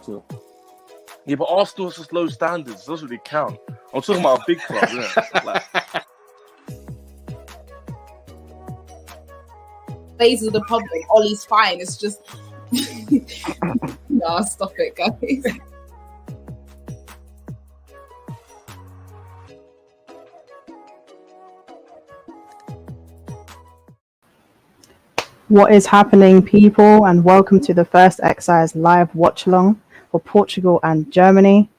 So, yeah, but Arsenal has just low standards. It doesn't really count. I'm talking about a big club, innit? Like, Faces of the public, Ollie's fine. It's just no, stop it, guys. What is happening, people, and welcome to the first Excise live watch-along for Portugal and Germany.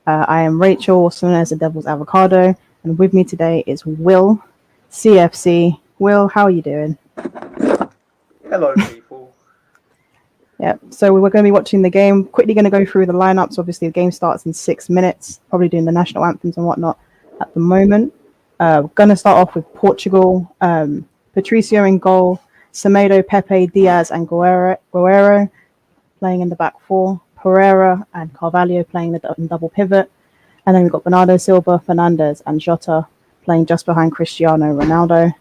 I am Rachel, also known as the Devil's Avocado, and with me today is Will, CFC. Will, how are you doing? Hello, people. Yeah, so we're going to be watching the game. Quickly going to go through the lineups. Obviously, the game starts in 6 minutes, probably doing the national anthems and whatnot at the moment. We're going to start off with Portugal. Patricio in goal. Semedo, Pepe, Diaz, and Guerrero playing in the back four. Pereira and Carvalho playing the double pivot. And then we've got Bernardo Silva, Fernandes, and Jota playing just behind Cristiano Ronaldo.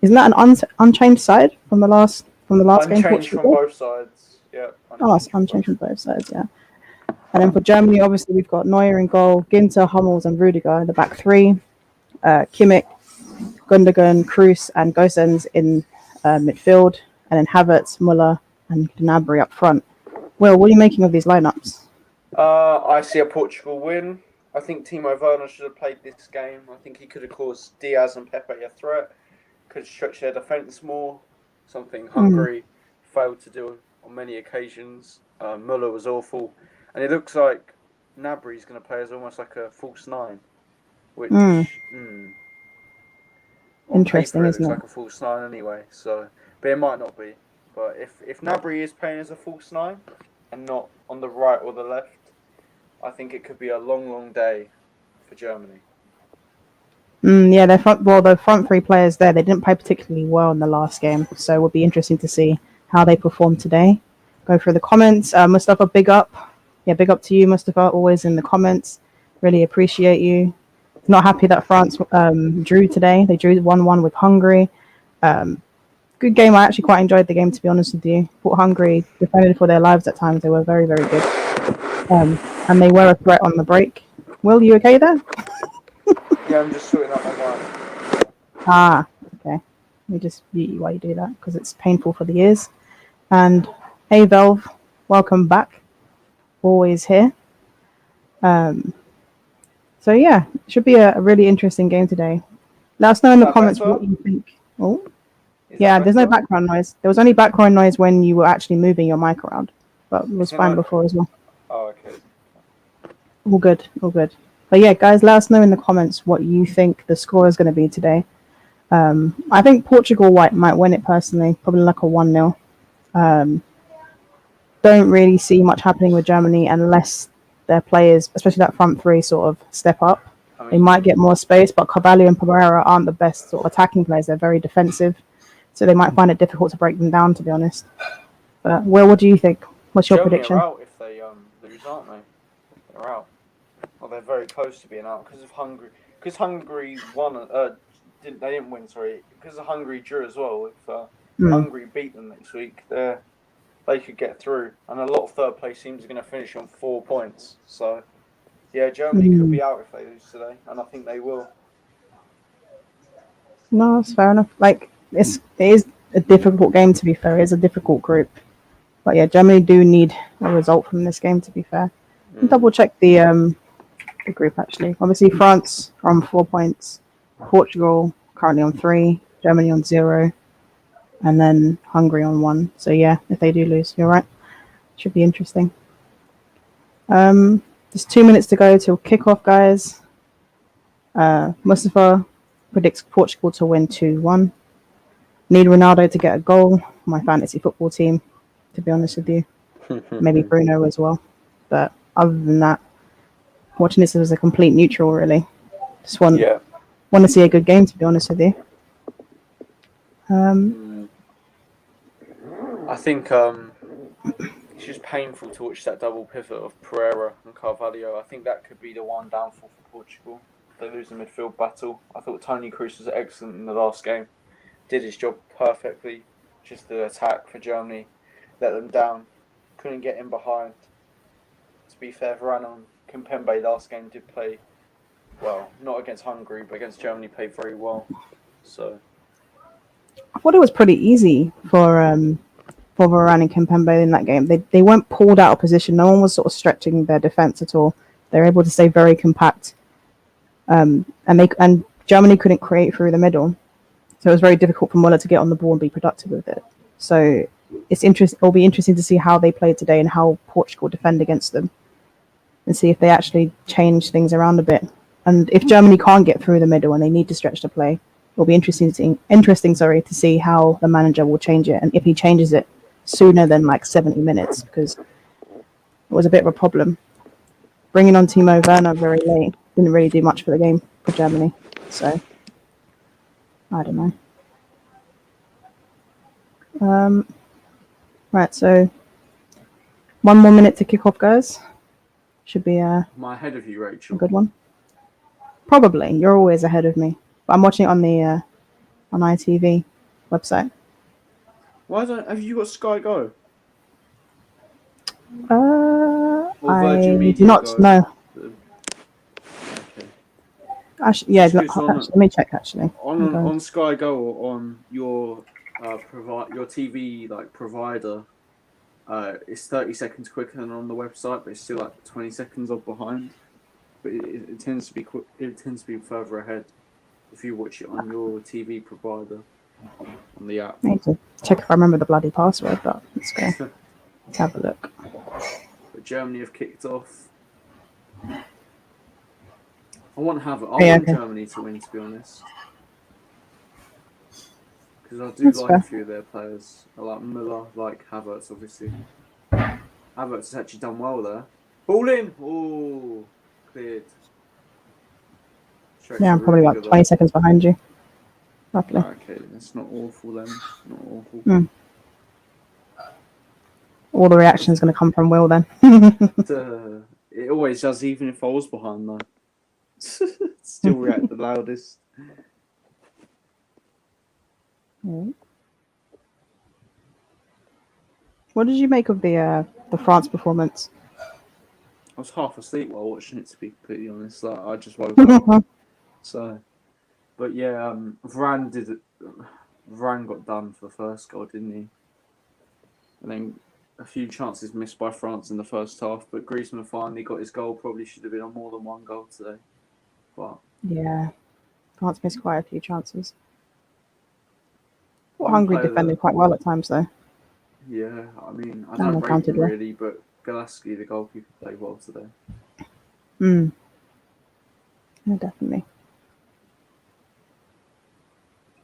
Isn't that an unchanged side from the last game? Unchanged from both sides. Yeah. It's unchanged from both sides, yeah. And then for Germany, obviously, we've got Neuer in goal, Ginter, Hummels, and Rudiger in the back three. Kimmich, Gundogan, Kroos, and Gosens in midfield, and then Havertz, Muller, and Gnabry up front. Will, what are you making of these lineups? I see a Portugal win. I think Timo Werner should have played this game. I think he could have caused Diaz and Pepe a threat. Could have stretched their defence more. Something Hungary failed to do on many occasions. Muller was awful. And it looks like Gnabry's going to play as almost like a false nine. Which, interesting, isn't it? Looks like a false nine anyway. So, but it might not be. But if Gnabry is playing as a false nine and not on the right or the left, I think it could be a long, long day for Germany. Yeah, the front three players there, they didn't play particularly well in the last game, so it will be interesting to see how they perform today. Go through the comments. Mustafa, big up. Yeah, big up to you, Mustafa, always in the comments. Really appreciate you. Not happy that France drew today. They drew 1-1 with Hungary. Good game. I actually quite enjoyed the game, to be honest with you. Thought Hungary defended for their lives at times. They were very, very good. And they were a threat on the break. Will, you okay there? Yeah, I'm just sorting out my mic. Okay. Let me just mute you while you do that, because it's painful for the ears. And hey, Velv, welcome back. Always here. So yeah, it should be a really interesting game today. Let us know in the comments what you think. Oh, yeah, there's no background noise. There was only background noise when you were actually moving your mic around, but it was fine before as well. Oh, okay. All good, all good. But yeah, guys, let us know in the comments what you think the score is going to be today. I think Portugal might win it personally, probably like a 1-0. Don't really see much happening with Germany unless their players, especially that front three, sort of step up. They might get more space, but Carvalho and Pereira aren't the best sort of attacking players. They're very defensive, so they might find it difficult to break them down, to be honest. But Will, what do you think? What's your prediction? Germany are out if they lose, aren't they? They're out. Well, they're very close to being out because of Hungary. Because Hungary won. They didn't win. Sorry, because of Hungary drew as well. If Hungary beat them next week, they could get through. And a lot of third place teams are going to finish on 4 points. So, yeah, Germany could be out if they lose today, and I think they will. No, that's fair enough. Like it is a difficult game, to be fair. It's a difficult group, but yeah, Germany do need a result from this game, to be fair. Double check the group actually. Obviously, France are on 4 points, Portugal currently on 3, Germany on 0, and then Hungary on 1. So yeah, if they do lose, you're right. Should be interesting. Just 2 minutes to go till kickoff, guys. Mustafa predicts Portugal to win 2-1. Need Ronaldo to get a goal for my fantasy football team, to be honest with you. Maybe Bruno as well. But other than that, watching this as a complete neutral, really. Just want to see a good game, to be honest with you. I think it's just painful to watch that double pivot of Pereira and Carvalho. I think that could be the one downfall for Portugal. If they lose the midfield battle. I thought Toni Kroos was excellent in the last game. Did his job perfectly. Just the attack for Germany let them down. Couldn't get in behind. be fair, Varane and Kimpembe last game did play well. Not against Hungary, but against Germany played very well. So I thought it was pretty easy for Varane and Kimpembe in that game. They weren't pulled out of position. No one was sort of stretching their defense at all. They were able to stay very compact. And Germany couldn't create through the middle, so it was very difficult for Muller to get on the ball and be productive with it. So it'll be interesting to see how they play today and how Portugal defend against them, and see if they actually change things around a bit. And if Germany can't get through the middle and they need to stretch the play, it'll be interesting to see how the manager will change it, and if he changes it sooner than like 70 minutes, because it was a bit of a problem. Bringing on Timo Werner very late didn't really do much for the game for Germany. So, I don't know. Right, so 1 more minute to kick off, guys. Should be am I ahead of you, Rachel? a good one. Probably. You're always ahead of me. But I'm watching it on the on ITV website. Have you got Sky Go? I Virgin do Media not Go? know. Okay. Actually, yeah, Just 'cause let me check actually. On Sky Go or on your your TV provider, it's 30 seconds quicker than on the website, but it's still like 20 seconds off behind. But it tends to be quick. It tends to be further ahead if you watch it on your TV provider on the app. I need to check if I remember the bloody password, but let's go. Let's have a look. But Germany have kicked off. I want okay. Germany to win, to be honest, because I do like a few of their players. I like Müller, like Havertz, obviously. Havertz has actually done well there. Ball in! Oh, cleared. Yeah, I'm probably like 20 seconds behind you. Roughly. Okay, that's not awful then. Not awful. All the reaction is going to come from Will then. It always does, even if I was behind though. Still react the loudest. What did you make of the France performance? I was half asleep while watching it, to be completely honest. Like, I just woke up. So, but yeah, Varane got done for the first goal, didn't he? And then a few chances missed by France in the first half, but Griezmann finally got his goal. Probably should have been on more than one goal today. But yeah, France missed quite a few chances. Well, Hungary defended quite well at times, though. Yeah, I mean, I don't rate him really, but Galaski, the goalkeeper, played well today. Yeah, definitely.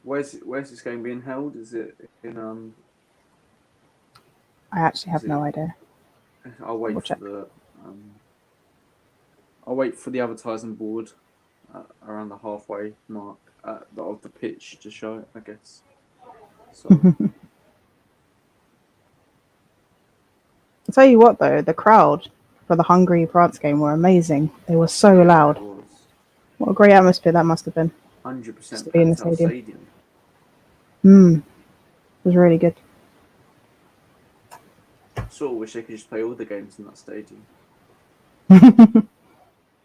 Where's this game being held? Is it in I actually have no idea. I'll wait for the advertising board around the halfway mark of the pitch to show it, I guess. So. I'll tell you what, though, the crowd for the Hungary-France game were amazing. They were so loud. What a great atmosphere that must have been. 100% to be in the stadium. It was really good. Sort of wish they could just play all the games in that stadium.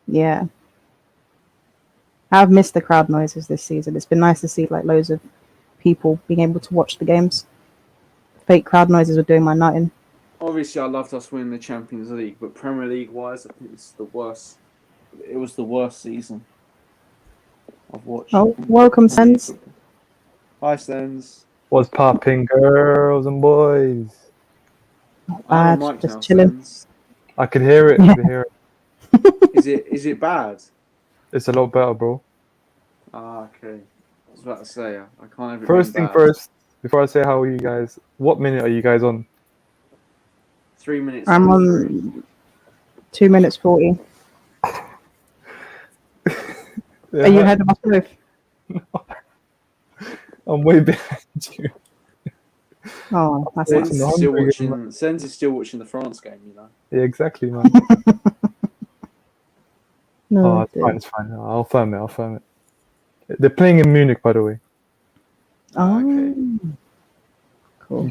Yeah. I've missed the crowd noises this season. It's been nice to see like loads of people being able to watch the games. Fake crowd noises were doing my nutting. Obviously, I loved us winning the Champions League, but Premier League-wise, I think it's the worst. It was the worst season I've watched. Oh, welcome, Sens. Hi, Sens. What's popping, girls and boys? Bad, just chilling. Sens. I could hear it. I could hear it. Is it bad? It's a lot better, bro. Ah, okay. I was about to say, I can't have it. First thing first, before I say how are you guys, what minute are you guys on? 3 minutes. I'm on 2 minutes 40. Are you ahead of us both? No. I'm way behind you. Oh, that's Sens is still watching the France game, you know. Yeah, exactly, man. No, it's fine. I'll firm it. They're playing in Munich, by the way. Oh, okay. Cool.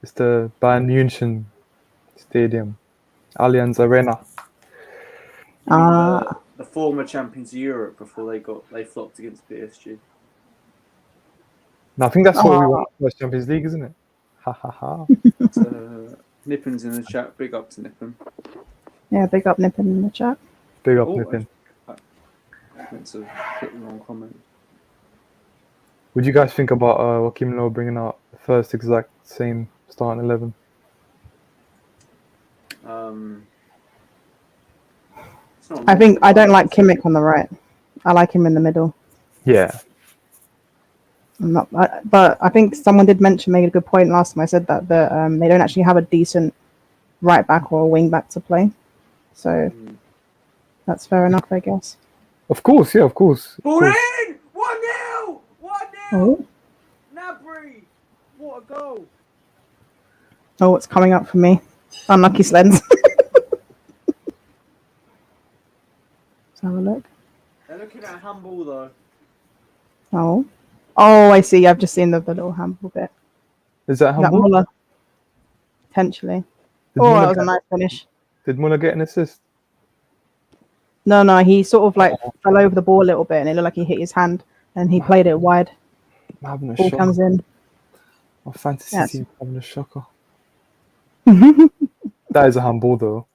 It's the Bayern München Stadium, Allianz Arena. The former champions of Europe before they flopped against PSG. No, I think that's what we want for Champions League, isn't it? Ha ha ha. Nippin's in the chat. Big up to Nippin. Yeah, big up Nippin in the chat. Big up, Nippin. I meant to hit the wrong comment. What do you guys think about Joachim Low bringing out the first exact same starting 11? I don't like Kimmich on the right. I like him in the middle. Yeah. But I think someone did made a good point last time. I said that they don't actually have a decent right back or wing back to play, so that's fair enough, I guess. Of course, yeah, of course. Ball in! 1-0! 1-0! Oh, Nabry! What a goal! oh, it's coming up for me. Unlucky Sleds. Let's have a look. They're looking at handball though. Oh, I see. I've just seen the little handball bit. Is that handball? Muller? Potentially. That was a nice finish. Did Muller get an assist? No, he sort of like fell over the ball a little bit and it looked like he hit his hand and he played it wide. I'm having a Ball shocker. comes in. My fantasy team having a shocker. Yeah, That is a handball though.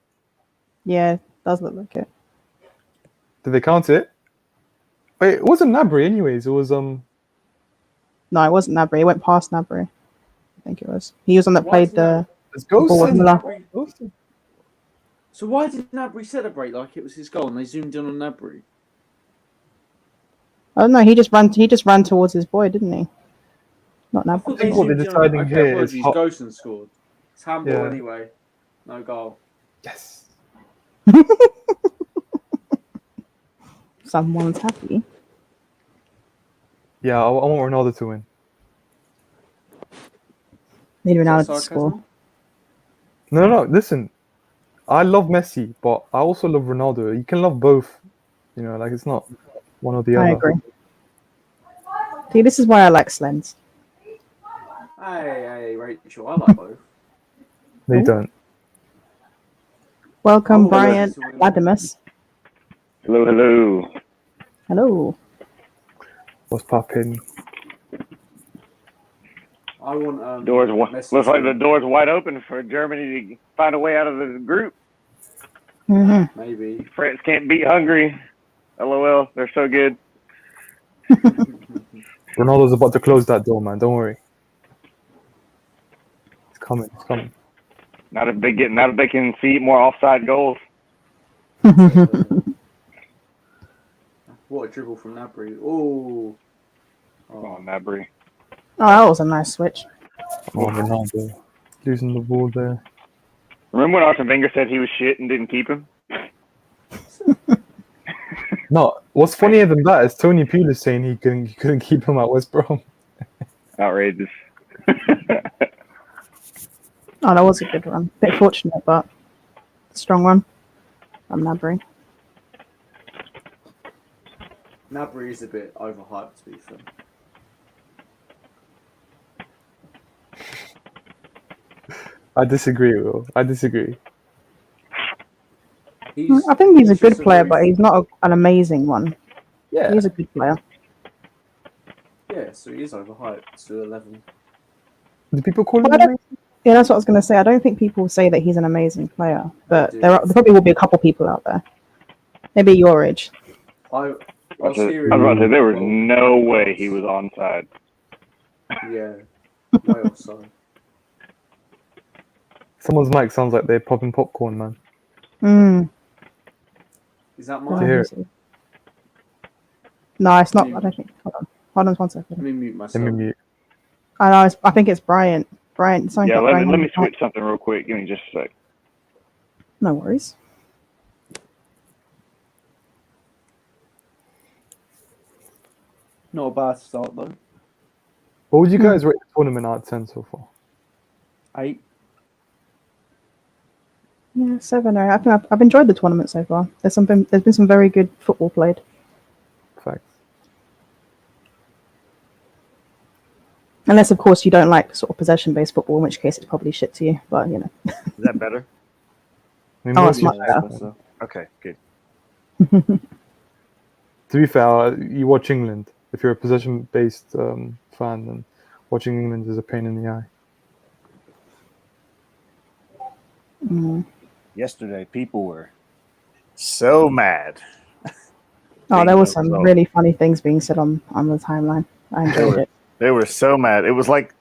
it does look like it. Did they count it? Wait, it wasn't Nabry anyways. It was No, it wasn't Nabry. It went past Nabry. I think it was. He was on that played the It's ball with Muller. Ghosted. So why did Nabry celebrate like it was his goal and they zoomed in on Nabry? Oh no, he just ran towards his boy, didn't he? Not I thought Nabry. they what they're zoomed in on deciding okay, here apologies, is hot- Goshen scored. It's handball Yeah. anyway. No goal. Yes. Someone's happy. Yeah, I want Ronaldo to win. Need Is that Ronaldo to sarcasm? score. No. Listen, I love Messi, but I also love Ronaldo. You can love both. You know, like it's not one or the other. I agree. See, this is why I like Slens. Hey, Rachel, I like both. They don't. Welcome, Oh, Brian yes. Ladimus. Hello, hello. Hello. What's poppin'? I want Doors Messi looks like to- the door's wide open for Germany to find a way out of the group. Mm-hmm. maybe. France can't beat Hungary. LOL, they're so good. Ronaldo's about to close that door, man. Don't worry. It's coming. It's coming. Not if they can see more offside goals. What a dribble from Nabry. Oh. Come on, Nabry. Oh, that was a nice switch. Oh, Ronaldo losing the ball there. Remember when Arsene Wenger said he was shit and didn't keep him? No, what's funnier than that is Tony Pulis saying he couldn't keep him at West Brom. Outrageous. Oh, that was a good run. Bit fortunate, but strong run from Nabry. Nabry is a bit overhyped, to be fair. I disagree, Will. I disagree. I think he's a good just player, very- but he's not an amazing one. Yeah. He's a good player. Yeah, so he is overhyped to 11. Do people call him Well, I don't- amazing? Yeah, that's what I was going to say. I don't think people say that he's an amazing player, but do. there probably will be a couple people out there. Maybe your age. I I was was hearing. about to say, there was no way he was onside. Yeah. Way offside. Someone's mic sounds like they're popping popcorn, man. Mm. Is that Oh, mine? hear let me see. No, it's not. I don't think. Hold on 1 Let second. me mute Let myself. me mute. I know. I think it's Brian. Brian. Something Yeah, got let Brian me on the switch mic. something real quick. Give me just a sec. No worries. Not a bad start, though. What would you guys rate the tournament out of 10 so far? 8. Yeah, 7 or I think I've enjoyed the tournament so far. There's been some very good football played. Facts. Unless, of course, you don't like sort of possession-based football, in which case it's probably shit to you. But you know. Is that better? I mean, Oh, maybe- it's much better. Okay, good. To be fair, you watch England. If you're a possession-based fan, then watching England is a pain in the eye. Yesterday, people were so mad. Oh, there was England some was really funny things being said on the timeline. I enjoyed it. They were so mad. It was like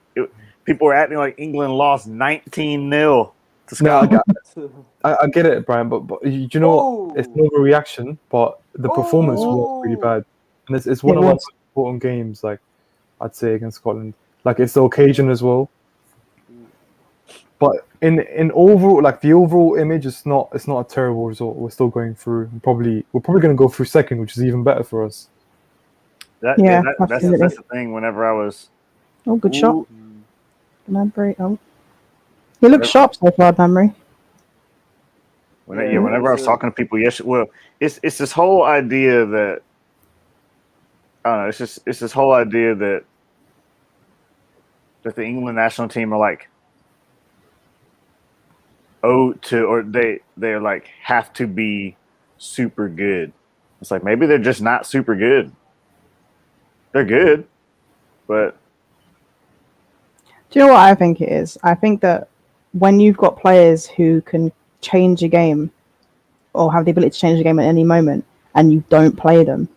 people were acting like England lost 19-0 to No, Scotland. I get it, Brian, but you know what? It's an overreaction, but the performance was really bad. And it's one of our most important games, like, I'd say, against Scotland. Like, it's the occasion as well. But in overall, like, the overall image, it's not a terrible result. We're still going through. We're probably going to go through second, which is even better for us. That's the thing. Whenever I was good shot. Gnabry. Oh, he looks sharp so far, Gnabry. Whenever I was talking to people yesterday, well, it's this whole idea that I don't know. It's this whole idea that the England national team are like they're like have to be super good. It's like maybe they're just not super good. They're good, but do you know what I think it is? I think that when you've got players who can change a game or have the ability to change a game at any moment, and you don't play them,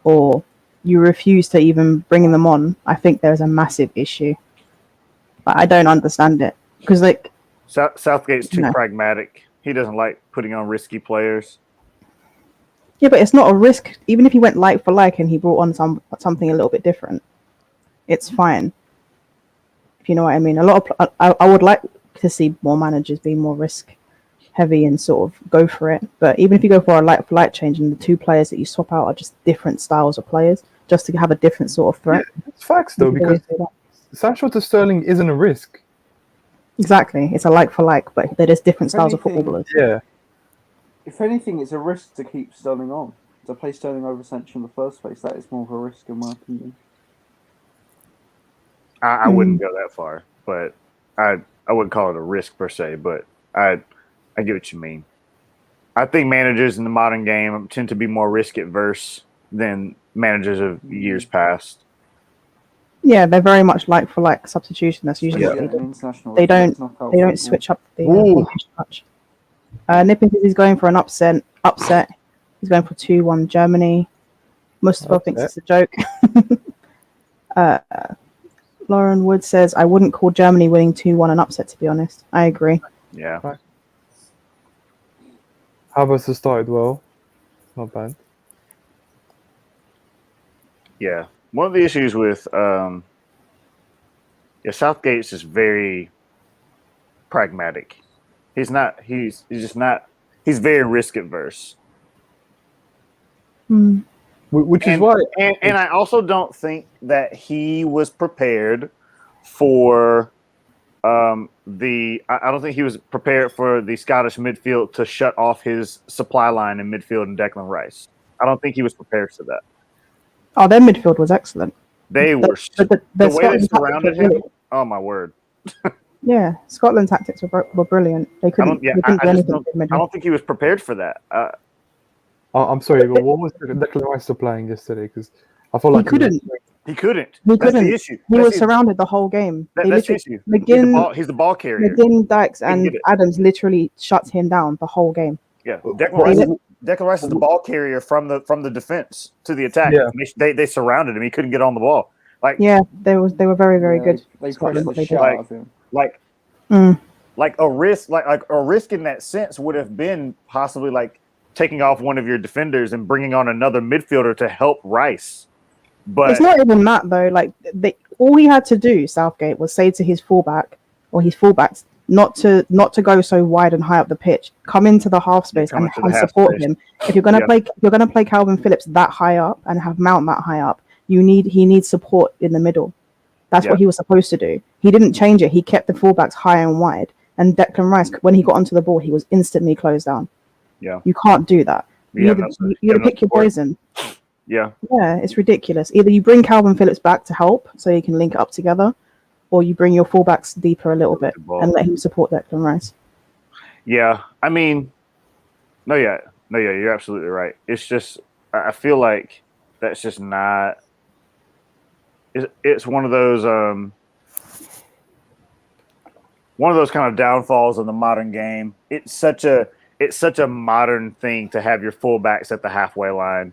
or you refuse to even bring them on, I think there's a massive issue. But I don't understand it because, like, Southgate's too pragmatic. He doesn't like putting on risky players. Yeah, but it's not a risk. Even if he went like for like and he brought on something a little bit different, it's fine. If you know what I mean. A lot of I would like to see more managers be more risk heavy and sort of go for it. But even if you go for a like for like change and the two players that you swap out are just different styles of players, just to have a different sort of threat. Yeah, it's facts though, because Sancho to Sterling isn't a risk. Exactly, it's a like for like, but they're just different styles of footballers. Yeah. If anything, it's a risk to keep Sterling on. To play Sterling over Sancho in the first place, that is more of a risk in my opinion. I wouldn't go that far, but I wouldn't call it a risk per se, but I get what you mean. I think managers in the modern game tend to be more risk adverse than managers of years past. Yeah, they're very much like for like substitution. That's usually what they do. They don't switch up the formation much. Nipping is going for an upset. He's going for 2-1 Germany. Mustafa thinks it's a joke. Lauren Wood says, I wouldn't call Germany winning 2-1 an upset, to be honest. I agree. Yeah. Havertz has started well. Not bad. Yeah. One of the issues with Southgate's is very pragmatic. He's very risk adverse. Which is why and I also don't think that he was prepared for I don't think he was prepared for the Scottish midfield to shut off his supply line in midfield and Declan Rice. I don't think he was prepared for that. Oh, their midfield was excellent. They were the way they surrounded him. Oh my word! Yeah, Scotland tactics were brilliant. They couldn't. I don't think he was prepared for that. I'm sorry, but what was Declan Rice supplying yesterday? Because I felt like he couldn't. That's the issue. He was surrounded the whole game. That's the issue. McGinn, he's the ball carrier. McGinn, Dykes, and Adams literally shut him down the whole game. Yeah, Declan Rice is the ball carrier from the defense to the attack. Yeah. They surrounded him. He couldn't get on the ball. They were very, very good. They pressed the shit out of him. Like a risk, like a risk in that sense would have been possibly like taking off one of your defenders and bringing on another midfielder to help Rice. But it's not even that though. Like all he had to do, Southgate, was say to his fullback or his fullbacks not to go so wide and high up the pitch. Come into the half space and support him. If you're gonna play Calvin Phillips that high up and have Mount that high up, he needs support in the middle. That's what he was supposed to do. He didn't change it. He kept the fullbacks high and wide. And Declan Rice, when he got onto the ball, he was instantly closed down. Yeah, you can't do that. You gotta pick your poison. Yeah, it's ridiculous. Either you bring Calvin Phillips back to help so you can link it up together, or you bring your fullbacks deeper a little bit and let him support Declan Rice. Yeah, I mean, No, yeah, you're absolutely right. It's just I feel like that's just not. It's one of those kind of downfalls of the modern game. It's such a modern thing to have your fullbacks at the halfway line.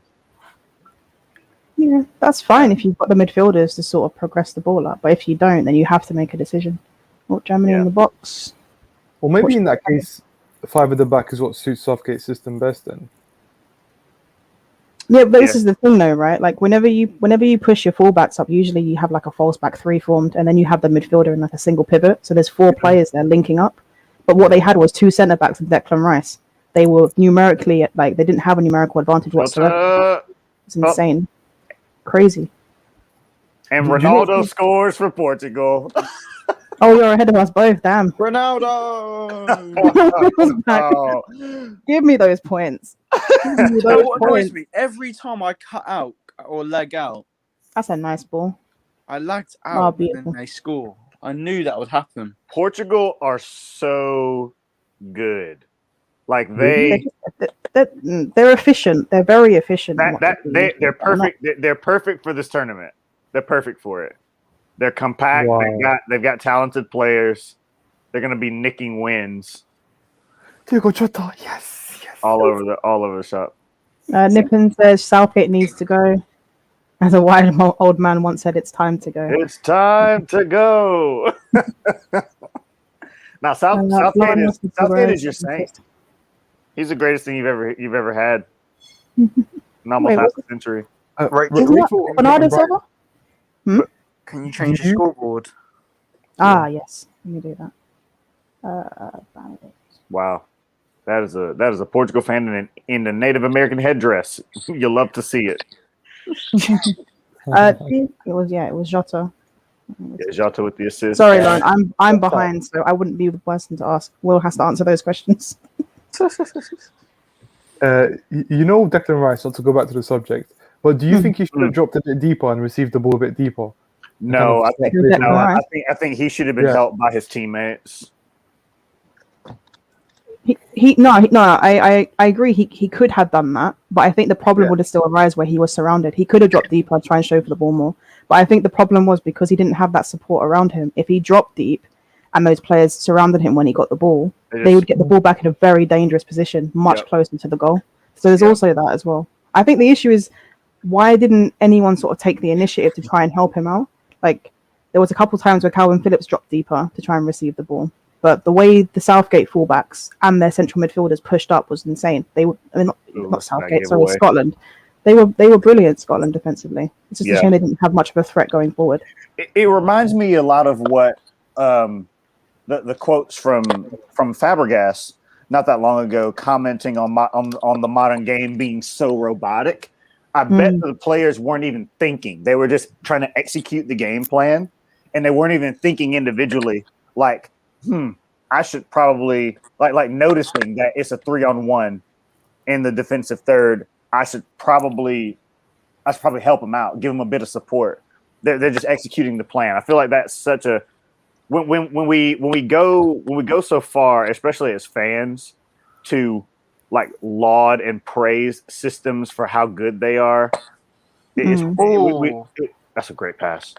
Yeah, that's fine if you've got the midfielders to sort of progress the ball up. But if you don't, then you have to make a decision. Oh, Germany in the box. Well, maybe in that case, the 5 at the back is what suits Southgate's system best. Then. Yeah, but this is the thing, though, right? Like whenever you push your fullbacks up, usually you have like a false back 3 formed, and then you have the midfielder in like a single pivot. So there's 4 players there linking up. But what they had was 2 centre backs and Declan Rice. They were numerically they didn't have a numerical advantage whatsoever. It's insane, crazy. And Ronaldo scores for Portugal. Oh, you're ahead of us both. Damn. Ronaldo. Give me those points. Give me those What annoys me, every time I cut out or leg out, That's a nice ball. I lagged Oh, out and beautiful. then they score. I knew that would happen. Portugal are so good. Like They're efficient. They're very efficient. They're perfect. They're perfect for this tournament. They're perfect for it. They're compact. Wow. They've got talented players. They're going to be nicking wins Diego Jota, yes. all over the shop. Nippon says Southgate needs to go. As a wise old man once said, it's time to go. It's time to go. Now Southgate is your saint. He's the greatest thing you've ever had in almost half a century. Right, Bernardo Silva? Can you change the scoreboard? Ah, yes. Let me do that. Wow, that is a Portugal fan in a Native American headdress. You'll love to see it. It was Jota. Yeah, Jota with the assist. Sorry, Lauren, I'm behind, so I wouldn't be the person to ask. Will has to answer those questions. Declan Rice, not to go back to the subject, but do you think he should have dropped a bit deeper and received the ball a bit deeper? No, I think he should have been helped by his teammates. I agree. He could have done that, but I think the problem would have still arisen where he was surrounded. He could have dropped deeper and try and show for the ball more. But I think the problem was because he didn't have that support around him. If he dropped deep and those players surrounded him when he got the ball, they would get the ball back in a very dangerous position, much closer to the goal. So there's also that as well. I think the issue is, why didn't anyone sort of take the initiative to try and help him out? Like, there was a couple times where Calvin Phillips dropped deeper to try and receive the ball. But the way the Southgate fullbacks and their central midfielders pushed up was insane. Not Southgate, sorry, Scotland. They were brilliant, Scotland, defensively. It's just a shame they didn't have much of a threat going forward. It reminds me a lot of what the quotes from Fabregas not that long ago, commenting on the modern game being so robotic. I bet the players weren't even thinking; they were just trying to execute the game plan, and they weren't even thinking individually. Like, I should probably like noticing that it's a 3-on-1 in the defensive third. I should probably help them out, give them a bit of support. They're just executing the plan. I feel like that's such a when we go so far, especially as fans, to like laud and praise systems for how good they are. That's a great pass.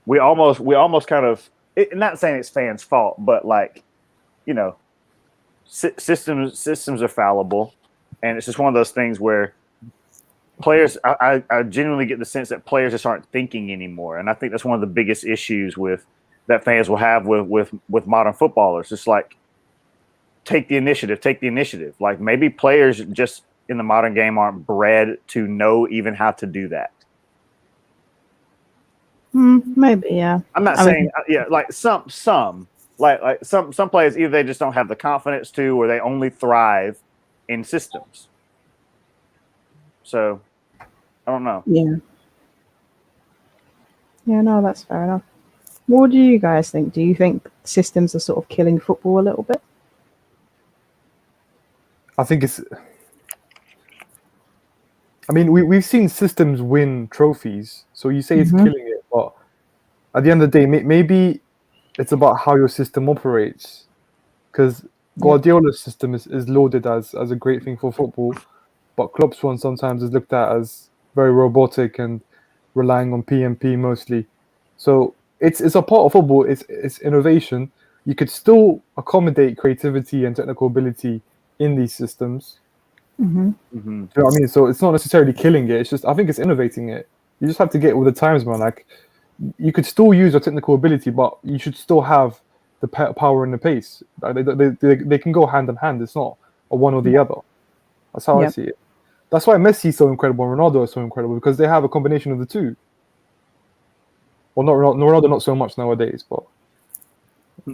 We almost kind of not saying it's fans' fault, but like, systems are fallible, and it's just one of those things where players. I genuinely get the sense that players just aren't thinking anymore, and I think that's one of the biggest issues that fans will have with modern footballers. It's like, take the initiative. Like, maybe players just in the modern game aren't bred to know even how to do that. Maybe, yeah. I'm not saying, like some players, either they just don't have the confidence to, or they only thrive in systems. So, I don't know. Yeah. Yeah, no, that's fair enough. What do you guys think? Do you think systems are sort of killing football a little bit? I think it's. I mean, we've seen systems win trophies, so you say it's killing it, but at the end of the day, maybe it's about how your system operates. Because Guardiola's system is lauded as a great thing for football, but Klopp's one sometimes is looked at as very robotic and relying on PMP mostly. So it's a part of football. It's innovation. You could still accommodate creativity and technical ability in these systems. Hmm. Do you know what I mean? So it's not necessarily killing it. It's just I think it's innovating it. You just have to get with the times, man. Like you could still use your technical ability, but you should still have the power and the pace. Like, they can go hand in hand. It's not a one or the other. That's how I see it. That's why Messi is so incredible and Ronaldo is so incredible, because they have a combination of the two. Well, not Ronaldo, not so much nowadays, but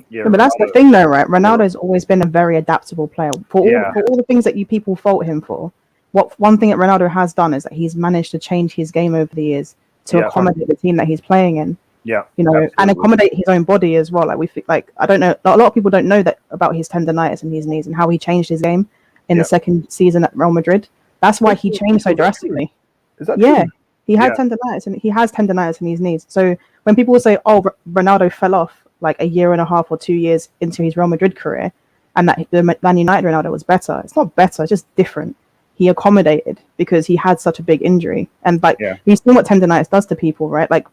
Yeah, but that's the thing, though, right? Ronaldo's always been a very adaptable player. For all the things that you people fault him for, one thing that Ronaldo has done is that he's managed to change his game over the years to accommodate the team that he's playing in. Yeah, you know, absolutely. and accommodate his own body as well. Like we think, like I don't know, a lot of people don't know that about his tendonitis in his knees and how he changed his game in the second season at Real Madrid. That's why he changed so drastically. Is that true? He had tendonitis, and he has tendonitis in his knees. So when people say, "Oh, Ronaldo fell off like a year and a half or 2 years into his Real Madrid career," and that the Man United Ronaldo was better, it's not better. It's just different. He accommodated because he had such a big injury, and like we've seen what tendonitis does to people, right? Like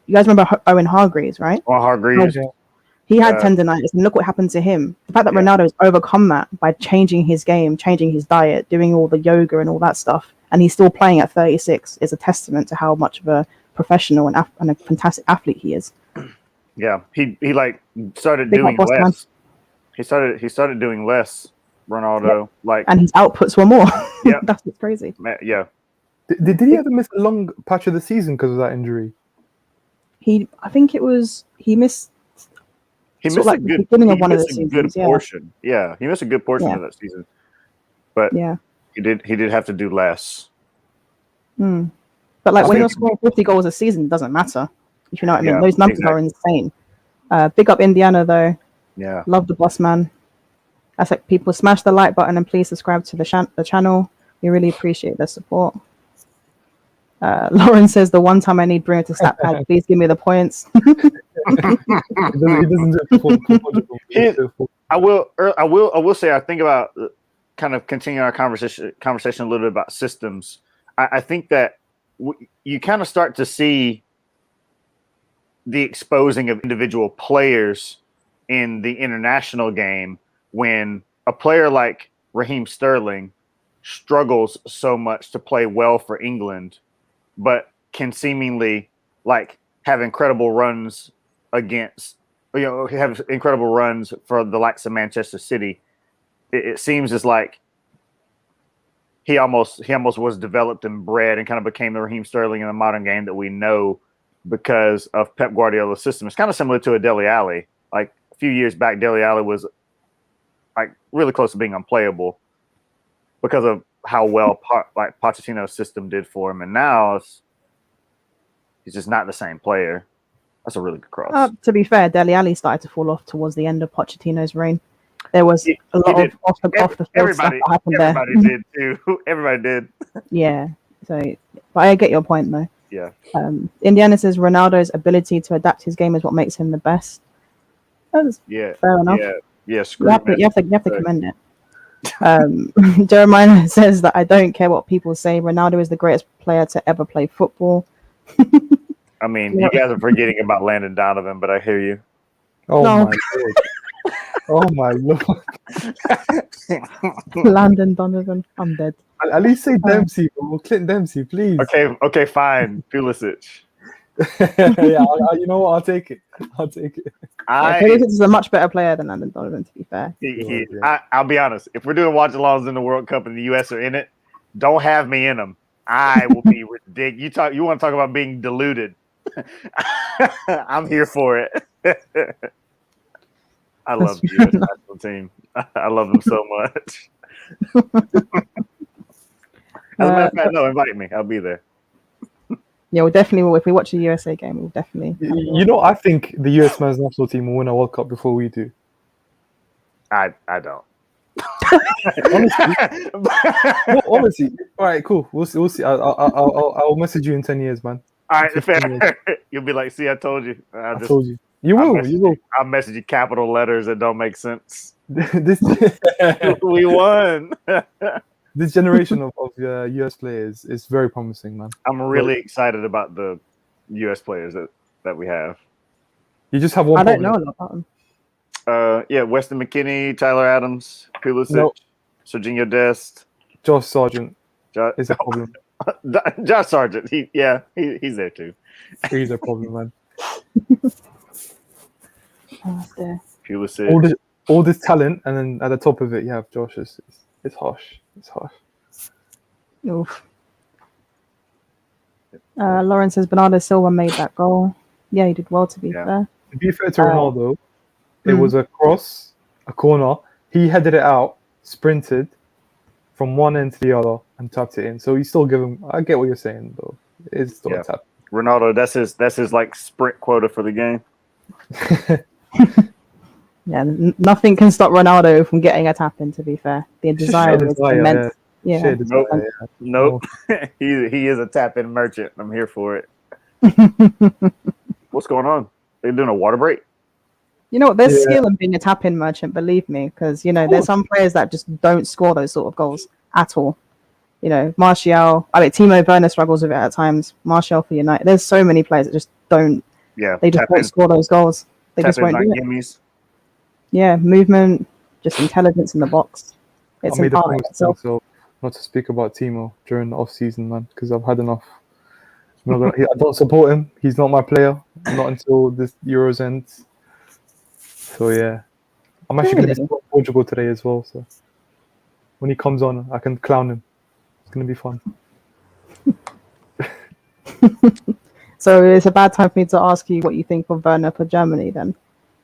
you guys remember Owen Hargreaves, right? Well, Hargreaves. He had tendonitis, and look what happened to him. The fact that Ronaldo's overcome that by changing his game, changing his diet, doing all the yoga and all that stuff, and he's still playing at 36 is a testament to how much of a professional and a fantastic athlete he is. Yeah, he like started doing less. He started doing less, Ronaldo. Like, and his outputs were more. Yeah, that's what's crazy. Yeah. Did he ever miss a long patch of the season because of that injury? I think it was he missed. He missed like the beginning of one of the seasons. Portion. Yeah, he missed a good portion of that season. But he did have to do less. But like when you're scoring 50 goals a season, it doesn't matter. If you know what I mean. Those numbers are insane. Big up Indiana though. Yeah. Love the boss man. That's like people smash the like button and please subscribe to the channel. We really appreciate the support. Lauren says the one time I need Bruno to stat pad, please give me the points. I will say I think about kind of continuing our conversation a little bit about systems. I think that you kind of start to see the exposing of individual players in the international game when a player like Raheem Sterling struggles so much to play well for England, but can seemingly like have incredible runs against, have incredible runs for the likes of Manchester City. It seems as like he almost was developed and bred and kind of became the Raheem Sterling in the modern game that we know because of Pep Guardiola's system. It's kind of similar to a Dele Alli. Like a few years back, Dele Alli was like really close to being unplayable because of how well Pochettino's system did for him, and now he's just not the same player. That's a really good cross. To be fair, Dele Alli started to fall off towards the end of Pochettino's reign. There was a lot of off the field stuff that happened there. Everybody did too. Everybody did. Yeah. So, but I get your point though. Yeah. Indiana says Ronaldo's ability to adapt his game is what makes him the best. That's fair enough. Yeah. You have to commend it. Jeremiah says that I don't care what people say. Ronaldo is the greatest player to ever play football. I mean, you guys are forgetting about Landon Donovan, but I hear you. Oh my lord! Oh my lord! Landon Donovan, I'm dead. At least say Dempsey, bro. Clint Dempsey, please. Okay, fine. Pulisic. Yeah, you know what? I'll take it. Pulisic is a much better player than Landon Donovan, to be fair. I'll be honest. If we're doing watch-alongs in the World Cup and the U.S. are in it, don't have me in them. I will be ridiculous. You want to talk about being deluded? I'm here for it. I love the U.S. national team. I love them so much. As a matter of fact, no, invite me. I'll be there. Yeah, we definitely will. If we watch the USA game, we'll definitely. I think the US men's national team will win a World Cup before we do. I don't. Honestly. All right, cool. We'll see. I'll message you in 10 years, man. All right, fair. You'll be like, see, I told you. I told you. You will. I'll message you capital letters that don't make sense. this We won. this generation of US players is very promising, man. I'm really excited about the US players that we have. You just have one I don't problem. know a lot about them. Yeah, Weston McKinney, Tyler Adams, Pulisic, No. Serginho Dest, Josh Sargent Jo- is a problem. Josh Sargent. He's there too. He's a problem, man. Oh, dear. Pulisic. All this talent, and then at the top of it, you have Josh. It's harsh. It's harsh. Oof. Lauren says Bernardo Silva made that goal. Yeah, he did well, to be Yeah. fair. To be fair to Ronaldo, it Mm. was a cross, a corner. He headed it out, sprinted from one end to the other, and tapped it in. So you still give him. I get what you're saying, though. It's still Yeah. a tap. Ronaldo, that's his like sprint quota for the game. Yeah, nothing can stop Ronaldo from getting a tap in, to be fair. The desire Shared is desire, immense. Yeah. Shared desire, Nope. yeah. Nope. he is a tap-in merchant. I'm here for it. What's going on? They're doing a water break? You know what? There's Yeah. skill in being a tap-in merchant, believe me, because there's some players that just don't score those sort of goals at all. Martial. Timo Werner struggles with it at times. Martial for United. There's so many players that just don't. Yeah. They just won't score those goals. They just won't do it. Gimmies. Yeah, movement, just intelligence in the box. It's I made a empowering promise to itself. myself not to speak about Timo during the off-season, man, because I've had enough. I don't support him. He's not my player. Not until this Euros ends. So yeah, I'm actually going to be supporting Portugal today as well. So when he comes on, I can clown him. It's going to be fun. So it's a bad time for me to ask you what you think of Werner for Germany then,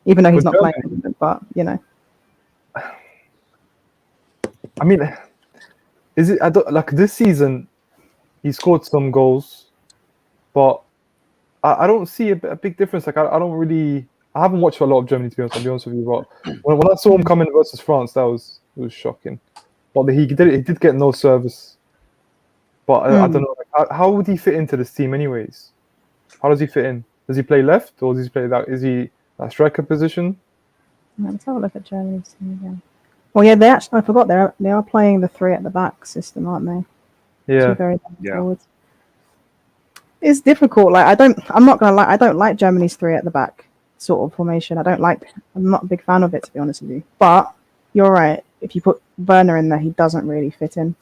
even though he's For not playing Germany? with them, but I mean, is it? I don't like this season. He scored some goals, but I don't see a big difference. Like I don't really. I haven't watched a lot of Germany, to be honest. I'll be honest with you, but when it was come in versus France, it was shocking. But he did get no service. But I don't know. Like, how would he fit into this team, anyways? How does he fit in? Does he play left, or does he play that? Is he that striker position? Let's have a look at Germany's team again. Well, yeah, I forgot they are playing the three at the back system, aren't they? Yeah. Two very Yeah. forwards. It's difficult. Like I'm not gonna lie. I don't like Germany's three at the back sort of formation. I'm not a big fan of it, to be honest with you. But you're right. If you put Werner in there, he doesn't really fit in.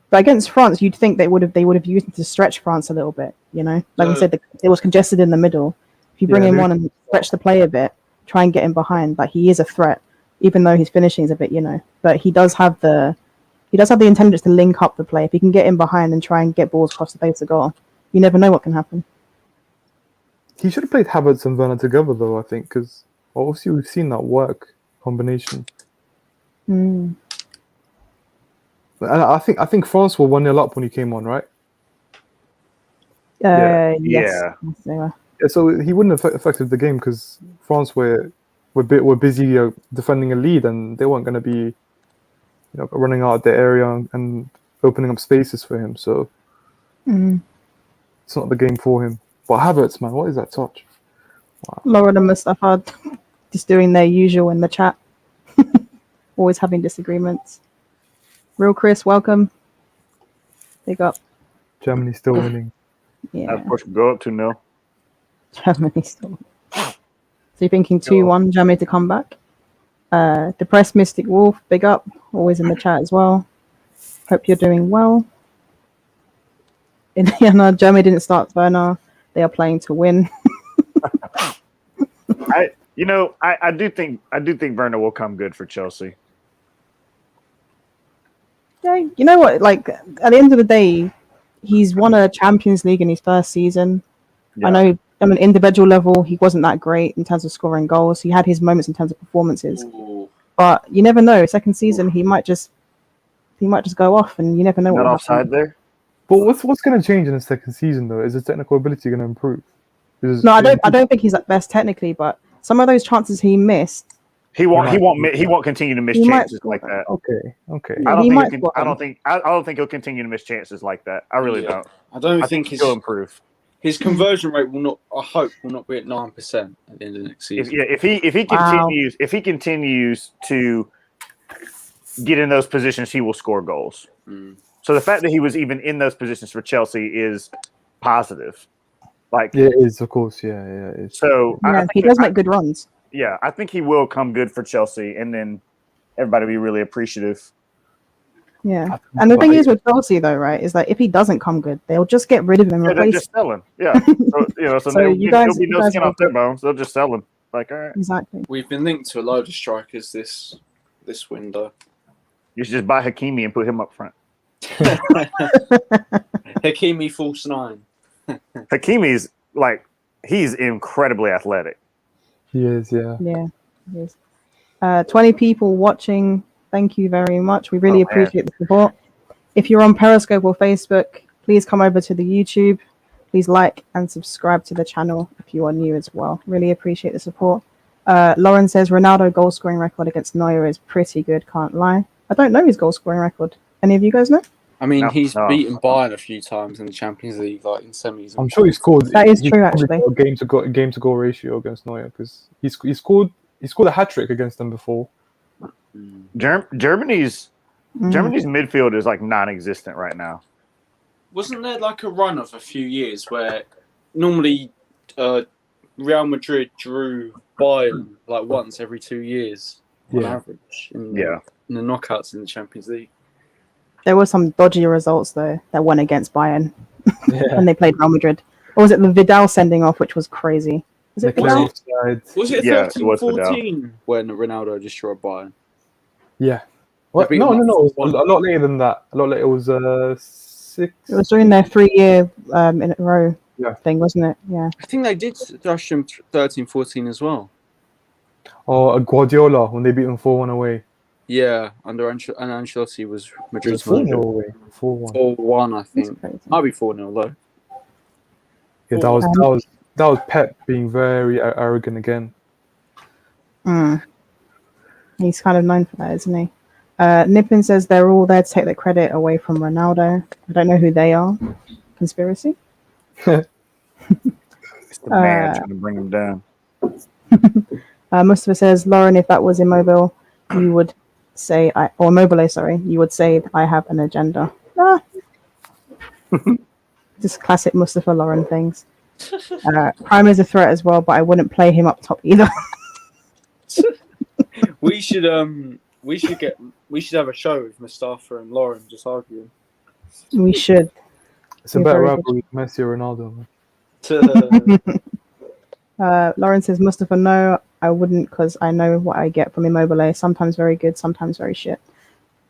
But against France, you'd think they would have used him to stretch France a little bit. Like we said, it was congested in the middle. If you bring him on and stretch the play a bit, try and get him behind. Like he is a threat, even though his finishing is a bit, But he does have the intelligence to link up the play. If he can get in behind and try and get balls across the base of goal, you never know what can happen. He should have played Havertz and Werner together, though. I think because obviously we've seen that work combination. Mm. And I think France were 1-0 up when he came on, right? Yes. Yeah. Yes, they were. Yeah, so he wouldn't have affected the game because France were busy defending a lead, and they weren't going to be, running out of the area and opening up spaces for him. So it's not the game for him. But Havertz, man, what is that touch? Wow. Lauren and Mustafa just doing their usual in the chat. Always having disagreements. Real Chris, welcome. Big up. Germany still winning. Yeah, Of course, go up 2-0. Germany still. So you're thinking 2-1, Germany to come back? Depressed Mystic Wolf, big up. Always in the chat as well. Hope you're doing well. Indiana, Germany didn't start Werner. They are playing to win. I do think Werner will come good for Chelsea. Yeah, you know what? Like at the end of the day, he's won a Champions League in his first season. Yeah. I know on an individual level, he wasn't that great in terms of scoring goals. He had his moments in terms of performances, but you never know. Second season, he might just go off, and you never know. Not what will offside happen. there. But what's going to change in the second season, though? Is his technical ability going to improve? No, I don't think he's at best technically, but some of those chances he missed. He won't continue to miss He might chances like that. Okay. Yeah, I don't think he'll continue to miss chances like that. I really don't. I don't I think think he'll improve. His conversion rate will not. I hope will not be at 9% at the end of next season. If he Wow. continues to get in those positions, he will score goals. So the fact that he was even in those positions for Chelsea is positive. Like, Yeah, it is, of course. Yeah, it is. so Yeah, he does make good runs. Yeah, I think he will come good for Chelsea, and then everybody will be really appreciative. Yeah, and the thing is with Chelsea though, right, is that if he doesn't come good, they'll just get rid of him and Yeah, they'll replace just sell him. Yeah, so So there'll you there'll guys- be you no guys skin will off their get- bones. They'll just sell him. Like, all right, exactly. We've been linked to a load of strikers this window. you should just buy Hakimi and put him up front. Hakimi false 9. Hakimi's like, he's incredibly athletic. He is, yeah. Yeah, it is. 20 people watching. Thank you very much. We really appreciate the support. If you're on Periscope or Facebook, please come over to the YouTube. Please like and subscribe to the channel if you are new as well. Really appreciate the support. Lauren says Ronaldo goal scoring record against Neuer is pretty good. Can't lie. I don't know his goal scoring record. Any of you guys know? I mean, No, he's no. beaten Bayern a few times in the Champions League, like in semis. I'm sure he scored. That is he true, probably actually. got a game to goal ratio against Neuer because he scored a hat trick against them before. Germany's midfield is like non-existent right now. Wasn't there like a run of a few years where normally Real Madrid drew Bayern like once every 2 years on average in the knockouts in the Champions League? There were some dodgy results though that went against Bayern when they played Real Madrid. Or was it the Vidal sending off, which was crazy? Was it Vidal? Was it 13-14 when Ronaldo destroyed Bayern? Yeah. What? beat No, them no. up A lot later than that. A lot later. It was 6. It was during their 3-year in a row thing, wasn't it? Yeah. I think they did thrash them 13-14 as well. Or Guardiola when they beat them 4-1 away. Yeah, under Ancelotti was Madrid's 4-0 manager. away. 4-1. 4-1, I think. Might be 4-0 though. Yeah, that was Pep being very arrogant again. He's kind of known for that, isn't he? Nippin says they're all there to take the credit away from Ronaldo. I don't know who they are. Conspiracy? It's the man trying to bring him down. Mustafa says, Lauren, if that was Immobile, you would say, you would say I have an agenda. Just classic Mustafa Lauren things. Prime is a threat as well, but I wouldn't play him up top either. We should have a show with Mustafa and Lauren just arguing. We should. It's a better rivalry than Messi or Ronaldo. Lauren says, Mustafa, no, I wouldn't because I know what I get from Immobile. Sometimes very good, sometimes very shit.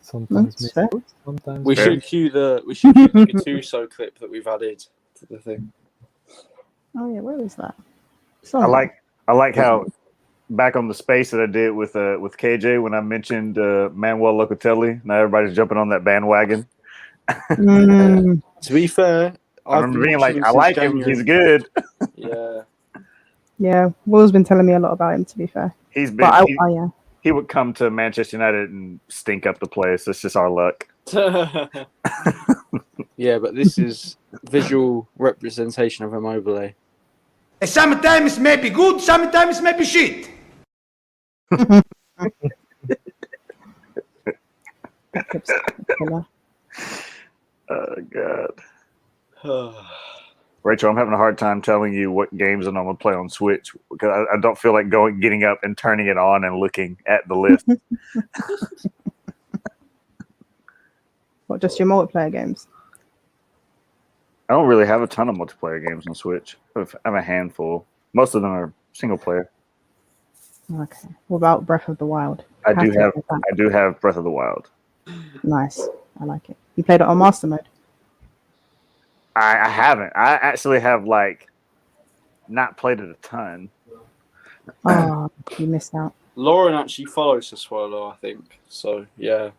Sometimes fair. Sometimes we should cue the Gattuso clip that we've added to the thing. Oh yeah, where is that? I like how back on the space that I did with KJ when I mentioned Manuel Locatelli. Now everybody's jumping on that bandwagon. To be fair, I remember being like, I like him. He's good. Yeah. Yeah, Will's been telling me a lot about him. To be fair, He's been. yeah. He would come to Manchester United and stink up the place. That's just our luck. Yeah, but this is visual representation of Immobile. Sometimes may be good, sometimes may be shit. Oh God. Rachel, I'm having a hard time telling you what games I'm going to play on Switch because I don't feel like getting up and turning it on and looking at the list. What, just your multiplayer games? I don't really have a ton of multiplayer games on Switch. I have a handful. Most of them are single player. Okay. What about Breath of the Wild? I do have Breath of the Wild. Nice. I like it. You played it on Master Mode? I haven't. I actually have not played it a ton. Oh, you missed out. Lauren actually follows Sassuolo, I think. So yeah,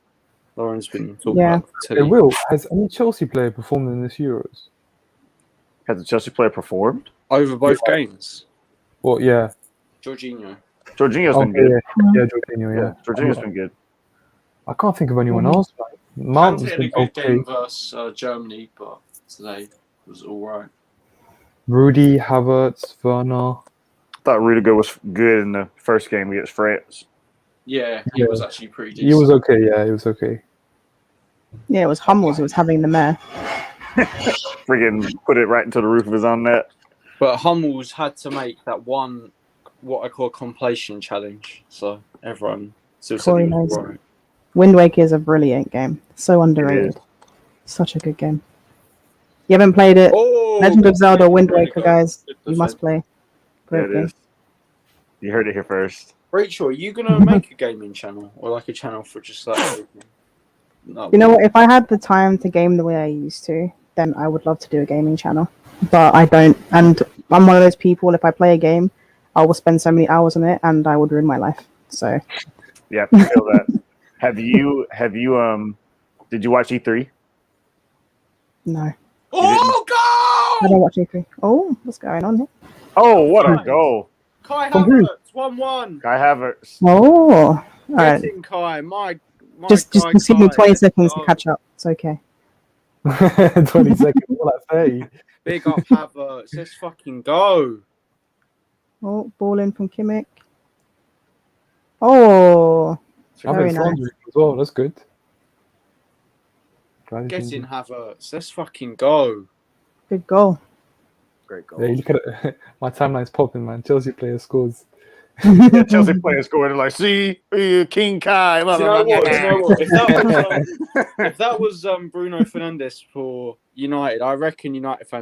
Lauren's been talking about it. Hey, Will, has any Chelsea player performed in this Euros? Has the Chelsea player performed Over both games? Well, yeah. Jorginho's been good. Yeah, Jorginho, yeah. Jorginho's been good. I can't think of anyone else. Mount's had a been good okay. game versus Germany, but today was all right. Rudy, Havertz, Werner. I thought Rudiger was good in the first game against France. Yeah, he was actually pretty decent. He was okay. Yeah, he was okay. Yeah, it was Hummels who was having the mare. Freaking put it right into the roof of his own net. But Hummels had to make that one, what I call a completion challenge. So everyone still said Corey he was knows. right. Wind Waker is a brilliant game. So underrated. Such a good game. You haven't played it? Oh, Legend of Zelda Wind way to Waker, go. guys. Good You must play. There Great it game. is. You heard it here first. Rachel, are you gonna make a gaming channel or like a channel for just that? No. You know what? If I had the time to game the way I used to, then I would love to do a gaming channel. But I don't. And I'm one of those people, if I play a game, I will spend so many hours on it and I would ruin my life. So Yeah, I feel that. Have you did you watch E3? no. Oh, I don't watch E3. Oh, what's going on here? Oh, what a goal. Kai From who? Havertz, 1-1. Kai Havertz. Oh, all right. Get in, Kai. My Just guy, give me Kai. 20 seconds to Oh, catch up. It's okay. 20 seconds. What I say? Big up Havertz. Let's fucking go. Oh, ball in from Kimmich. Oh, very Havertz nice. laundry as well. That's good. Get in, Havertz. Let's fucking go. Good goal. Great goal. Yeah, you look at it. My timeline's popping, man. Chelsea player scores. Yeah, Chelsea players scored like, see, King Kai. Blah, Do you blah, know blah, what? blah, Do you know what? If that was Bruno Fernandes for United, I reckon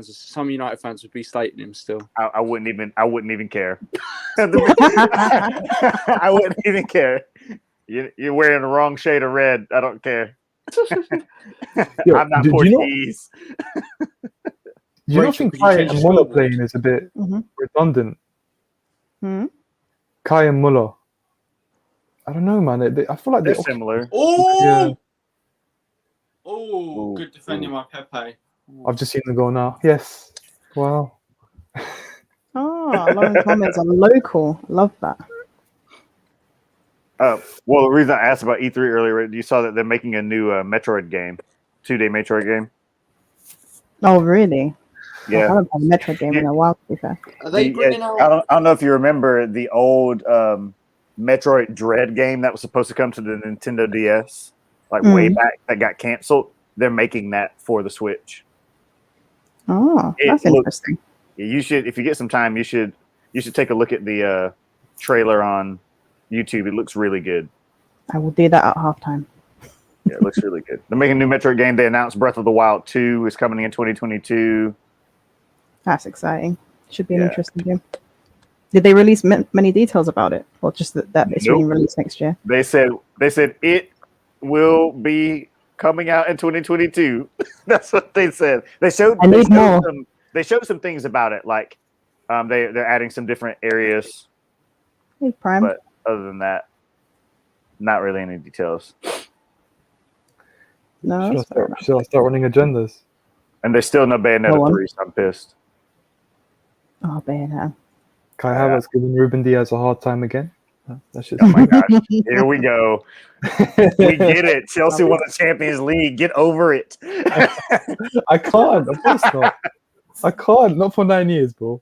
some United fans would be slating him still. I wouldn't even care. I wouldn't even care. You're wearing the wrong shade of red. I don't care. Yo, I'm not do you know- Portuguese. Do you not Rachel, think could you Kai change and the Muller scoreboard? playing is a bit Mhm. redundant? Hmm? Kai and Muller. I don't know, man. I feel like They're they're similar. Oh, Yeah. oh, Ooh, good defending by Pepe. I've just seen them go now. Yes. Wow. Oh, Lauren Thomas, a local. Love that. Well, the reason I asked about E3 earlier, you saw that they're making a new Metroid game, 2-day Metroid game. Oh, really? I Yeah. haven't played a Metro game in a while, to be fair. Are they bringing I out? don't know if you remember the old Metroid Dread game that was supposed to come to the Nintendo DS, like way back, that got canceled. They're making that for the Switch. Oh, It that's looks- interesting. You should, if you get some time, you should take a look at the trailer on YouTube. It looks really good. I will do that at halftime. Yeah, it looks really good. They're making a new Metroid game. They announced Breath of the Wild 2 is coming in 2022. That's exciting. Should be an Yeah. interesting game. Did they release many details about it, or just that it's Nope. being released next year? They said it will be coming out in 2022. That's what they said. They showed more. They showed some things about it, like they're adding some different areas, Hey, Prime. but other than that, not really any details. No, that's fair enough. Should I start running agendas? And there's still no Go Bayonetta on. 3, so I'm pissed. Oh, Bayonetta. Kai Havertz giving Ruben Diaz a hard time again. That shit's Oh my gosh, here we go. We get it. Chelsea won the Champions League. Get over it. I can't. Of course not. I can't. Not for 9 years, bro.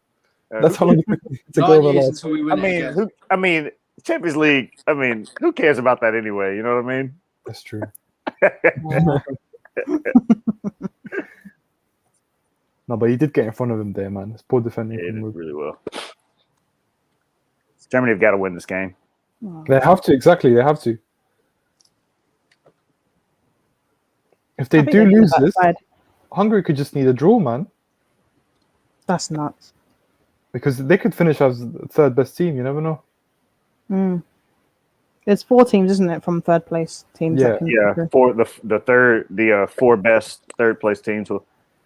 That's how long it took to go 9 over years last. until we win it again. I mean, Champions League. I mean, who cares about that anyway? You know what I mean? That's true. No, but he did get in front of him there, man. It's poor defending. Yeah, he from did Ruben. really well. Germany have got to win this game. Oh. They have to, exactly. They have to. If they I think do they lose that this, side. Hungary could just need a draw, man. That's nuts. Because they could finish as the third best team. You never know. Mm. It's 4 teams, isn't it, from third place teams? that can Yeah. go through? For the 4 best third place teams.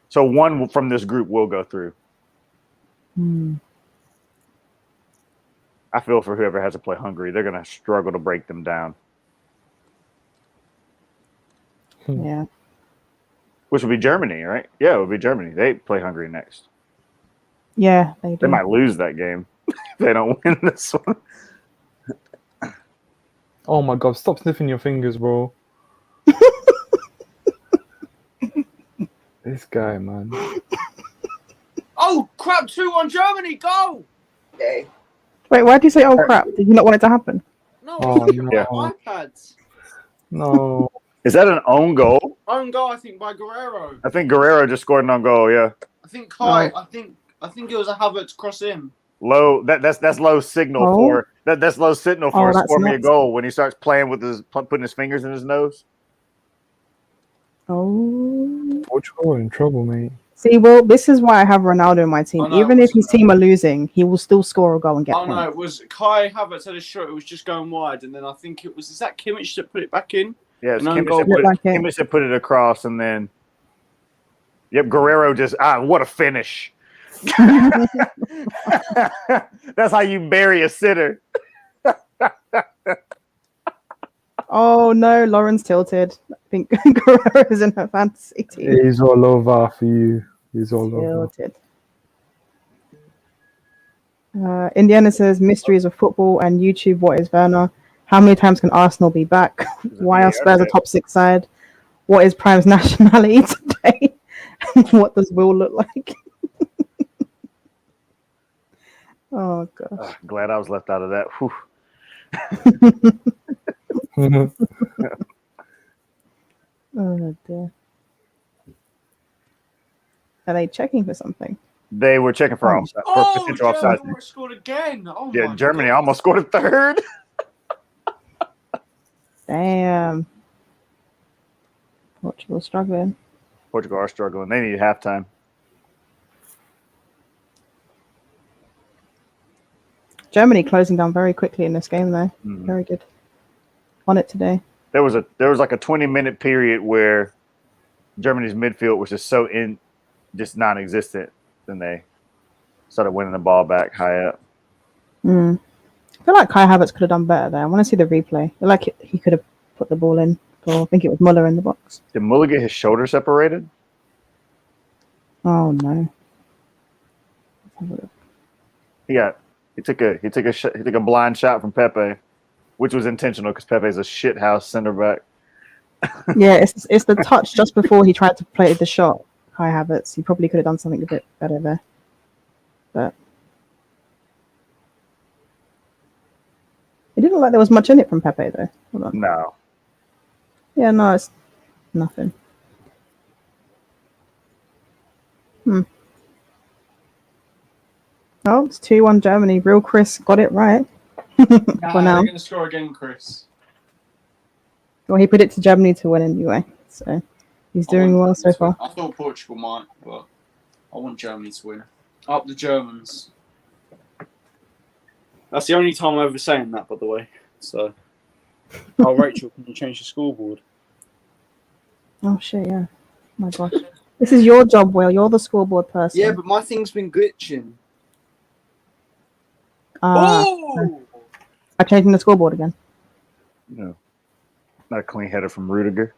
So one from this group will go through. Hmm. I feel for whoever has to play Hungary. They're going to struggle to break them down. Yeah. Which would be Germany, right? Yeah, it would be Germany. They play Hungary next. Yeah, they do. They might lose that game if they don't win this one. Oh my god! Stop sniffing your fingers, bro. This guy, man. Oh, Crap, 2-1 Germany, go! Okay. Wait, why did you say, oh crap? Did you not want it to happen? No, Oh, look at no. my iPads. No. Is that an own goal? Own goal, I think, by Guerrero. I think Guerrero just scored an own goal. Yeah. I think Kai. No. I think it was a Havertz cross in. Low. That's low signal Oh. for that's low signal for Oh, that's score me a nuts. goal when he starts playing with putting his fingers in his nose. Oh. Portugal in trouble, mate. See, well, this is why I have Ronaldo in my team. Oh, no, Even it if his wasn't team are losing, he will still score a goal and get Oh no, points. it was Kai Havertz had a shot. It was just going wide, and then I think it was. Is that Kimmich that put it back in? Yes, An own Kimmich goal. had, put Looked it, like it. Kimmich had put it across, and then yep, Guerrero just what a finish. That's how you bury a sitter. Oh no, Lauren's tilted. I think Guerrero is in her fantasy team. He's all over for you. He's all over. Tilted. Indiana says mysteries of football and YouTube. What is Werner? How many times can Arsenal be back? Why are Spurs a top 6 side? What is Prime's nationality today? What does Will look like? Oh gosh. Glad I was left out of that. Whew. Oh dear. Are they checking for something? They were checking for offside, for potential offside. Germany scored again. Oh Yeah, my Germany God. almost scored a third. Damn. Portugal struggling. Portugal are struggling. They need halftime. Germany closing down very quickly in this game though. Mhm. Very good. On it today. There was like a 20-minute period where Germany's midfield was just non-existent. Then they started winning the ball back high up. I feel like Kai Havertz could have done better there. I want to see the replay. I feel like he could have put the ball in. I think it was Muller in the box. Did Muller get his shoulder separated? Oh no. He took a blind shot from Pepe, which was intentional because Pepe's a shithouse center back. Yeah, it's the touch just before he tried to play the shot. Kai Havertz. He probably could have done something a bit better there. But it didn't look like there was much in it from Pepe though. Hold on. No. Yeah, no, it's nothing. Oh, it's 2-1 Germany. Real Chris got it right. Nah, For now. they're going to score again, Chris. Well, he predicted Germany to win anyway, so he's doing well so far. I thought Portugal might, but I want Germany to win. Up the Germans. That's the only time I'm ever saying that, by the way. So, oh, Rachel, can you change the scoreboard? Oh shit, yeah. Oh my gosh. This is your job, Will. You're the scoreboard person. Yeah, but my thing's been glitching. I'm changing the scoreboard again. No. Not a clean header from Rudiger.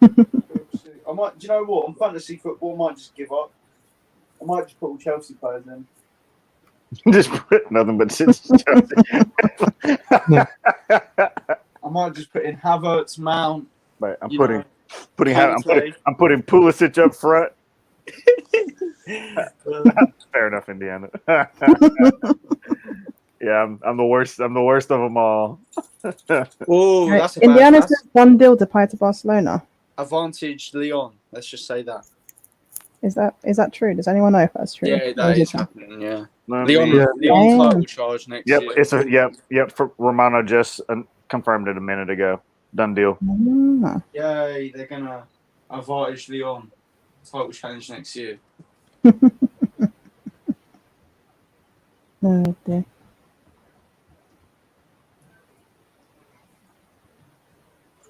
I might. Do you know what? On fantasy football, I might just give up. I might just put all Chelsea players in. Just put nothing but six. I might just put in Havertz, Mount. Right, I'm You putting Kante. I'm putting Pulisic up front. Fair enough, Indiana. Yeah, I'm the worst. I'm the worst of them all. Oh, Right, that's a Indiana bad says 1-0 to Barcelona. advantage. Leon. Let's just say that. Is that true? Does anyone know if that's true? Yeah, Or that it is happening. Yeah, Let Leon. me- Leon Damn. title charge next Yep, year. it's yep. For Romano just confirmed it a minute ago. Done deal. Ah. Yay! They're gonna advantage Leon title challenge next year. Oh, dear.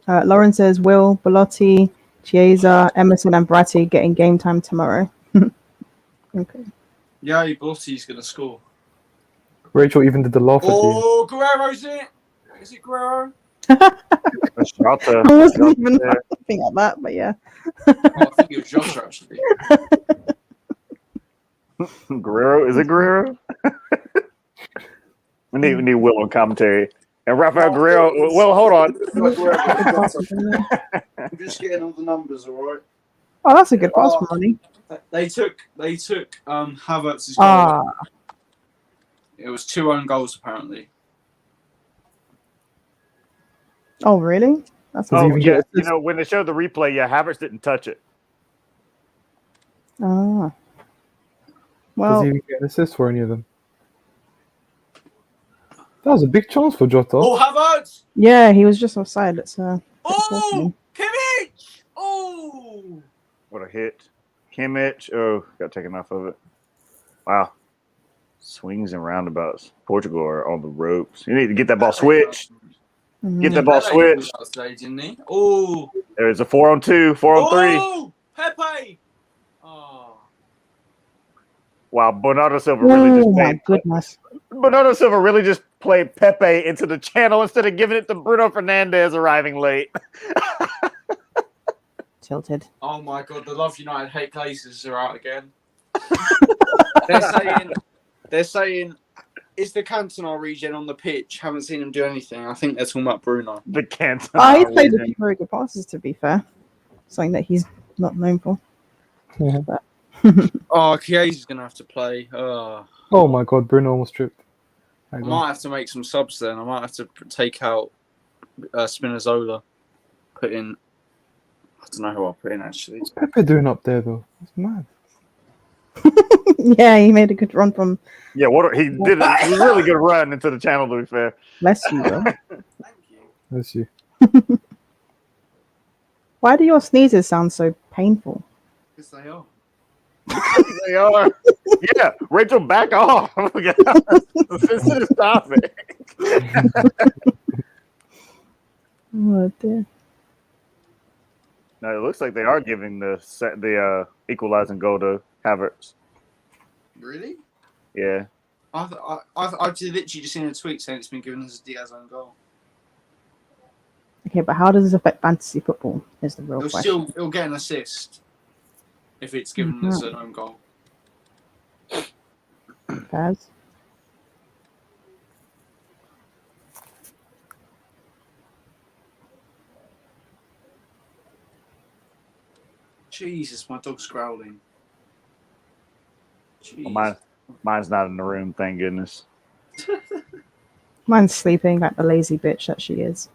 Lauren says, Will, Belotti, Chiesa, Emerson, and Bratti getting game time tomorrow. Okay. Yay! Blotty's gonna score. Rachel even did the laugh at you. Oh, Guerrero's it. Is it Guerrero? Shout I out wasn't even to- thinking at that, but yeah. Oh, I think it was Joshua actually. Guerrero. Is it Guerrero? we need Will on commentary. And Rafael Guerrero. Well, hold on. I'm just getting all the numbers, all right. Oh, that's a good pass from Ronnie. They took Havertz's goal. Ah, It was 2 own goals apparently. oh, really? That's Does he Oh, even yeah. get You assists? know, when they showed the replay, yeah, Havertz didn't touch it. Ah. Does Well, he even get an assist for any of them? That was a big chance for Jota. Oh, Havertz! yeah, he was just offside. Let's Oh, Kimmich! Oh, What a hit. Kimmich. Oh, got taken off of it. Wow. Swings and roundabouts. Portugal are on the ropes. You need to get that ball switched. Get that ball switched. Today, didn't he? Oh, There's a 4-on-2, 4-on-3. oh, Pepe! Oh, Wow, Bernardo Silva really just oh my played. goodness. Bernardo Silva really just played Pepe into the channel instead of giving it to Bruno Fernandes arriving late. Tilted. oh my God! The Love United hate Glazers are out again. They're saying, is the Cantona regen on the pitch? Haven't seen him do anything. I think they're talking about Bruno. The Cantona. Oh, he played a few very good passes, to be fair. Something that he's not known for. Yeah. But Oh, Chiesa's gonna have to play. Oh, Oh my god, Bruno almost tripped. I might have to make some subs then. I might have to take out Spinazzola. Put in. I don't know who I'll put in actually. What's Pepe doing up there though? That's mad. yeah, he made a good run from. Yeah, he did a really good run into the channel, to be fair. Bless you, bro. Thank you. That's you. Why do your sneezes sound so painful? Because they are. They are. Yeah, Rachel, back off. Stop it. Oh dear. No, it looks like they are giving the equalizing goal to Havertz. Really? Yeah. I've literally just seen a tweet saying it's been given as a Diaz own goal. Okay, but how does this affect fantasy football? Is the real question. It'll get an assist if it's given as an own goal. Paz? Jesus, my dog's growling. Jeez. Well, mine's not in the room, thank goodness. Mine's sleeping like the lazy bitch that she is.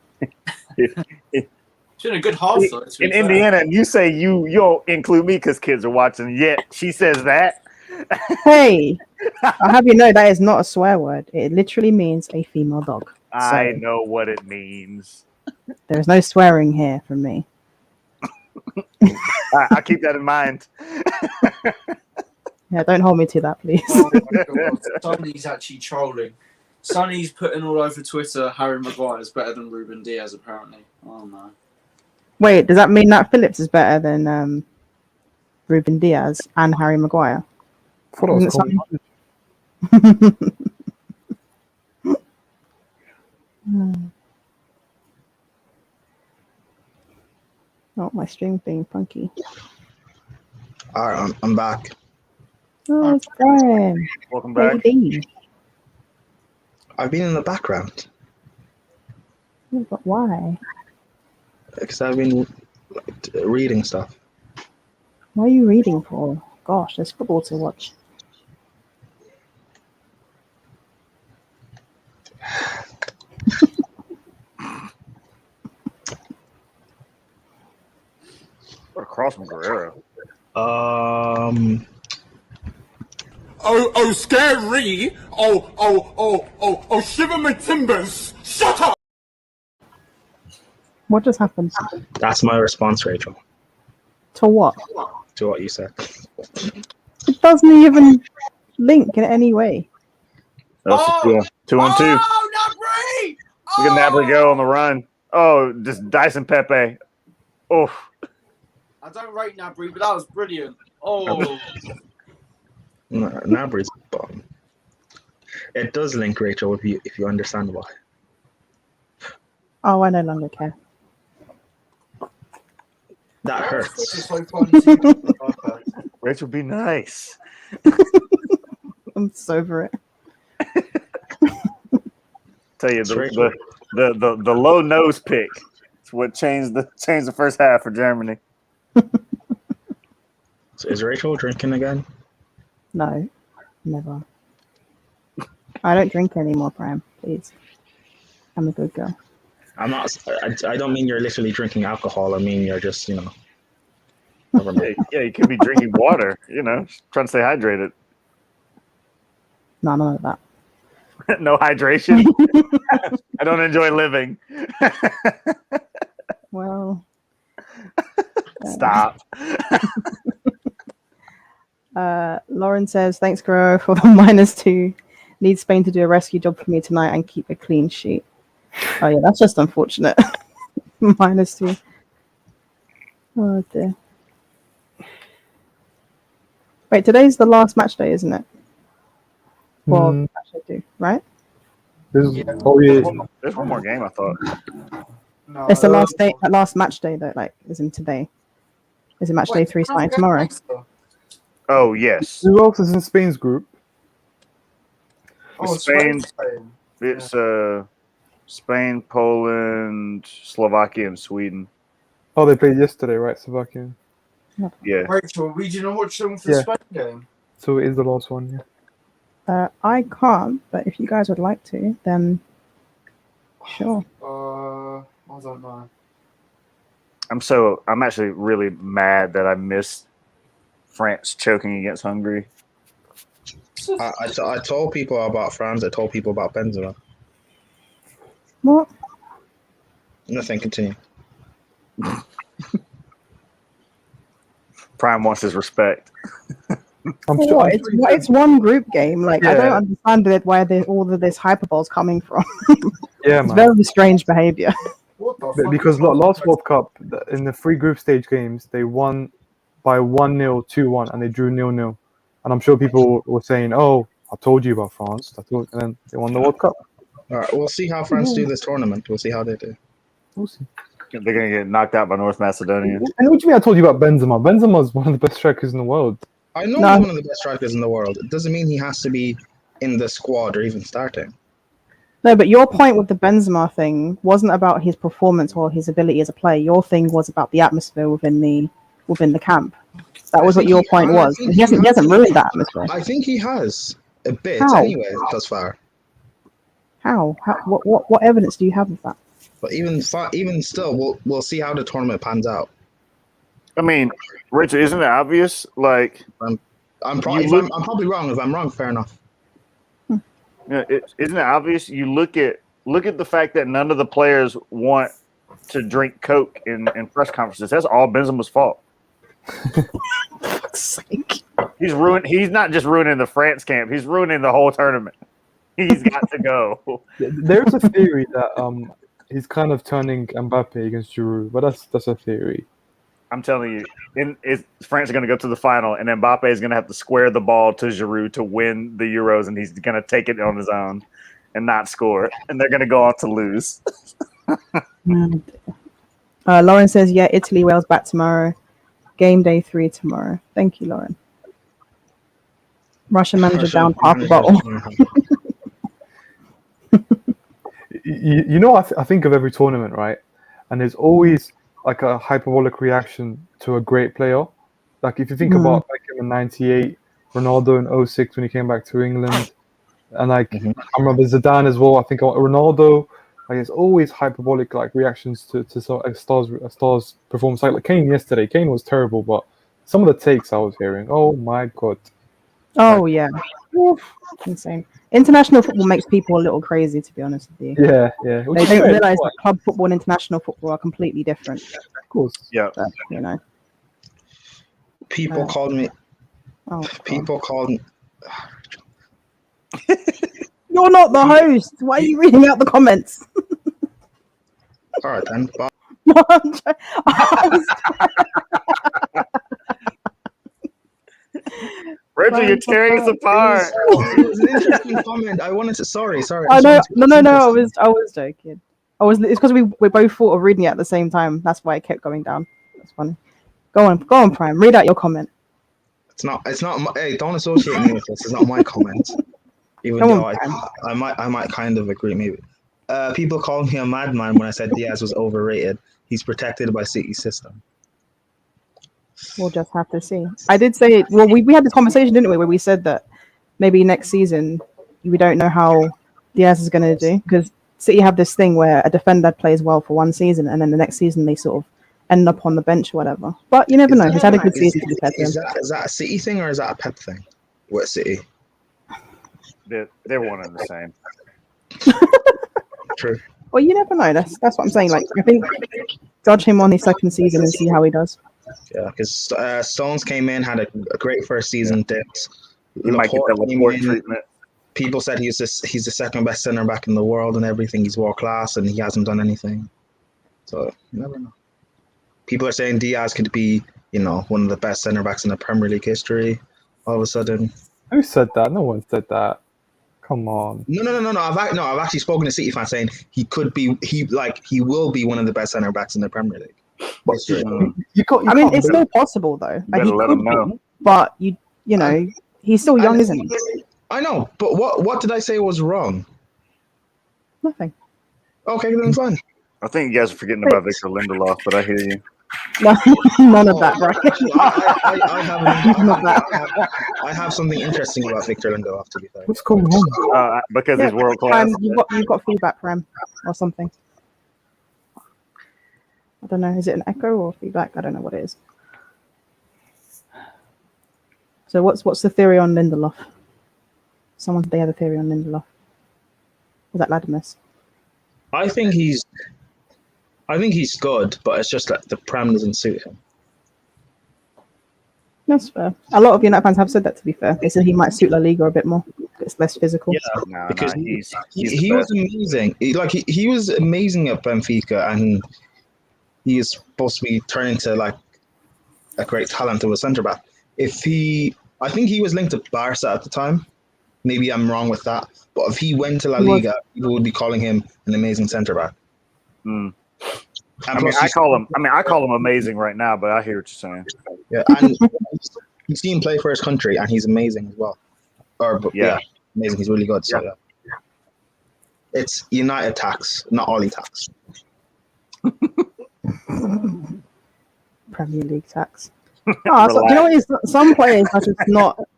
It's been a good half though. In Indiana, and you say you don't include me because kids are watching, yet she says that. Hey, I'll have you know that is not a swear word. It literally means a female dog. I know what it means. There is no swearing here from me. I keep that in mind. Yeah, don't hold me to that, please. Oh my God. Sonny's actually trolling. Sonny's putting all over Twitter Harry Maguire is better than Ruben Diaz, apparently. Oh no. Wait, does that mean that Phillips is better than Ruben Diaz and Harry Maguire? I thought it was Isn't it Oh, my stream being funky. All right, I'm back. Oh, it's Brian. Welcome Where back. you been? I've been in the background Yeah, but why? because I've been reading stuff. What are you reading for? Gosh, there's football to watch. What a cross from Guerrero. Oh, scary. Oh, shiver my timbers. Shut up. What just happened? That's my response, Rachel, To what? to what you said. It doesn't even link in any way. That's 2 on 2. Oh, Nabry! Look at Nabry go on the run. Oh, just Dyson Pepe. Oh, I don't rate Nabry, but that was brilliant. Oh, Nabry's bomb. It does link, Rachel, if you understand why. Oh, I no longer care. That this hurts. is so funny. Rachel, be nice. I'm just over it. Tell you It's the Rachel. the low nose pick. It's what changed the first half for Germany. Is Rachel drinking again? No, never. I don't drink anymore, Prime. Please, I'm a good girl. I'm not. I don't mean you're literally drinking alcohol. I mean you're just, you know. Never mind. Yeah, you could be drinking water. You know, trying to stay hydrated. No, none of that. No hydration. I don't enjoy living. Well, Stop. Lauren says, thanks, Gro, for the -2. Need Spain to do a rescue job for me tonight and keep a clean sheet. Oh, yeah, that's just unfortunate. -2. Oh, dear. Wait, today's the last match day, isn't it? Well, match day 2, right? There's one more game, I thought. No, It's the last day, last match day, though, like, is in today. Is it match day 3 starting tomorrow? Oh, yes. Who else is in Spain's group? Oh, Spain. Spain. It's Spain, Poland, Slovakia, and Sweden. Oh, they played yesterday, right? Slovakia. Yeah. Rachel, we didn't watch them for the Yeah. Spain game. So it is the last one, yeah. I can't, but if you guys would like to, then sure. I don't know. I'm actually really mad that I missed France choking against Hungary. I told people about France. I told people about Benzema. What? Nothing. Continue. Prime wants his respect. It's one group game. Like, I don't Yeah. understand it, where all of this hyperbole's coming from. Yeah, It's man. very strange behavior. What the fuck? Because last World Cup, in the 3 group stage games, they won by 1-0, 2-1, and they drew 0-0. And I'm sure people were saying, "Oh, I told you about France." And then they won the World Cup. All right, we'll see how France do this tournament. We'll see how they do. We'll see. They're going to get knocked out by North Macedonia. And what do you mean I told you about Benzema? Benzema is one of the best strikers in the world. I know he's one of the best strikers in the world. It doesn't mean he has to be in the squad or even starting. No, but your point with the Benzema thing wasn't about his performance or his ability as a player. Your thing was about the atmosphere within the camp. That was what your point was. He hasn't ruined that atmosphere. I think he has a bit How? anyway thus far. How? What evidence do you have of that? But even still, we'll see how the tournament pans out. I mean, Richard, isn't it obvious? Like, I'm probably wrong. If I'm wrong, fair enough. Isn't it obvious? You look at the fact that none of the players want to drink Coke in press conferences. That's all Benzema's fault. He's not just ruining the France camp. He's ruining the whole tournament. He's got to go. There's a theory that he's kind of turning Mbappe against Giroud, but that's a theory. I'm telling you, France are going to go to the final, and Mbappe is going to have to square the ball to Giroud to win the Euros, and he's going to take it on his own and not score, and they're going to go on to lose. Lauren says, yeah, Italy, Wales back tomorrow. Game day 3 tomorrow. Thank you, Lauren. Russian manager down half a bottle. You know, I think of every tournament, right? And there's always like a hyperbolic reaction to a great player. Like if you think about Beckham in '98, Ronaldo in '06 when he came back to England, and like I remember Zidane as well. I think Ronaldo. Like there's always hyperbolic like reactions to a star's performance. Like Kane yesterday. Kane was terrible, but some of the takes I was hearing, oh my god. Oh yeah, insane. International football makes people a little crazy, to be honest with you. Yeah. They don't realize that club football and international football are completely different. Of course. Yeah. But, you know. People called me. Oh, people called me. You're not the host. Why are you reading out the comments? All right then. Bye. Reggie, you're tearing us apart. It was an interesting comment. I wanted to. Sorry. Oh no. I was joking. It's because we both thought of reading it at the same time. That's why it kept going down. That's funny. Go on, Prime. Read out your comment. It's not. Hey, don't associate me with this. It's not my comment. Even though I might kind of agree. Maybe. People called me a madman when I said Diaz was overrated. He's protected by City's system. We'll just have to see. I did say, well, we had this conversation, didn't we, where we said that maybe next season we don't know how Diaz is going to do, because City have this thing where a defender plays well for one season and then the next season they sort of end up on the bench or whatever. But you never know. He's had a good season. Is that a City thing or is that a Pep thing? What City? They're one and the same. True. Well, you never know. That's what I'm saying. Like, I think judge him on his second season and see how he does. Yeah, because Stones came in, had a great first season, dipped. He might get that Laporte treatment. People said he's the second best center back in the world and everything. He's world class and he hasn't done anything. So you never know. People are saying Diaz could be, one of the best center backs in the Premier League history. All of a sudden, Who said that? No one said that. Come on. No. I've actually spoken to City fans saying he will be one of the best center backs in the Premier League. It's still possible though. Like, he let could him know. be, but he's still young, isn't he? I know, but what did I say was wrong? Nothing. Okay, then fine. I think you guys are forgetting about Victor Lindelof, but I hear you. No, none of that, right? I have something interesting about Victor Lindelof, to be fair. What's going on? Because he's world class. You've got feedback for him or something. I don't know. Is it an echo or feedback? I don't know what it is. So what's the theory on Lindelof? Someone said they had a theory on Lindelof. Was that Latimus? I think he's good, but it's just that the Prem doesn't suit him. That's fair. A lot of United fans have said that, to be fair. They said he might suit La Liga a bit more. It's less physical. Yeah, because he was amazing. He was amazing at Benfica, and he is supposed to be turned into like a great talent of a centre back. I think he was linked to Barca at the time. Maybe I'm wrong with that, but if he went to La Liga, people would be calling him an amazing centre back. Mm. I call him amazing right now, but I hear what you're saying. Yeah, and you've seen him play for his country, and he's amazing as well. Amazing. He's really good. So yeah. It's United tax, not Ollie tax. Premier League tax. Some players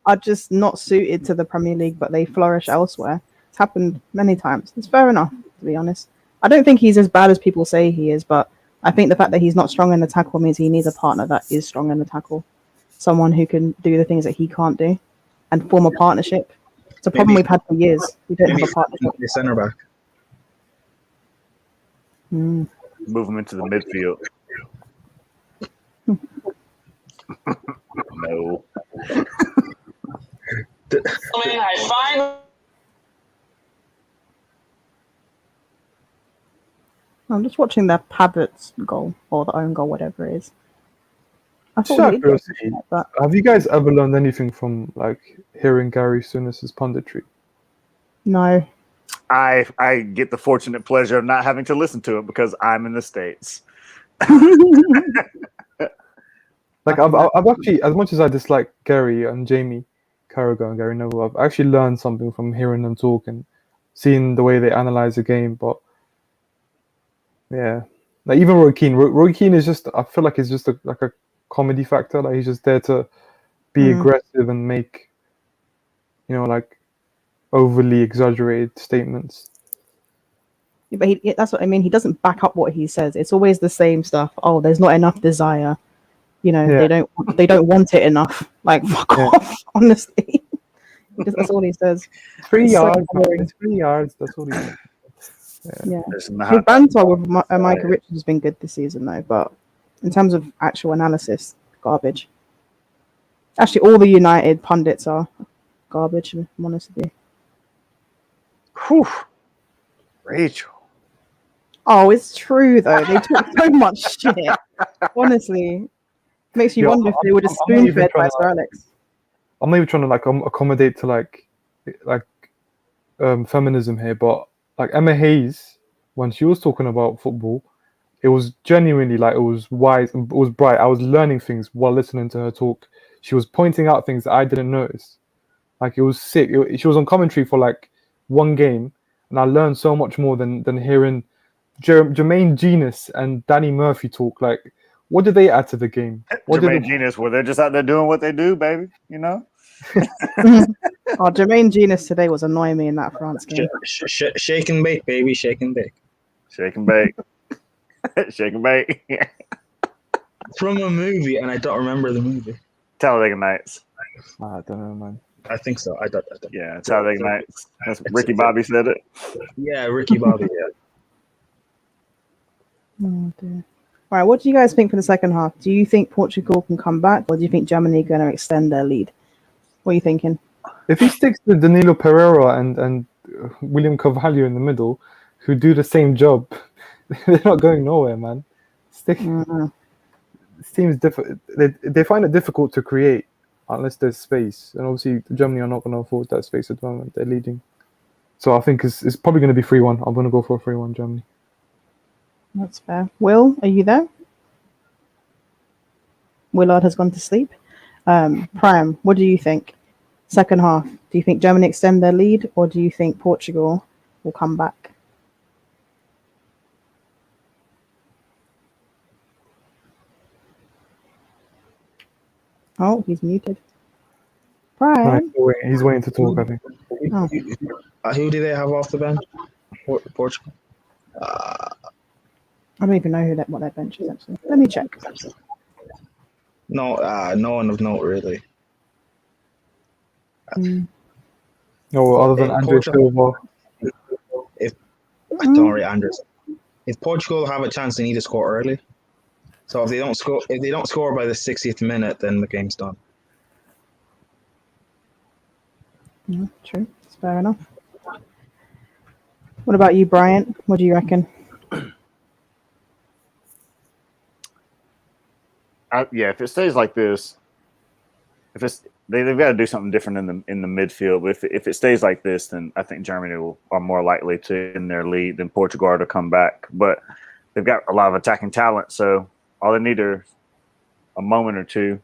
are just not suited to the Premier League, but they flourish elsewhere. It's happened many times. It's fair enough, to be honest. I don't think he's as bad as people say he is, but I think the fact that he's not strong in the tackle means he needs a partner that is strong in the tackle, someone who can do the things that he can't do, and form a partnership. It's a problem we've had for years. We don't have a partnership. Center back. Move him into the midfield. No. I'm just watching the Pavitt's goal or the own goal, whatever it is. Have you guys ever learned anything from hearing Gary Souness's punditry? No. I get the fortunate pleasure of not having to listen to it because I'm in the States. I've actually, as much as I dislike Gary and Jamie Carragher and Gary Neville, I've actually learned something from hearing them talk and seeing the way they analyze the game. But yeah, even Roy Keane. Roy Keane is just, I feel like he's just a comedy factor. Like, he's just there to be aggressive and make, overly exaggerated statements. Yeah, but that's what I mean. He doesn't back up what he says. It's always the same stuff. Oh, there's not enough desire. They don't want it enough. Fuck off, honestly. That's all he says. 3 yards. It's 3 yards. That's all he says. Yeah. His banter with Micah Richards has been good this season, though. But in terms of actual analysis, garbage. Actually, all the United pundits are garbage, if I'm honest with you. Whew. Rachel. Oh, it's true, though. They talk so much shit. Honestly. Makes you wonder if they were just spoon-fed by Sir Alex. I'm not even trying to accommodate to feminism here, but Emma Hayes, when she was talking about football, it was genuinely it was wise and it was bright. I was learning things while listening to her talk. She was pointing out things that I didn't notice. It was sick. She was on commentary for one game, and I learned so much more than hearing Jermaine Genius and Danny Murphy talk what did they add to the game? What did Jermaine Genius, where they're just out there doing what they do, baby. You know. Oh, Jermaine Genius today was annoying me in that France game. Shake and bake, baby. Shake and bake. Shake and bake. Shake and bake. From a movie, and I don't remember the movie. Talladega Nights. I don't know, man. I think so. I don't. Yeah, Talladega Nights. That's Ricky Bobby said it. Yeah, Ricky Bobby. Yeah. Oh, dear. All right, what do you guys think for the second half? Do you think Portugal can come back, or do you think Germany are going to extend their lead? What are you thinking? If he sticks to Danilo Pereira and William Carvalho in the middle, who do the same job, they're not going nowhere, man. It seems difficult. They find it difficult to create unless there's space, and obviously Germany are not going to afford that space at the moment. They're leading, so I think it's probably going to be 3-1. I'm going to go for a 3-1 Germany. That's fair. Will, are you there? Willard has gone to sleep. Prime, what do you think? Second half, do you think Germany extend their lead, or do you think Portugal will come back? Oh, he's muted. Prime. He's waiting to talk, I think. Oh. Who do they have off the bench? Portugal. I don't even know what their bench is, actually. Let me check. No, no one of note really. No, other than Andre Silva. Don't worry, Anders. If Portugal have a chance, they need to score early. So if they don't score by the 60th minute, then the game's done. Yeah, true. It's fair enough. What about you, Bryant? What do you reckon? Yeah, if it stays like this, they've got to do something different in the midfield. But if it stays like this, then I think Germany are more likely to in their lead than Portugal are to come back. But they've got a lot of attacking talent, so all they need are a moment or two.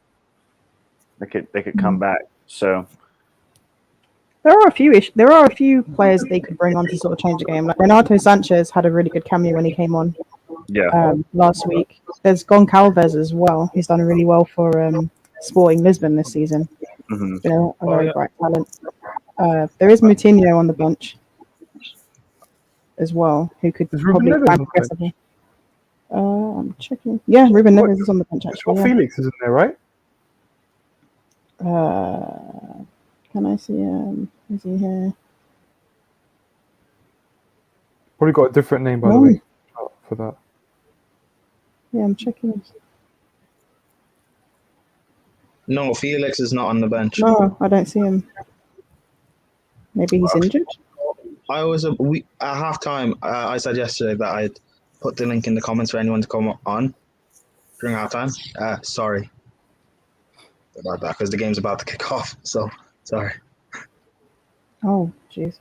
They could come back. So there are a few players that they could bring on to sort of change the game. Like Renato Sanchez had a really good cameo when he came on. Yeah. Last week. There's Goncalves as well. He's done really well for Sporting Lisbon this season. Mm-hmm. He's been a very bright talent. There is Moutinho on the bench as well, who could probably climb progressively. I'm checking. Yeah, Ruben Neves is on the bench actually. Yeah. Felix is in there, right? Can I see him? Is he here? Probably got a different name, by the way, for that. Yeah, I'm checking. No, Felix is not on the bench. No, I don't see him. Maybe he's injured. At halftime. I said yesterday that I'd put the link in the comments for anyone to come on during halftime. Sorry about that because the game's about to kick off. So sorry. Oh, jeez.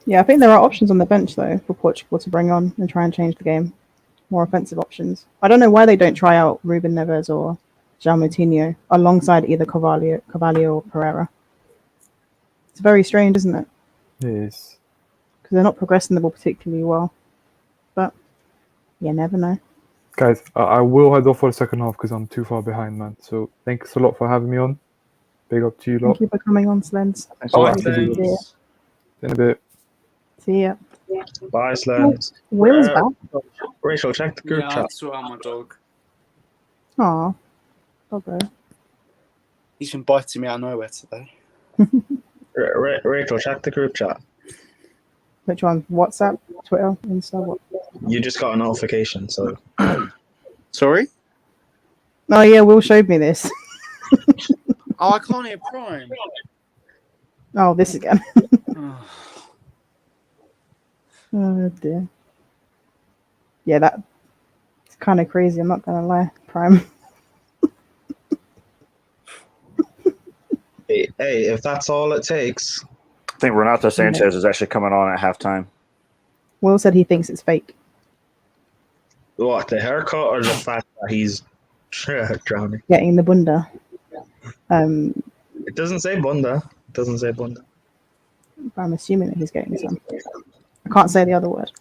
Yeah, I think there are options on the bench though for Portugal to bring on and try and change the game. More offensive options. I don't know why they don't try out Ruben Neves or João Moutinho alongside either Carvalho or Pereira. It's very strange, isn't it? It is. Because they're not progressing the ball particularly well. But you never know. Guys, I will head off for the second half because I'm too far behind, man. So thanks a lot for having me on. Big up to you lot. Thank you for coming on, Slens. Thanks a lot. In a bit. See ya. Bye, Slens. Will's back. Rachel, check the group chat. I saw my dog. Aw. Okay. He's been biting me out of nowhere today. Rachel, check the group chat. Which one? WhatsApp, Twitter, Insta, what? You just got a notification, so. Sorry? Oh yeah, Will showed me this. Oh, I can't hear Prime. Oh, this again. Oh dear. Yeah, that's kind of crazy. I'm not gonna lie, Prime. Hey, if that's all it takes. I think Renato Sanchez is actually coming on at halftime. Will said he thinks it's fake. What, the haircut or the fact that he's drowning? Getting the bunda. It doesn't say bunda. It doesn't say bunda. I'm assuming that he's getting some. I can't say the other word.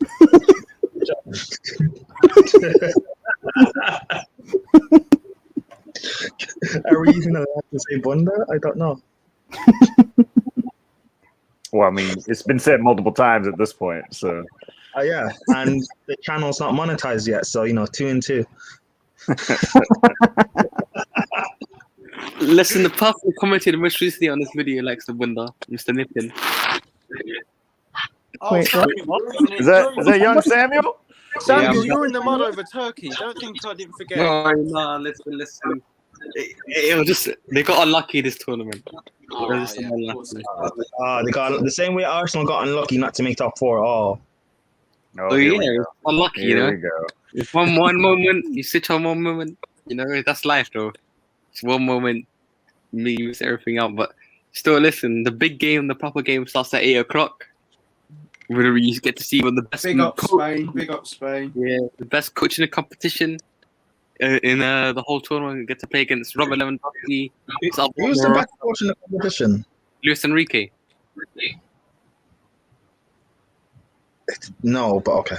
Are we even allowed to say bunda? I don't know. Well, I mean, it's been said multiple times at this point, so. Yeah, and the channel's not monetized yet, so 2 and 2. Listen, the person who commented most recently on this video likes the window, Mr. Nippin. Oh, Wait, Samuel, Is that young Samuel? Samuel, Yeah, you're in the mud over Turkey. Don't think I didn't forget. No, listen. It was just they got unlucky this tournament. They were just unlucky. They got the same way Arsenal got unlucky not to make top 4. Oh, So here yeah, we it go. was unlucky, Here we go. It's one moment, you switch on one moment, that's life though. It's one moment, you miss everything out. But still, listen, the big game, the proper game starts at 8 o'clock. Where you get to see one of the best. Big up Spain. Big up Spain. Yeah, the best coach in the competition in the whole tournament. You get to play against Robert Lewandowski. Who's the best coach in the competition? Luis Enrique. No, but okay.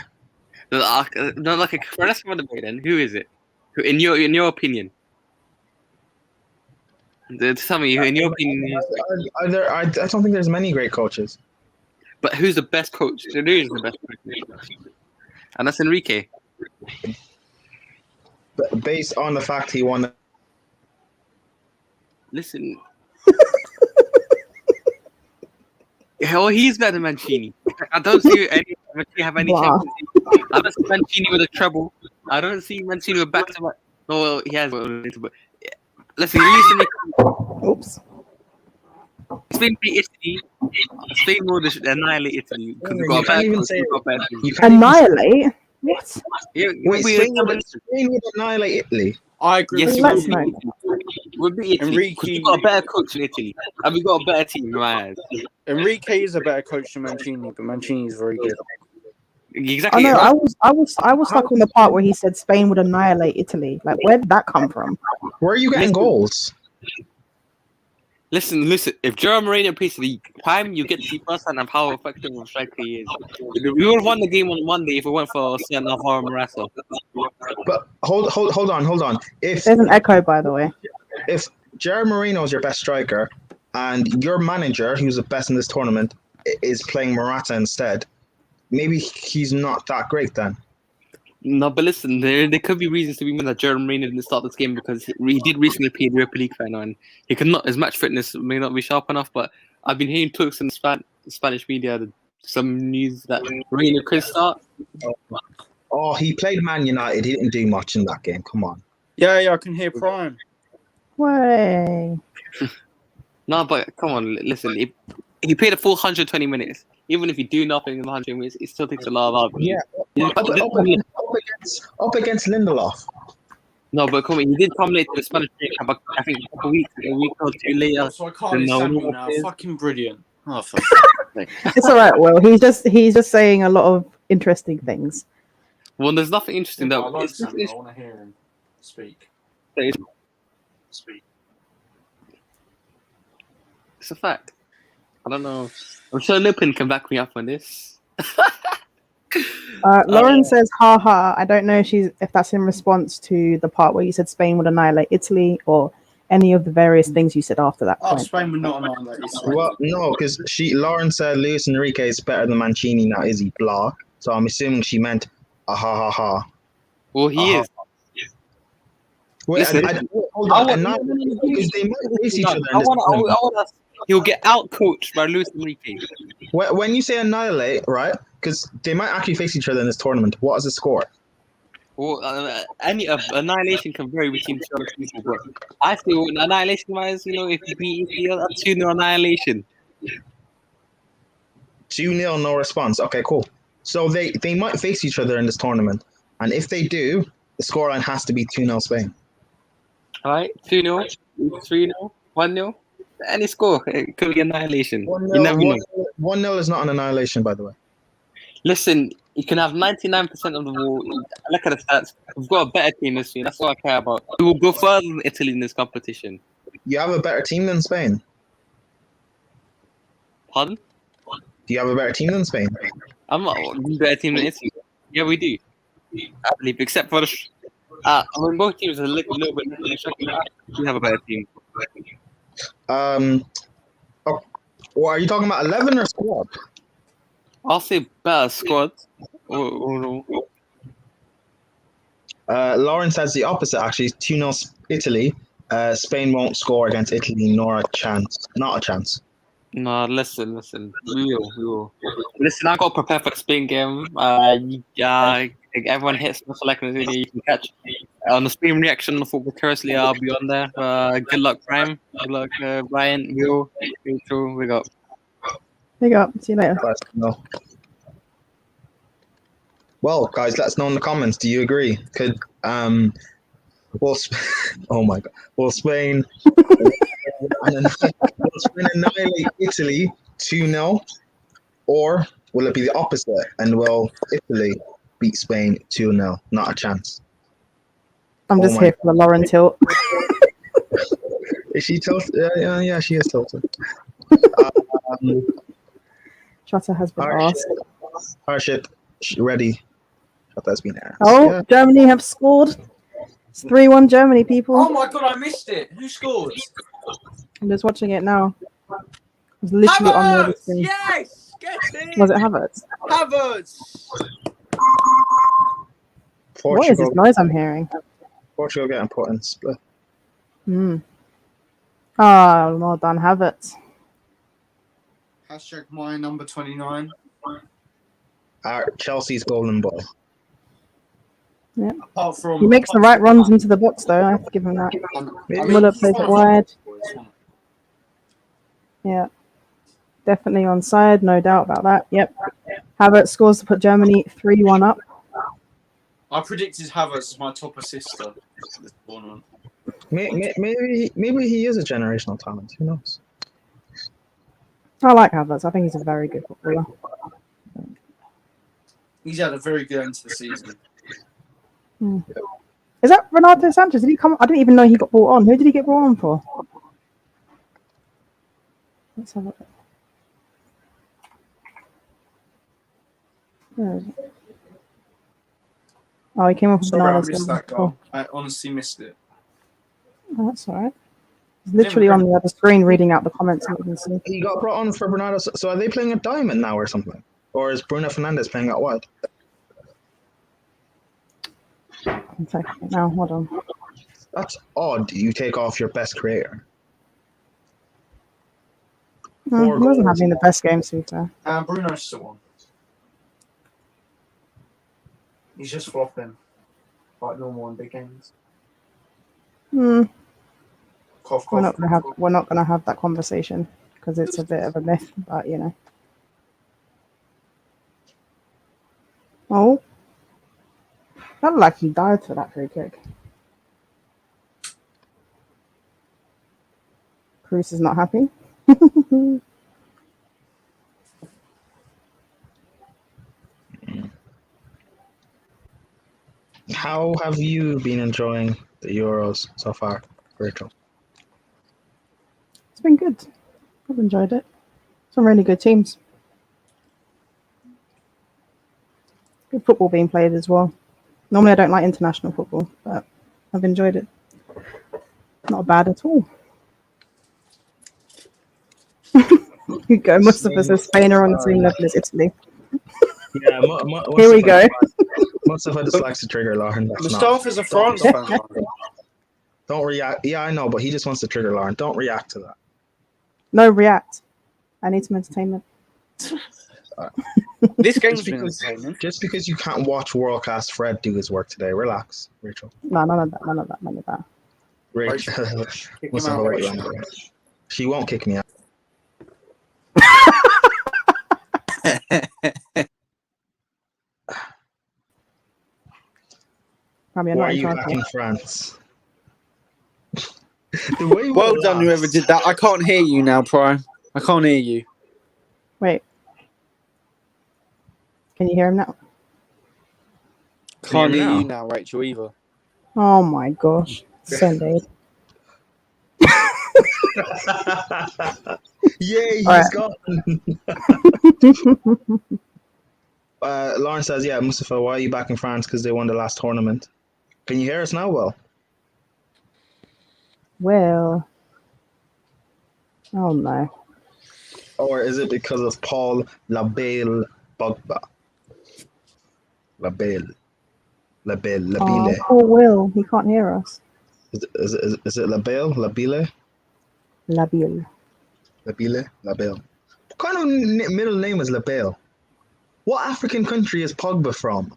No, like let's have a debate then. Who is it? Who, in your opinion? Tell me, in your opinion. I don't think there's many great coaches. But who's the best coach? There is the best coach. And that's Enrique. But based on the fact he won. Listen. Well, he's better than Mancini. I don't see Mancini have any Champions League. I don't see Mancini with a treble. I don't see Mancini with back-to-back. No, well, he has. But listen, Oops. Spain beat Italy. Spain would annihilate Italy because we got You can't even say Annihilate? What? Yeah, Wait, Spain would annihilate Italy. I agree. Yes, Let's know. we beat Italy because we got a better coach in Italy, and we got a better team in my eyes. Enrique is a better coach than Mancini, but Mancini is very good. Exactly. I know. I was stuck on the part where he said Spain would annihilate Italy. Like, where did that come from? Where are you getting goals? Listen. If Gerard Moreno plays the prime, you get to see firsthand of how effective of a striker he is. We would have won the game on Monday if it went for San Alvaro Morata. But hold on. If There's an echo, by the way. If Gerard Moreno is your best striker and your manager, who's the best in this tournament, is playing Morata instead, maybe he's not that great then. No, but listen, there could be reasons to be mad that Gerard Moreno didn't start this game because he did recently play the Europa League final and he could not, his match fitness may not be sharp enough. But I've been hearing talks in Spanish media, some news that Moreno could start. Oh, he played Man United. He didn't do much in that game. Come on. Yeah, I can hear Prime. Way. No, but come on, listen. If he played a full 120 minutes, even if you do nothing in the 100 minutes, it still takes a lot out of you. Yeah, up against Lindelof. No, but come on, he did come late to the Spanish League. I think a week or two later. So I can't hear Samuel now. Fucking brilliant. Oh, fuck. It's all right. Well, he's just saying a lot of interesting things. Well, there's nothing interesting I though. like Samuel. I want to hear him speak. It's a fact. I don't know. I'm sure Lupin can back me up on this. Lauren says, "Ha ha." I don't know if that's in response to the part where you said Spain would annihilate Italy or any of the various things you said after that. Oh, Spain would not annihilate Italy. Well, no, because Lauren said Luis Enrique is better than Mancini now, is he? Blah. So I'm assuming she meant ha ha ha. Well, he is. Wait, hold on. Because they might face each other. In this tournament. He'll get out coached by Luis Enrique. When you say annihilate, right? Because they might actually face each other in this tournament. What is the score? Well, any annihilation can vary between two other people, but I feel annihilation-wise, if you beat Italy, that's 2-0 annihilation. 2-0, no response. Okay, cool. So they might face each other in this tournament, and if they do, the scoreline has to be 2-0 Spain. All right, 2-0, 3-0, 1-0. Any score, it could be annihilation. 1-0, You never know. 1-0 is not an annihilation, by the way. Listen, you can have 99% of the ball. Look at the stats. We've got a better team this year. That's what I care about. We will go further than Italy in this competition. You have a better team than Spain. Pardon? Do you have a better team than Spain? I'm not a better team than Italy. Yeah, we do. I believe, except for the. I mean, both teams are a little bit shocking. We have a better team. Well, are you talking about 11 or squad? I'll say better squad. No. Lawrence has the opposite, actually. 2-0 Italy. Spain won't score against Italy, nor a chance. Not a chance. No, listen. We will. Listen, I got prepared for the Spain game. Everyone hits the select you can catch. On the Spain reaction on football curiously, I'll be on there. Good luck, Prime. Good luck, Brian. Will. We got. There you go. See you later. No. Well, guys, let us know in the comments. Do you agree? Could oh my God, will Spain annihilate Italy 2-0, or will it be the opposite and will Italy beat Spain 2-0? Not a chance. I'm just here for the Lauren tilt. Is she tilted? Yeah, she is tilted. Shutter has been asked. Hardship, ready. Shutter's been asked. Oh, yeah. Germany have scored. It's 3-1 Germany, people. Oh my God, I missed it. Who scored? I'm just watching it now. It was literally on the other screen. Yes! Get it! Was it Havertz? Havertz! What is this noise I'm hearing? Portugal getting put in split. Oh, well done, Havertz. Hashtag my number 29. Chelsea's golden boy. Yeah. Apart from He makes the right runs into the box, though. I have to give him that. Muller plays it wide. Yeah. Definitely on side, no doubt about that. Yep. Havertz scores to put Germany 3-1 up. I predicted Havertz as my top assister. This tournament. Maybe he is a generational talent. Who knows? I like Havertz. I think he's a very good footballer. He's had a very good end to the season. Is that Renato Sanchez? Did he come? I didn't even know he got brought on. Who did he get brought on for? Let's have a look. Where is it? Oh, he came off of Sorry, I Bernardo's missed goal. that goal. I honestly missed it. Oh, that's all right. He's literally on the other screen reading out the comments. And you can see. He got brought on for Bernardo. So are they playing a diamond now or something? Or is Bruno Fernandes playing out wide? I'm taking it now. Hold on. That's odd. You take off your best creator. He wasn't having the best game, to be fair. Bruno's still on. He's just flopping. Like normal in big games. Cough, We're cough. not gonna have that conversation because it's a bit of a myth, but you know. Oh, felt like he died for that free kick. Cruz is not happy. How have you been enjoying the Euros so far, Rachel? It's been good. I've enjoyed it. Some really good teams. Good football being played as well. Normally I don't like international football, but I've enjoyed it. Not bad at all. You go. Mustafa says Spain are on the same level as Italy. Yeah, Here we go. Mustafa just likes to trigger Lauren. Mustafa's a France fan. Don't react. Yeah, I know, but he just wants to trigger Lauren. Don't react to that. No, react. I need some entertainment. This game's been entertaining. Just because you can't watch world class Fred do his work today, relax, Rachel. No, none of that. Rachel, she won't kick me out. Why are you back in France? Well done, whoever did that. I can't hear you now, Prime. I can't hear you. Wait. Can you hear him now? Can't hear you now, Rachel, either. Oh my gosh. Send aid. Yay, he's Right. gone. Lauren says, yeah, Mustafa, why are you back in France? Because they won the last tournament. Can you hear us now, Will? Well, oh no. Or is it because of Paul Labelle Pogba? Labelle. Labile. Poor Will. He can't hear us. Is it Labelle? Labile? Labile. Labelle. What kind of middle name is Labelle? What African country is Pogba from?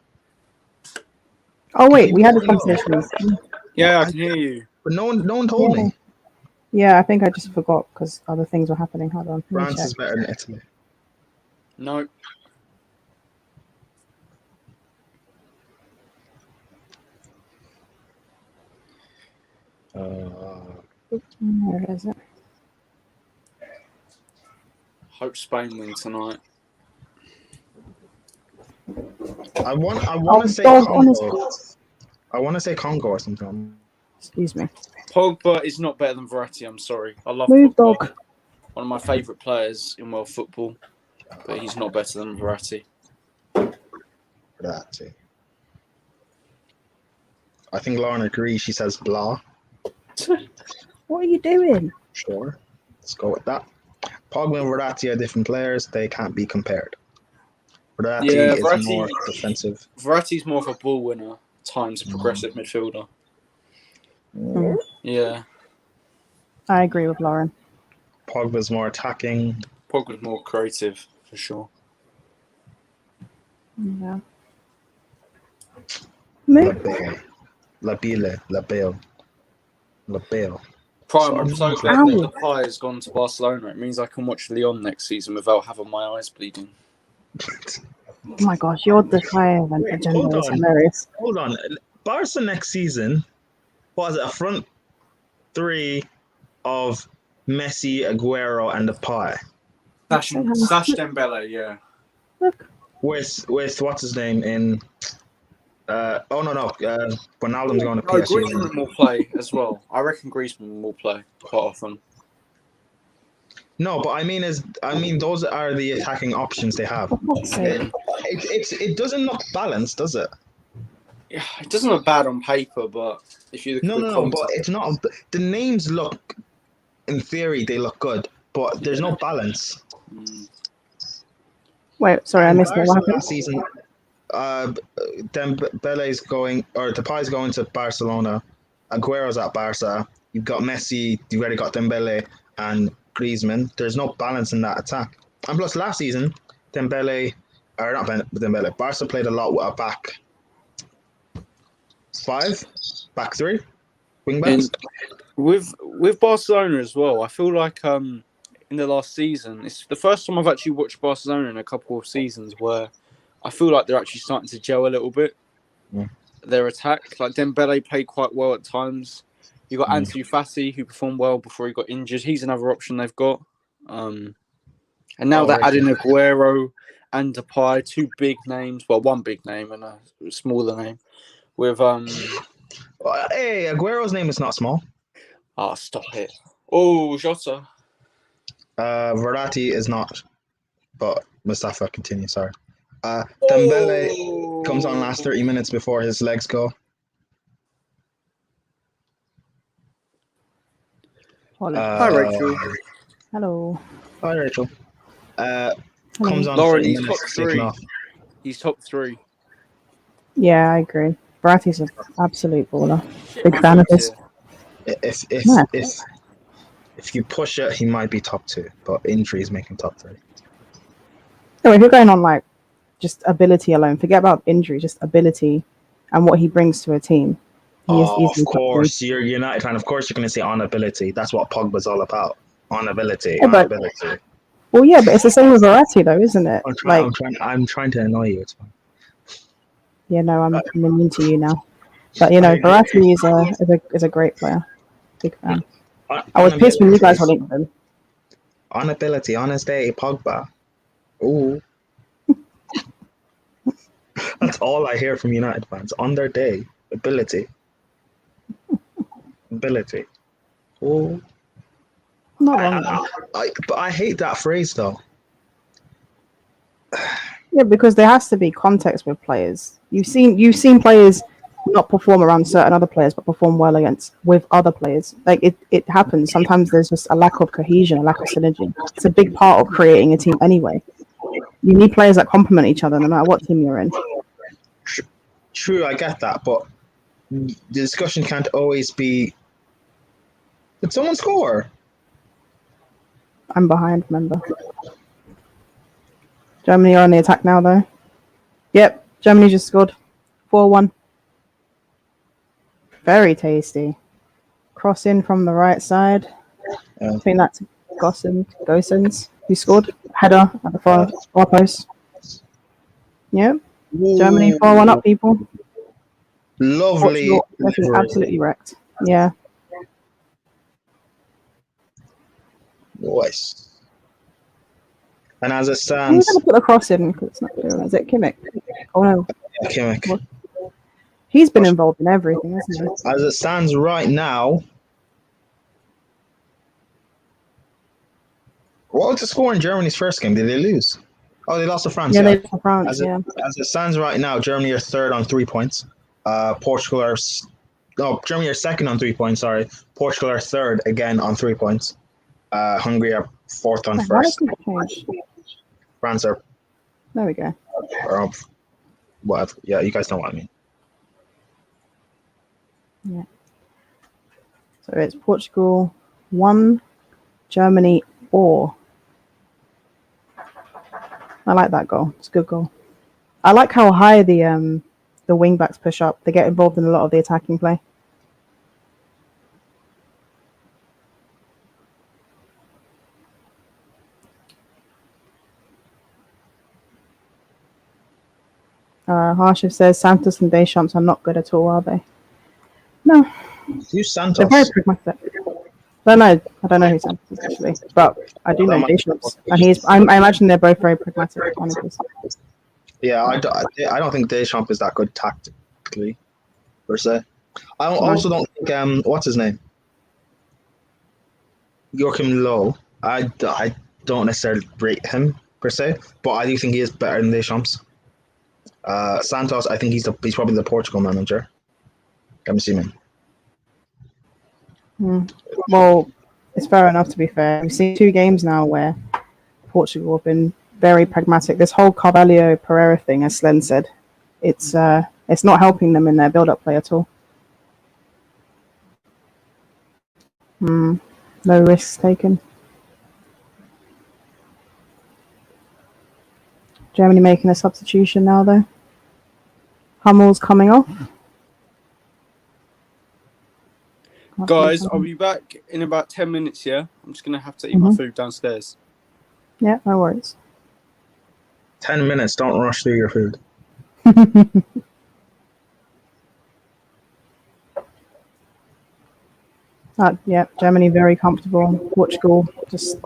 Oh wait, we had a conversation. Yeah, I can hear you. But no one told me. Yeah, I think I just forgot because other things were happening. Hold on. France is better than Italy. No. Where is it? Hope Spain win tonight. I want to say Congo. I want to say Congo or something. Excuse me. Pogba is not better than Verratti. I'm sorry. I love Move, Pogba. dog. One of my favourite players in world football, but he's not better than Verratti. Verratti. I think Lauren agrees. She says blah. What are you doing? Sure. Let's go with that. Pogba and Verratti are different players. They can't be compared. Verratti is more defensive. Verratti's more of a ball winner, times a progressive midfielder. Yeah. I agree with Lauren. Pogba's more attacking. Pogba's more creative, for sure. Yeah. Labelle. Prime, I'm so glad that Depay has gone to Barcelona. It means I can watch Lyon next season without having my eyes bleeding. Oh my gosh, your Defy agenda is hilarious. Hold on. Barca next season was a front three of Messi, Aguero, and Depay. Slash Dembele, yeah. Look. With what's his name in? Ronaldo's going to No, PSG. Griezmann will play as well. I reckon Griezmann will play quite often. No, but I mean those are the attacking options they have. It doesn't look balanced, does it? Yeah, it doesn't look bad on paper, but if you look at the content, but it's not. The names look, in theory, they look good, but there's no balance. Wait, sorry, I missed it. What happened? Last season, Dembele's going, or Depay's going to Barcelona. Aguero's at Barca. You've got Messi. You've already got Dembele and Griezmann. There's no balance in that attack. And plus, last season, Barca played a lot with a back five, back three, wing backs. With Barcelona as well, I feel like in the last season, it's the first time I've actually watched Barcelona in a couple of seasons where I feel like they're actually starting to gel a little bit. Yeah. Their attack, like Dembele played quite well at times. You got Ansu Fati, who performed well before he got injured. He's another option they've got. And now they're adding Aguero and Depay, two big names. Well, one big name and a smaller name. With Hey, Aguero's name is not small. Oh, stop it. Oh, Jota. Verratti is not. But Mustafa, continue, sorry. Dembele comes on last 30 minutes before his legs go. Hi, Rachel. Hello. Hi, Rachel. Comes on Lauren, 30 he's minutes. top three. He's top three. Yeah, I agree. Verratti's an absolute baller. Big fan of his. If you push it, he might be top two, but injuries make him top three. No, if you're going on like just ability alone, forget about injury, just ability and what he brings to a team. Of course, you're United fan. Of course, you're going to say on ability. That's what Pogba's all about. On ability. Yeah, but it's the same with Verratti, though, isn't it? I'm trying to annoy you. It's fine. Yeah, no, I'm immune to you now. But Verratti is a great player. Big fan. I was pissed when you guys were linked with him. On ability, on his day, Pogba. Ooh. That's all I hear from United fans. On their day, ability. Oh. Not wrong. But I hate that phrase though. Yeah, because there has to be context with players. You've seen players not perform around certain other players, but perform well against with other players. Like it happens. Sometimes there's just a lack of cohesion, a lack of synergy. It's a big part of creating a team anyway. You need players that complement each other, no matter what team you're in. True, I get that, but the discussion can't always be. Did someone score? I'm behind, remember. Germany are on the attack now, though. Yep, Germany just scored. 4-1. Very tasty. Cross in from the right side. I think that's Gosens, who scored. Header at the far post. Yep. Germany 4-1 up, people. Lovely. Portugal, absolutely wrecked. Yeah. Nice. And as it Who's stands, going to put the cross in? Because it's not clear. Is it Kimmich? Oh no. Kimmich. He's been involved in everything, hasn't he? As it stands right now, what was the score in Germany's first game? Did they lose? Oh, they lost to France. Yeah, they lost to France. As it stands right now, Germany are third on 3 points. Germany are second on 3 points. Sorry, Portugal are third again on 3 points. Hungary are fourth on first. France are. There we go. Whatever. Yeah, you guys know what I mean. Yeah. So it's Portugal 1, Germany 4. I like that goal. It's a good goal. I like how high the wing backs push up. They get involved in a lot of the attacking play. Harshif says Santos and Deschamps are not good at all, are they? No. Who's Santos? They're very pragmatic. I don't know who Santos is actually, but I do know Deschamps, and I imagine they're both very pragmatic managers. Yeah, I don't think Deschamps is that good tactically, per se. I also don't think what's his name, Joachim Low. I don't necessarily rate him per se, but I do think he is better than Deschamps. Santos, I think he's probably the Portugal manager. I'm assuming. Well, it's fair enough to be fair. We've seen 2 games now where Portugal have been very pragmatic. This whole Carvalho Pereira thing, as Slen said, it's not helping them in their build-up play at all. No risks taken. Germany making a substitution now, though. Hummel's coming off. Guys, I'll be back in about 10 minutes, yeah? I'm just going to have to eat my food downstairs. Yeah, no worries. 10 minutes, don't rush through your food. Yeah, Germany very comfortable. Portugal just...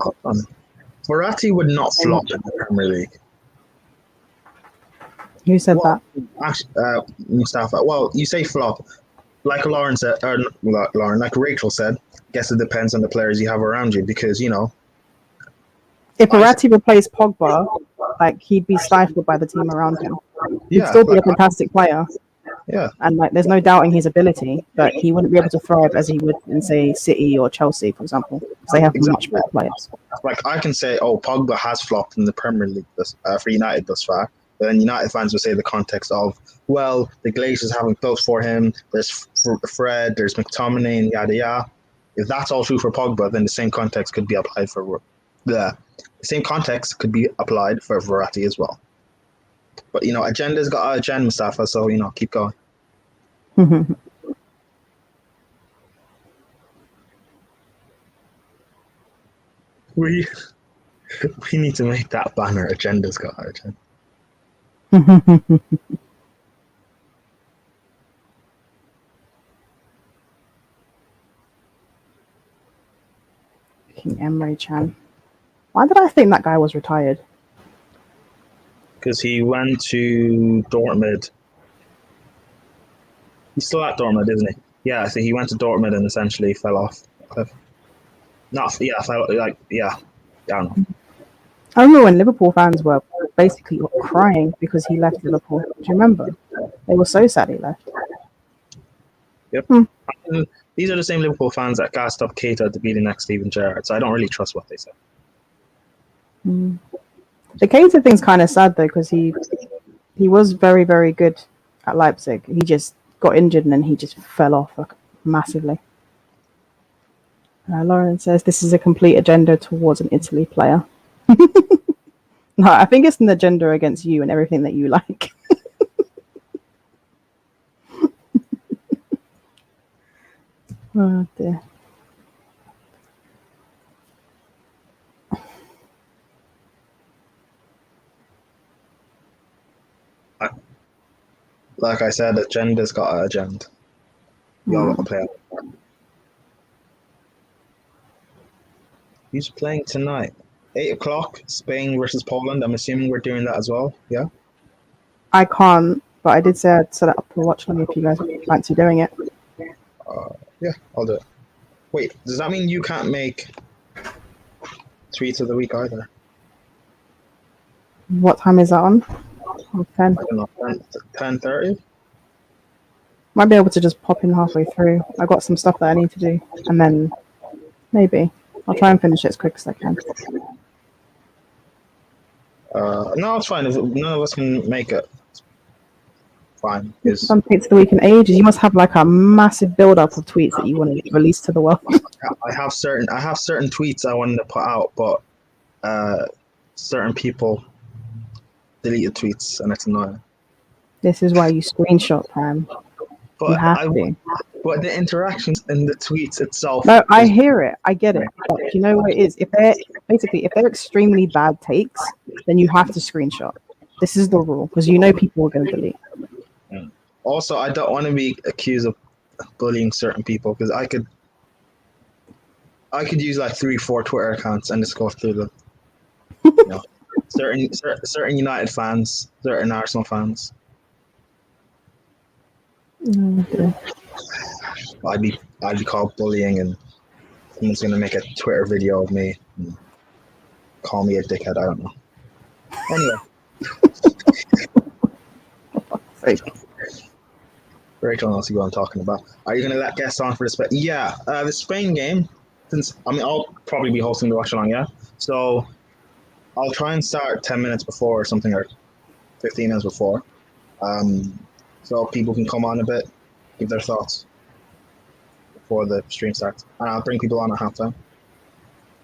Verratti would not flop in the Premier League. Who said that? Mustafa. Well, you say flop. Like Lauren said, like Rachel said, I guess it depends on the players you have around you because, you know. If Verratti replaced Pogba, like he'd be stifled by the team around him. He'd still be a fantastic player. Yeah. And like there's no doubting his ability, but he wouldn't be able to thrive as he would in, say, City or Chelsea, for example, because they have much better players. Like I can say, Pogba has flopped in the Premier League for United thus far. But then United fans would say the context of, well, the Glazers haven't built for him. There's Fred, there's McTominay, and yada yada. If that's all true for Pogba, then the same context could be applied for Verratti as well. But you know, agenda's got an agenda, Mustafa. So you know, keep going. We need to make that banner. Agenda's got an agenda. King Emre Can. Why did I think that guy was retired? Because he went to Dortmund. He's still at Dortmund, isn't he? Yeah, so he went to Dortmund and essentially fell off. I don't know. I remember when Liverpool fans were basically crying because he left Liverpool. Do you remember? They were so sad he left. Yep. These are the same Liverpool fans that gassed up Keita to be the next Steven Gerrard, so I don't really trust what they say. The Keita thing's kind of sad though, because he was very, very good at Leipzig. He just got injured and then he just fell off massively. Lauren says this is a complete agenda towards an Italy player. No, I think it's an agenda against you and everything that you like. Oh dear. Like I said, agenda's got an agenda. Y'all got to play out. Who's playing tonight? 8 o'clock, Spain versus Poland. I'm assuming we're doing that as well, yeah? I can't, but I did say I'd set it up for Watchalong if you guys fancy doing it. Yeah, I'll do it. Wait, does that mean you can't make tweets of the week either? What time is that on? 10. I don't know, 10:30? Might be able to just pop in halfway through. I got some stuff that I need to do, and then maybe I'll try and finish it as quick as I can. No, it's fine. If none of us can make it, it's fine. Some tweets of the week in ages. You must have like a massive build-up of tweets that you want to release to the world. I have certain tweets I wanted to put out, but certain people delete the tweets, and it's annoying. This is why you screenshot, Pam. You have to. But the interactions in the tweets itself. No, I hear it. I get it. But you know what it is? If they're extremely bad takes, then you have to screenshot. This is the rule, because you know people are going to delete. Also, I don't want to be accused of bullying certain people, because I could use like 3-4 Twitter accounts and just go through them. You know, certain United fans, certain Arsenal fans. Okay. I'd be called bullying, and someone's gonna make a Twitter video of me and call me a dickhead. I don't know. Anyway, Rachel knows what I'm talking about. Are you gonna let guests on for the Spain? Yeah, the Spain game. I'll probably be hosting the Watchalong. Yeah, so I'll try and start 10 minutes before or something, or 15 minutes before, so people can come on a bit, give their thoughts before the stream starts, and I'll bring people on at halftime.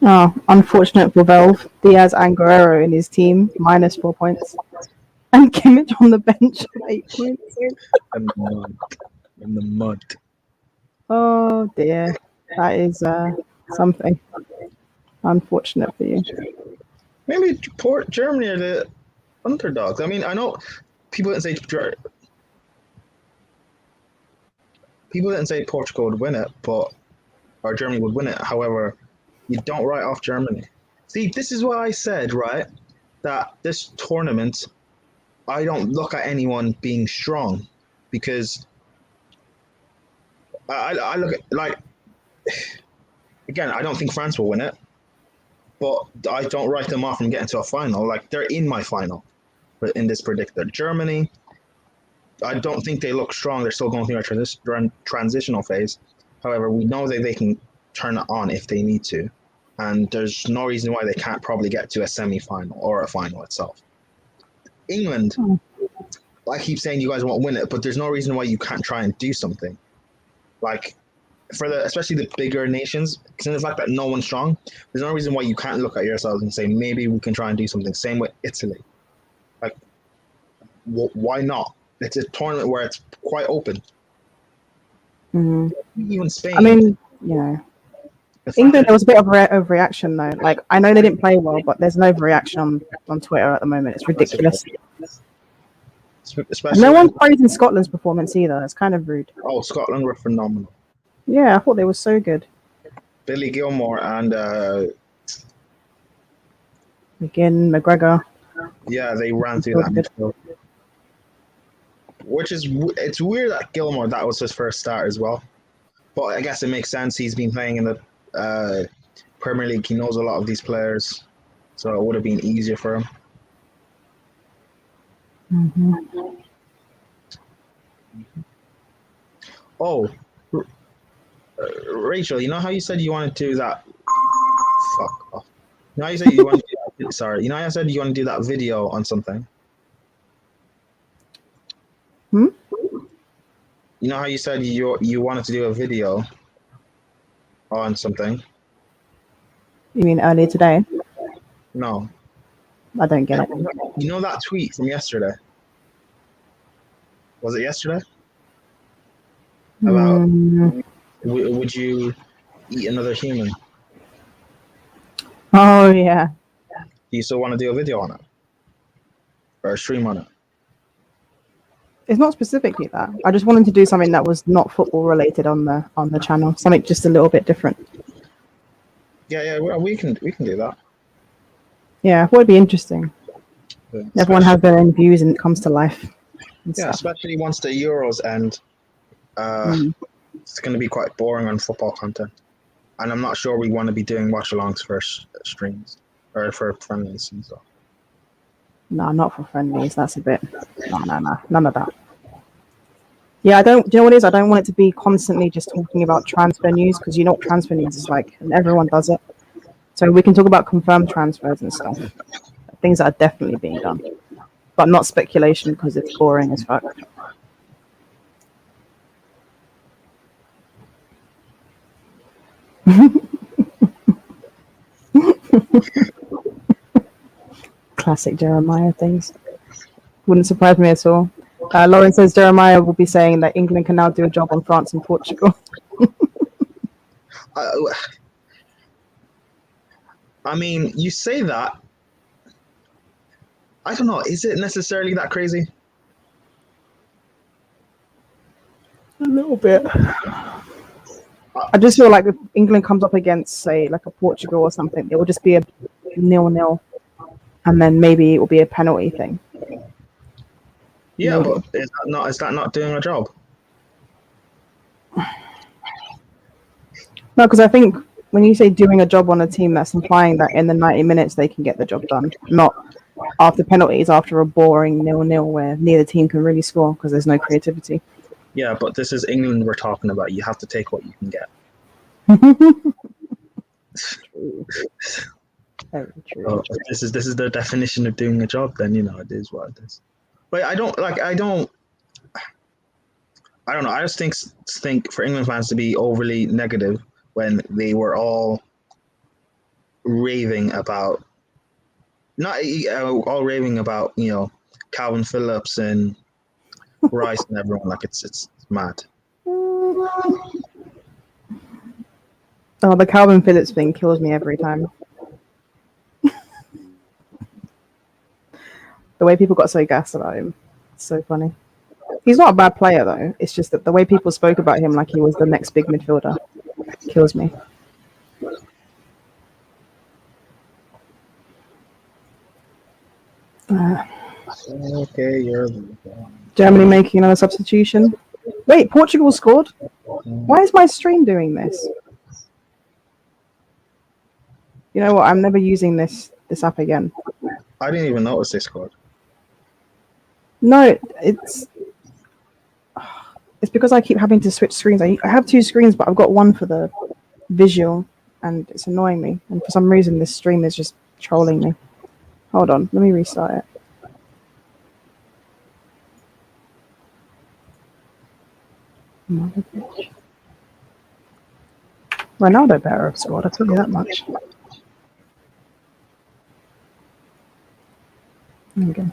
Oh, unfortunate for Valve. Diaz and Guerrero in his team, -4 points. And Kimmich on the bench, 8 points. In the mud. Oh dear. That is something. Unfortunate for you. Maybe Germany are the underdogs. I mean, I know people didn't say Portugal would win it, or Germany would win it. However, you don't write off Germany. See, this is what I said, right? That this tournament, I don't look at anyone being strong, because I look at, like, again, I don't think France will win it, but I don't write them off from getting to a final. Like, they're in my final in this predictor. Germany, I don't think they look strong. They're still going through a transitional phase. However, we know that they can turn it on if they need to. And there's no reason why they can't probably get to a semi-final or a final itself. England, I keep saying you guys won't win it, but there's no reason why you can't try and do something. Like, especially the bigger nations, because in the fact that no one's strong, there's no reason why you can't look at yourselves and say, maybe we can try and do something. Same with Italy. Like, why not? It's a tournament where it's quite open. Even Spain. I mean, England, there was a bit of overreaction though. Like, I know they didn't play well, but there's no overreaction on Twitter at the moment. It's ridiculous. Especially, no one's praising Scotland's performance either. It's kind of rude. Oh, Scotland were phenomenal. Yeah, I thought they were so good. Billy Gilmore and McGregor. Yeah, they ran through that midfield. It's weird that Gilmore, that was his first start as well. But I guess it makes sense. He's been playing in the Premier League. He knows a lot of these players, so it would have been easier for him. Oh, Rachel, you know how you said you want to do that? Fuck off. You know how you said you want to do that, sorry. You know how I said you want to do that video on something? Hmm? You know how you said you wanted to do a video on something? You mean earlier today? No. I don't get it. You know that tweet from yesterday? Was it yesterday? About would you eat another human? Oh yeah. Do you still want to do a video on it? Or a stream on it? It's not specifically that. I just wanted to do something that was not football related on the channel. Something just a little bit different. Yeah, well, we can do that. Yeah, it would be interesting. Yeah, Everyone has their own views and it comes to life. Yeah, especially once the Euros end. It's going to be quite boring on football content. And I'm not sure we want to be doing watch-alongs for streams. Or for friendlies and stuff. No, not for friendlies. That's a bit... No. None of that. Yeah, do you know what it is? I don't want it to be constantly just talking about transfer news, because you know what transfer news is like, and everyone does it. So we can talk about confirmed transfers and stuff. Things that are definitely being done. But not speculation, because it's boring as fuck. Classic Jeremiah things. Wouldn't surprise me at all. Lauren says Jeremiah will be saying that England can now do a job on France and Portugal. I mean, you say that. I don't know. Is it necessarily that crazy? A little bit. I just feel like if England comes up against, say, like a Portugal or something, it will just be a 0-0, and then maybe it will be a penalty thing. Yeah, Maybe. but is that not doing a job? No, because I think when you say doing a job on a team, that's implying that in the 90 minutes they can get the job done, not after penalties, after a boring 0-0 where neither team can really score because there's no creativity. Yeah, but this is England we're talking about. You have to take what you can get. Very true. Oh, this is the definition of doing a job. Then it is what it is. But I don't know. I just think for England fans to be overly negative when they were all raving about Calvin Phillips and Rice and everyone. Like it's mad. Oh, the Calvin Phillips thing kills me every time. The way people got so gassed about him. It's so funny. He's not a bad player, though. It's just that the way people spoke about him like he was the next big midfielder kills me. Okay, you're Germany making another substitution. Wait, Portugal scored? Why is my stream doing this? You know what? I'm never using this app again. I didn't even notice they scored. No, it's because I keep having to switch screens. I have two screens, but I've got one for the visual, and it's annoying me. And for some reason, this stream is just trolling me. Hold on, let me restart it. Ronaldo better have scored, I'll tell you that much. There we go.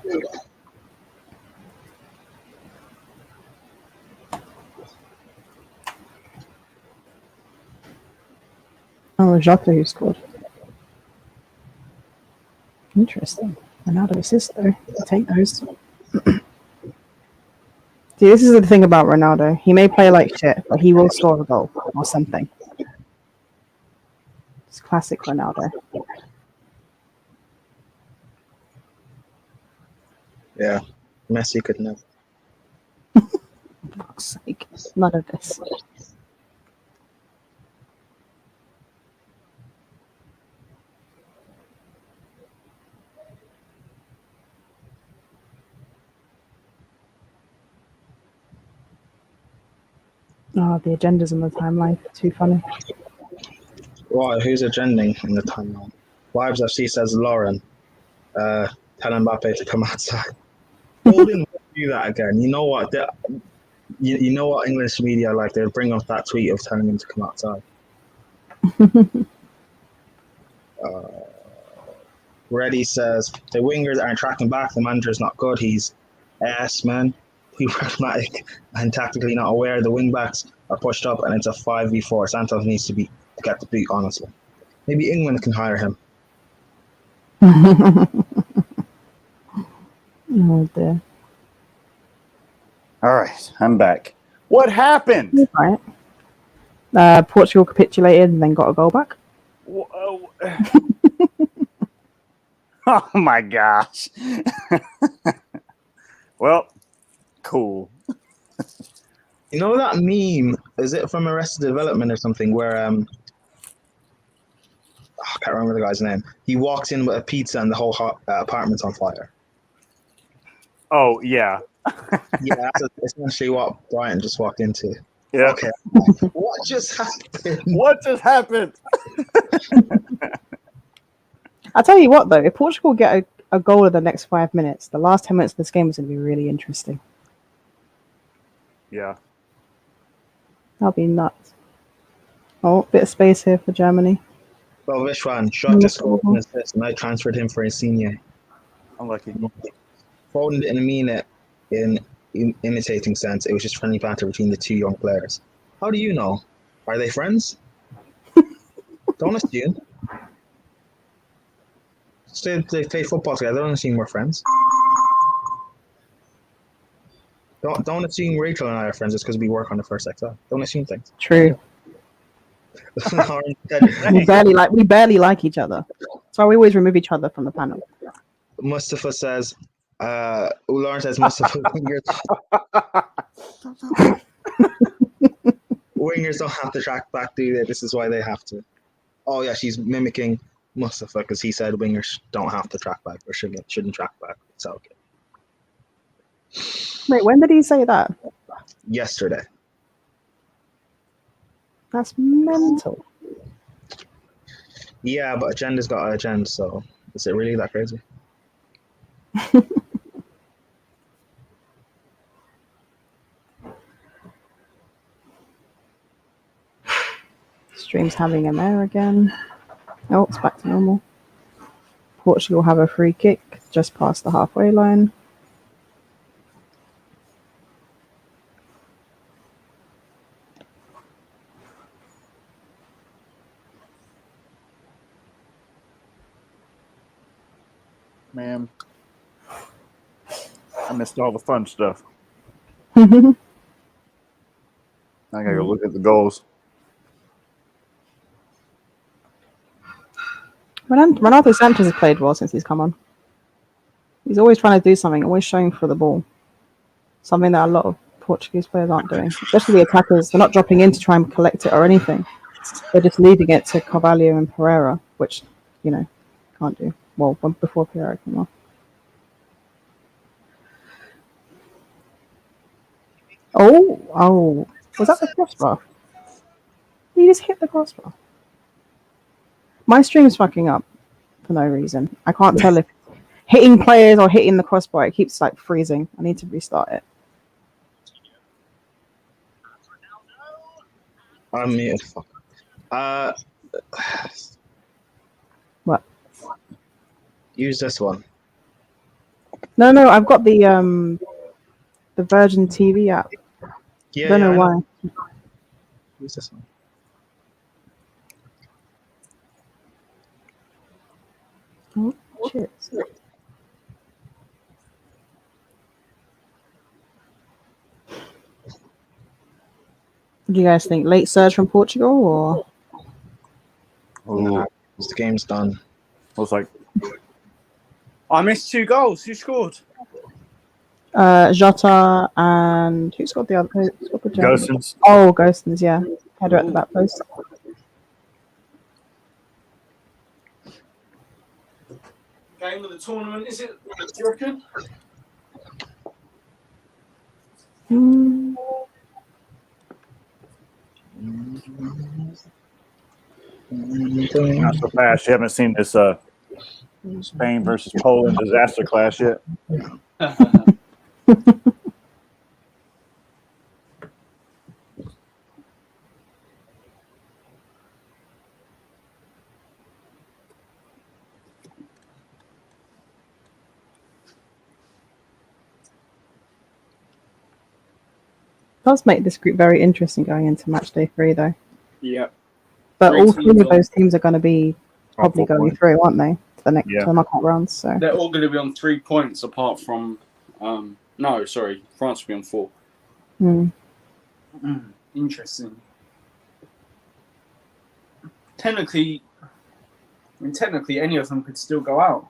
Oh, Jota who scored. Interesting. Ronaldo assist though. I'll take those. See, this is the thing about Ronaldo. He may play like shit, but he will score a goal or something. It's classic Ronaldo. Yeah, Messi could never. For fuck's sake, none of this. Oh, the agendas on the timeline. Too funny. What? Who's agending in the timeline? Wives FC says Lauren. Tell Mbappe to come outside. Golden will do that again. You know what? You know what English media like? They'll bring up that tweet of telling him to come outside. Reddy says the wingers aren't tracking back. The manager's not good. He's ass, man. Too pragmatic and tactically not aware. The wing backs are pushed up and it's a 5v4. Santos needs to get the beat, honestly. Maybe England can hire him. Oh dear. All right, I'm back. What happened? Right. Portugal capitulated and then got a goal back. Whoa. Oh my gosh. Well, cool. You know that meme? Is it from Arrested Development or something? Where I can't remember the guy's name. He walks in with a pizza and the whole apartment's on fire. Oh yeah. Yeah, that's essentially what Brian just walked into. Yeah. Okay. What just happened? What just happened? I'll tell you what, though, if Portugal get a goal in the next 5 minutes, the last 10 minutes of this game is going to be really interesting. Yeah. That'll be nuts. Oh, bit of space here for Germany. Well, Vishwan, shot to score an assist, and I transferred him for Insigne. Unlucky. Foden didn't mean it in imitating sense. It was just friendly banter between the two young players. How do you know? Are they friends? Don't assume. They play football together. Don't assume we're friends. Don't assume Rachel and I are friends just because we work on the First XL. Don't assume things. True. we barely like each other. That's why we always remove each other from the panel. Mustafa says, Lauren says Mustafa wingers don't have to track back, do they? This is why they have to. Oh yeah, she's mimicking Mustafa because he said wingers don't have to track back or shouldn't track back. It's okay. Wait, when did he say that? Yesterday. That's mental. Yeah, but agenda's got an agenda, so is it really that crazy? Stream's having an error again. Oh, it's back to normal. Portugal have a free kick just past the halfway line. Man, I missed all the fun stuff. I gotta go look at the goals. Renato Sanchez has played well since he's come on. He's always trying to do something, always showing for the ball. Something that a lot of Portuguese players aren't doing. Especially the attackers. They're not dropping in to try and collect it or anything. They're just leaving it to Carvalho and Pereira, which, can't do. Well, before Pereira came off. Oh. Was that the crossbar? You just hit the crossbar. My stream's fucking up for no reason. I can't tell if hitting players or hitting the crossbar. It keeps freezing. I need to restart it. I'm muted. What? Use this one. No. I've got the Virgin TV app. Yeah, Don't know why. Use this one. Oh, shit. What do you guys think? Late surge from Portugal or? Nah, the game's done. Looks like I missed 2 goals. Who scored? Jota and who scored the other? Gosens. Oh, Gosens, yeah. Header at the back post. Game of the tournament, is it? Do you reckon? Not so fast. You haven't seen this Spain versus Poland disaster clash yet. Does make this group very interesting going into match day 3, though. Yeah. But Three all 3 teams of those teams are going to be probably full going point. through, aren't they? To the next Yeah. to the knockout rounds. So They're all going to be on 3 points apart from. No, sorry. France will be on 4. Interesting. Technically, any of them could still go out.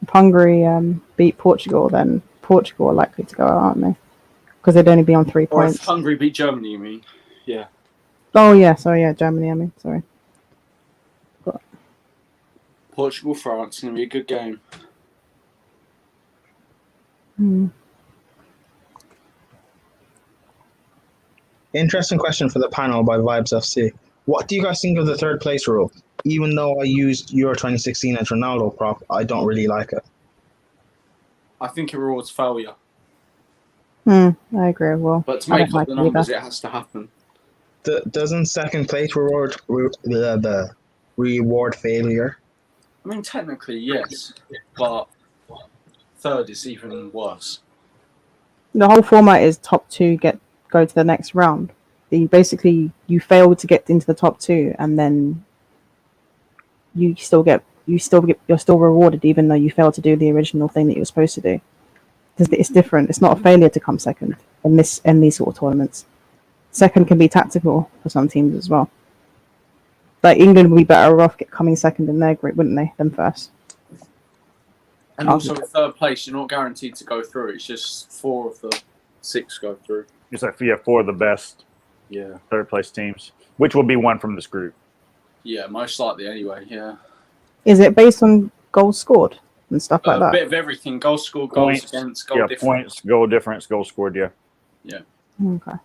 if Hungary beat Portugal, then Portugal are likely to go out, aren't they? Because they'd only be on 3 Or points. if Hungary beat Germany, you mean? Yeah. Oh yeah, sorry, yeah, Germany. I mean, sorry. Portugal, France, going to be a good game. Interesting question for the panel by Vibes FC. What do you guys think of the third place rule? Even though I used Euro 2016 as Ronaldo prop, I don't really like it. I think it rewards failure. I agree as well. But to make up the numbers, it has to happen. Doesn't second place reward failure? I mean, technically, yes. But third is even worse. The whole format is top 2 go to the next round. You fail to get into the top 2, and then you're still rewarded even though you failed to do the original thing that you were supposed to do. It's different. It's not a failure to come second in these sort of tournaments. Second can be tactical for some teams as well. Like England would be better off coming second in their group, wouldn't they, than first? And also, with third place, you're not guaranteed to go through. It's just 4 of the 6 go through. It's like 4 of the best third place teams, which will be one from this group. Yeah, most likely anyway, yeah. Is it based on goals scored and stuff like that? A bit of everything. Goal scored, goals against, goal difference. Points, goal difference, goal scored, yeah. Yeah. Okay.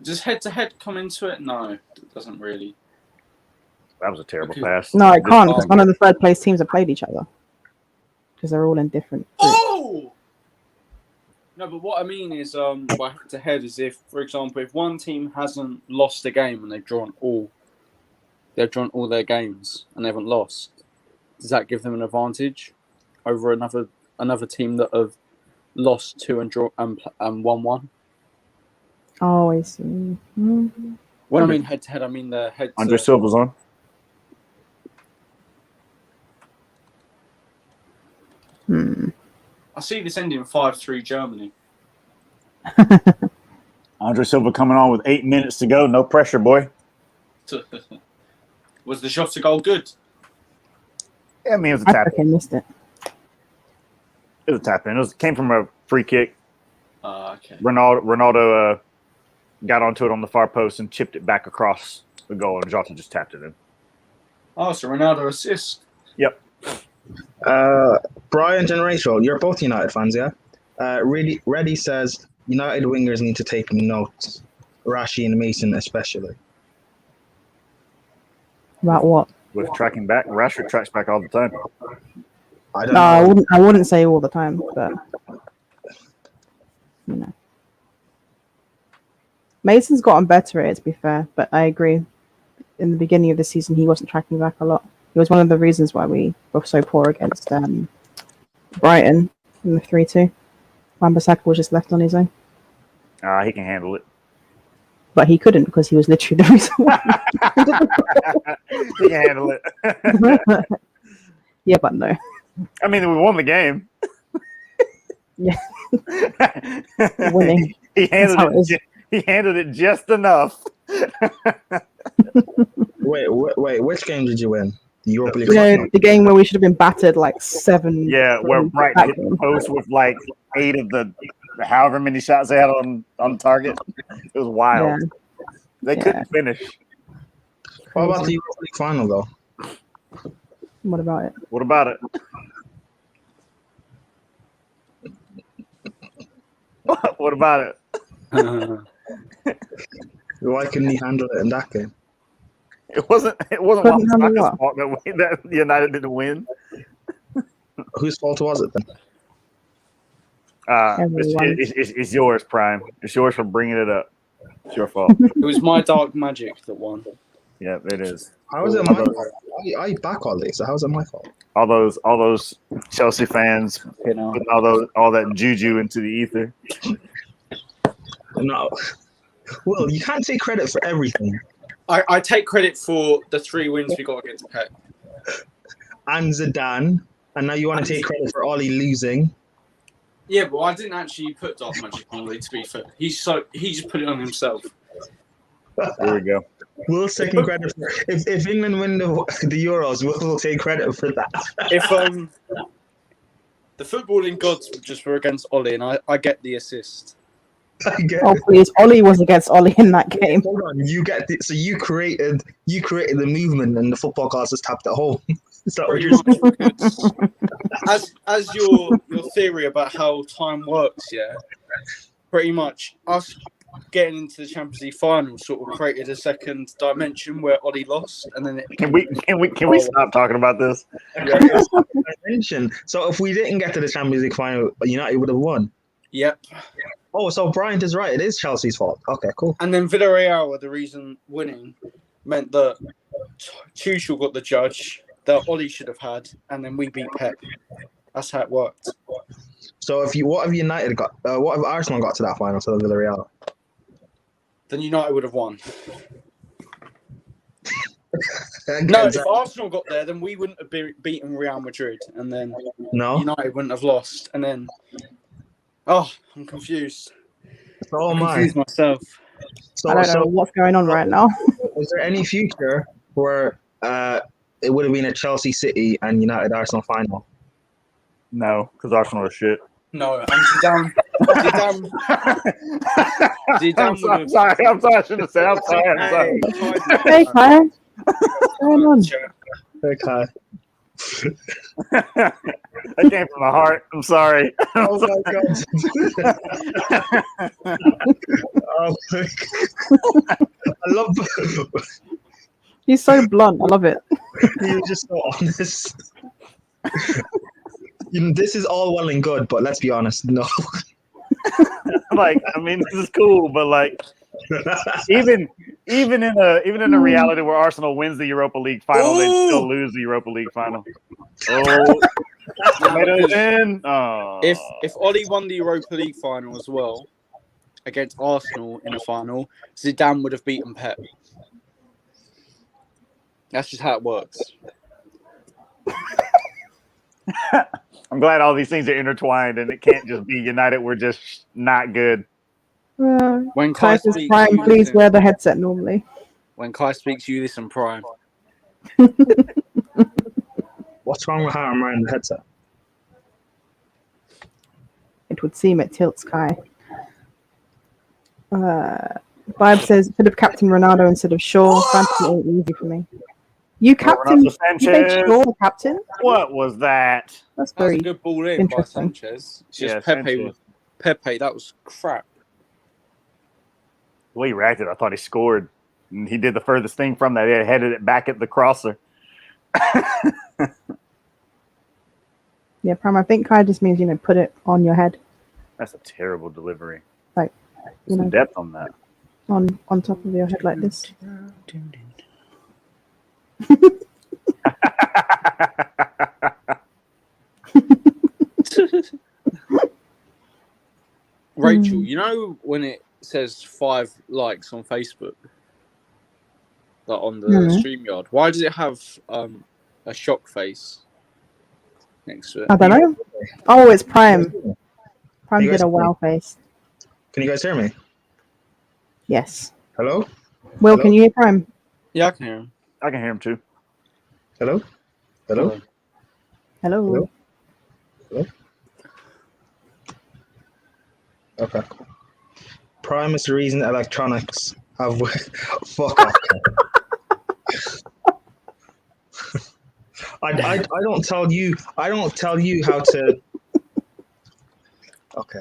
Does head-to-head come into it? No, it doesn't really. That was a terrible pass. No, it can't, because none of the third place teams have played each other. Because they're all in different groups. Oh! No, but what I mean is, by head-to-head is if, for example, if one team hasn't lost a game and they've drawn all their games and they haven't lost, does that give them an advantage over another team that have lost 2 and won 1? Oh, I see. When I mean head-to-head, I mean the head. Andre Silva's on. I see this ending 5-3 Germany. Andre Silva coming on with 8 minutes to go. No pressure, boy. Was the shot to goal good? Yeah, I mean, it was a tap in. Missed it. It was a tap in. It came from a free kick. Okay. Ronaldo got onto it on the far post and chipped it back across the goal, and Jota just tapped it in. Oh, so Ronaldo assist. Yep. Brian and Rachel, you're both United fans, yeah? Reddy says United wingers need to take notes. Rashi and Mason especially. About what? With tracking back, Rashford tracks back all the time. I wouldn't say all the time, but you know. Mason's gotten better at it, to be fair, but I agree. In the beginning of the season, he wasn't tracking back a lot. It was one of the reasons why we were so poor against Brighton in the 3-2. Wan-Bissaka was just left on his own. He can handle it. But he couldn't because he was literally the reason why. He can handle it. Yeah, but no. I mean, we won the game. Yeah. Winning. He handled it just enough. Wait, which game did you win? The Europa League. The game where we should have been battered like 7. Yeah, where Brighton hit the post with like 8 of the however many shots they had on target. It was wild. Yeah. They couldn't finish. What about the Europa League final though? What about it? What about it? What about it? Why couldn't he handle it in that game? It wasn't Couldn't handle Wan-Bissaka's what? fault that United didn't win. Whose fault was it then? Everyone. It's yours, Prime. It's yours for bringing it up. It's your fault. It was my dark magic that won. Yeah, it is. How is it my fault? I back all this, so how's it my fault? All those Chelsea fans putting all that juju into the ether. No. Well, you can't take credit for everything. I take credit for the 3 wins we got against Pep. And Zidane. And now you want to take credit for Ollie losing. Yeah, but I didn't actually put dark magic on Ollie, to be fair. He just put it on himself. There we go. We'll take credit for if England win the Euros, we'll take credit for that. If the footballing gods just were against Ollie, and I get the assist. Oh please, Ollie was against Ollie in that game. Hold on, you created the movement, and the football gods just tapped at home. Is that what you're saying? As your theory about how time works, yeah, pretty much us getting into the Champions League final sort of created a second dimension where Ollie lost, and then Can we stop talking about this? Dimension. So if we didn't get to the Champions League final, United would have won. Yep. Oh, so Bryant is right. It is Chelsea's fault. Okay, cool. And then Villarreal were the reason winning meant that Tuchel got the judge that Ollie should have had, and then we beat Pep. That's how it worked. So what if Arsenal got to that final, so Villarreal? Then United would have won. No, if Arsenal got there, then we wouldn't have beaten Real Madrid, and then United wouldn't have lost, and then I'm confused. I'm confused myself. I don't know what's going on right now. Is there any future where it would have been a Chelsea City and United Arsenal final? No, because Arsenal are shit. No, and Zidane I'm sorry. I shouldn't have said. I'm sorry. Hey, Kai. What's going on? Hey, Kai. That came from the heart. I'm sorry. Oh my god. Oh my god. I love. He's so blunt. I love it. He was just so honest. This is all well and good, but let's be honest. No. This is cool, but even in a reality where Arsenal wins the Europa League final, they still lose the Europa League final. If Ollie won the Europa League final as well against Arsenal in a final, Zidane would have beaten Pep. That's just how it works. I'm glad all these things are intertwined, and it can't just be United. We're just not good. When Kai says speaks, Prime, please wear the headset normally. When Kai speaks, you listen, Prime. What's wrong with how I'm wearing the headset? It would seem it tilts Kai. Vibe says, could have captain Ronaldo instead of Shaw. Fantasy ain't easy for me. You captain? You made Shaw the captain? What was that? That's very a good ball in by Sanchez. It's just Pepe. That was crap. The way he reacted, I thought he scored. And he did the furthest thing from that. He headed it back at the crosser. Yeah, Prime, I think Kai just means, put it on your head. That's a terrible delivery. Like, some depth on that. On top of your head like this. Rachel, you know when it says 5 likes on Facebook, like on the StreamYard, why does it have a shock face next to it? I don't know. Oh, it's Prime. Prime did a wow face. Can you guys hear me? Yes. Hello? Will, Hello? can you hear Prime? Yeah, I can hear him. I can hear him too. Hello? Hello? Hello? Hello? Hello? Okay. Prime is the reason electronics have... Fuck off. I don't tell you how to... Okay.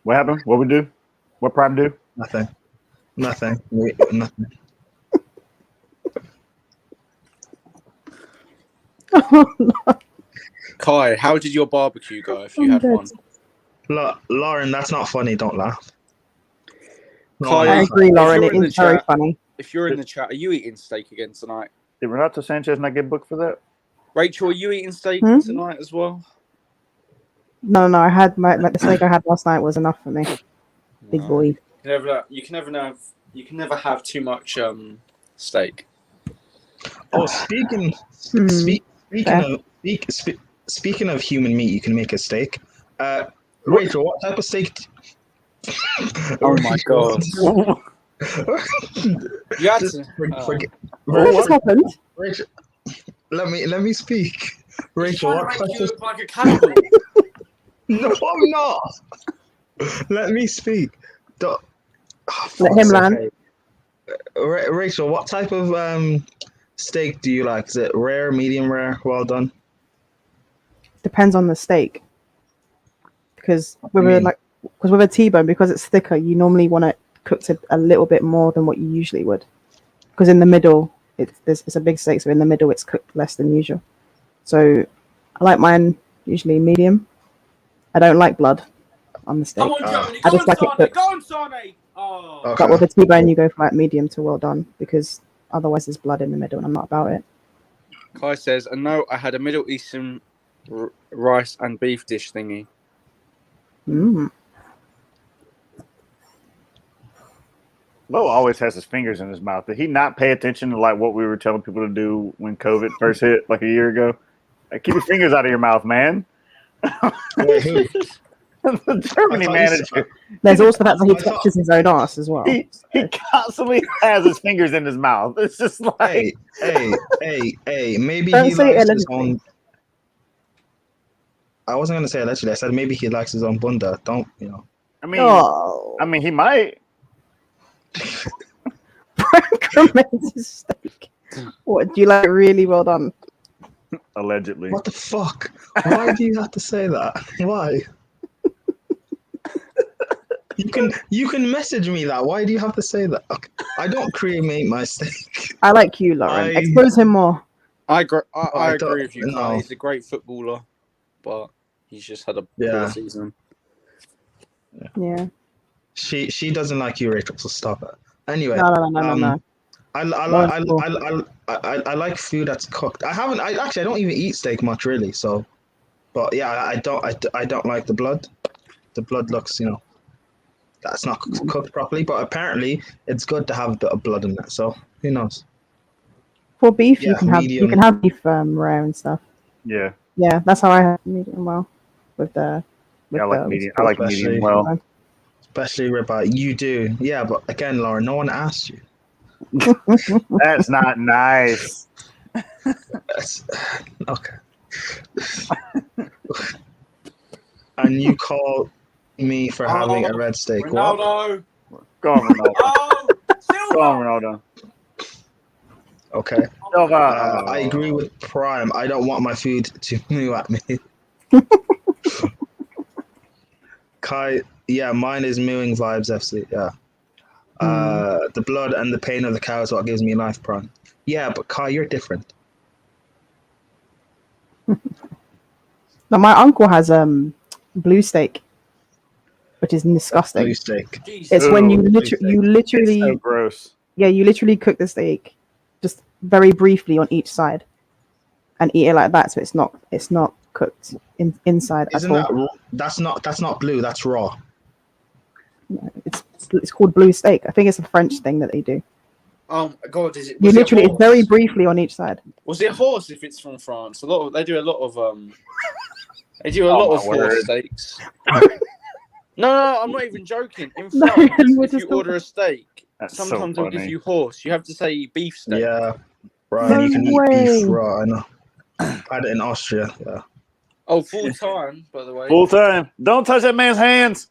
What happened? What we do? What Prime do? Nothing. Nothing. Wait, nothing. Kai, how did your barbecue go if you had one? Lauren, that's not funny. Don't laugh. Kai, I agree, Lauren. It in the is very chat- funny. If you're in the chat, are you eating steak again tonight? Did Renato Sanchez not get booked for that? Rachel, are you eating steak Hmm? tonight as well? No, I had the steak I had last night was enough for me. Big boy. You can never have too much steak. Oh, speaking of human meat, you can make a steak. Rachel, what type of steak? Oh my god! You had Just to. forget. What happened? Rachel, let me speak. Rachel, what type You of... look like a cannibal. No, I'm not. Let me speak. Let him land. Rachel, what type of steak do you like? Is it rare, medium rare, well done? Depends on the steak. Because with a T-bone, because it's thicker, you normally want it cooked a little bit more than what you usually would. Because in the middle, it's a big steak, so in the middle it's cooked less than usual. So I like mine usually medium. I don't like blood on the steak. Come on, Germany! I Go just on, like it Sane! cooked. Go on, Sane! Oh. Okay. But with a T-bone, you go for like medium to well done, because otherwise there's blood in the middle, and I'm not about it. Kai says, "And no, I had a Middle Eastern rice and beef dish thingy." Mm. Mo always has his fingers in his mouth. Did he not pay attention to like what we were telling people to do when COVID first hit, like a year ago? Like, keep your fingers out of your mouth, man. Wait, who? The Germany manager. There's also that he touches his own ass as well. He constantly has his fingers in his mouth. It's just like, hey. Maybe Don't he say likes his allegedly. own. I wasn't gonna say allegedly. I said maybe he likes his own bunda. Don't you know? I mean, he might. Recommends his steak. What do you like? Really well done. Allegedly. What the fuck? Why do you have to say that? Why? You can message me that. Why do you have to say that? Okay. I don't cremate my steak. I like you, Lauren. Expose him more. I agree with you, no. Kai. He's a great footballer, but he's just had a poor season. Yeah. She doesn't like you, Rachel. So stop it. Anyway. No. I like food that's cooked. I don't even eat steak much really. So, but yeah, I don't like the blood. The blood looks, that's not cooked properly. But apparently, it's good to have a bit of blood in it. So who knows? For beef, Yeah, you can have beef rare and stuff. Yeah. Yeah, that's how I have medium well. I like medium well. Especially ribeye. You do. Yeah, but again, Lauren, no one asked you. That's not nice. Okay. And you call me for having a red steak. Ronaldo. What? Go on, Ronaldo. Oh, Go on, Ronaldo. Okay. Silva. I agree with Prime. I don't want my food to move at me. Kai, yeah, mine is mooing vibes FC. Yeah. The blood and the pain of the cow is what gives me life, Prime. Yeah, but Kai, you're different. Now, my uncle has blue steak, which is disgusting. Blue steak. It's when you literally It's so gross. Yeah, you literally cook the steak just very briefly on each side and eat it like that, so it's not cooked inside Isn't at all. that's not blue, that's raw. No, it's called blue steak. I think it's a French thing that they do. Oh my god, is it? You literally, it's very briefly on each side. Was it horse if it's from France? They do a lot of horse steaks. No, I'm not even joking. In France, if you order a steak, sometimes they'll give you horse. You have to say beef steak. Yeah, right. You can eat beef raw. I know. I had it in Austria. Yeah. Oh, full time, by the way. Full time. Don't touch that man's hands.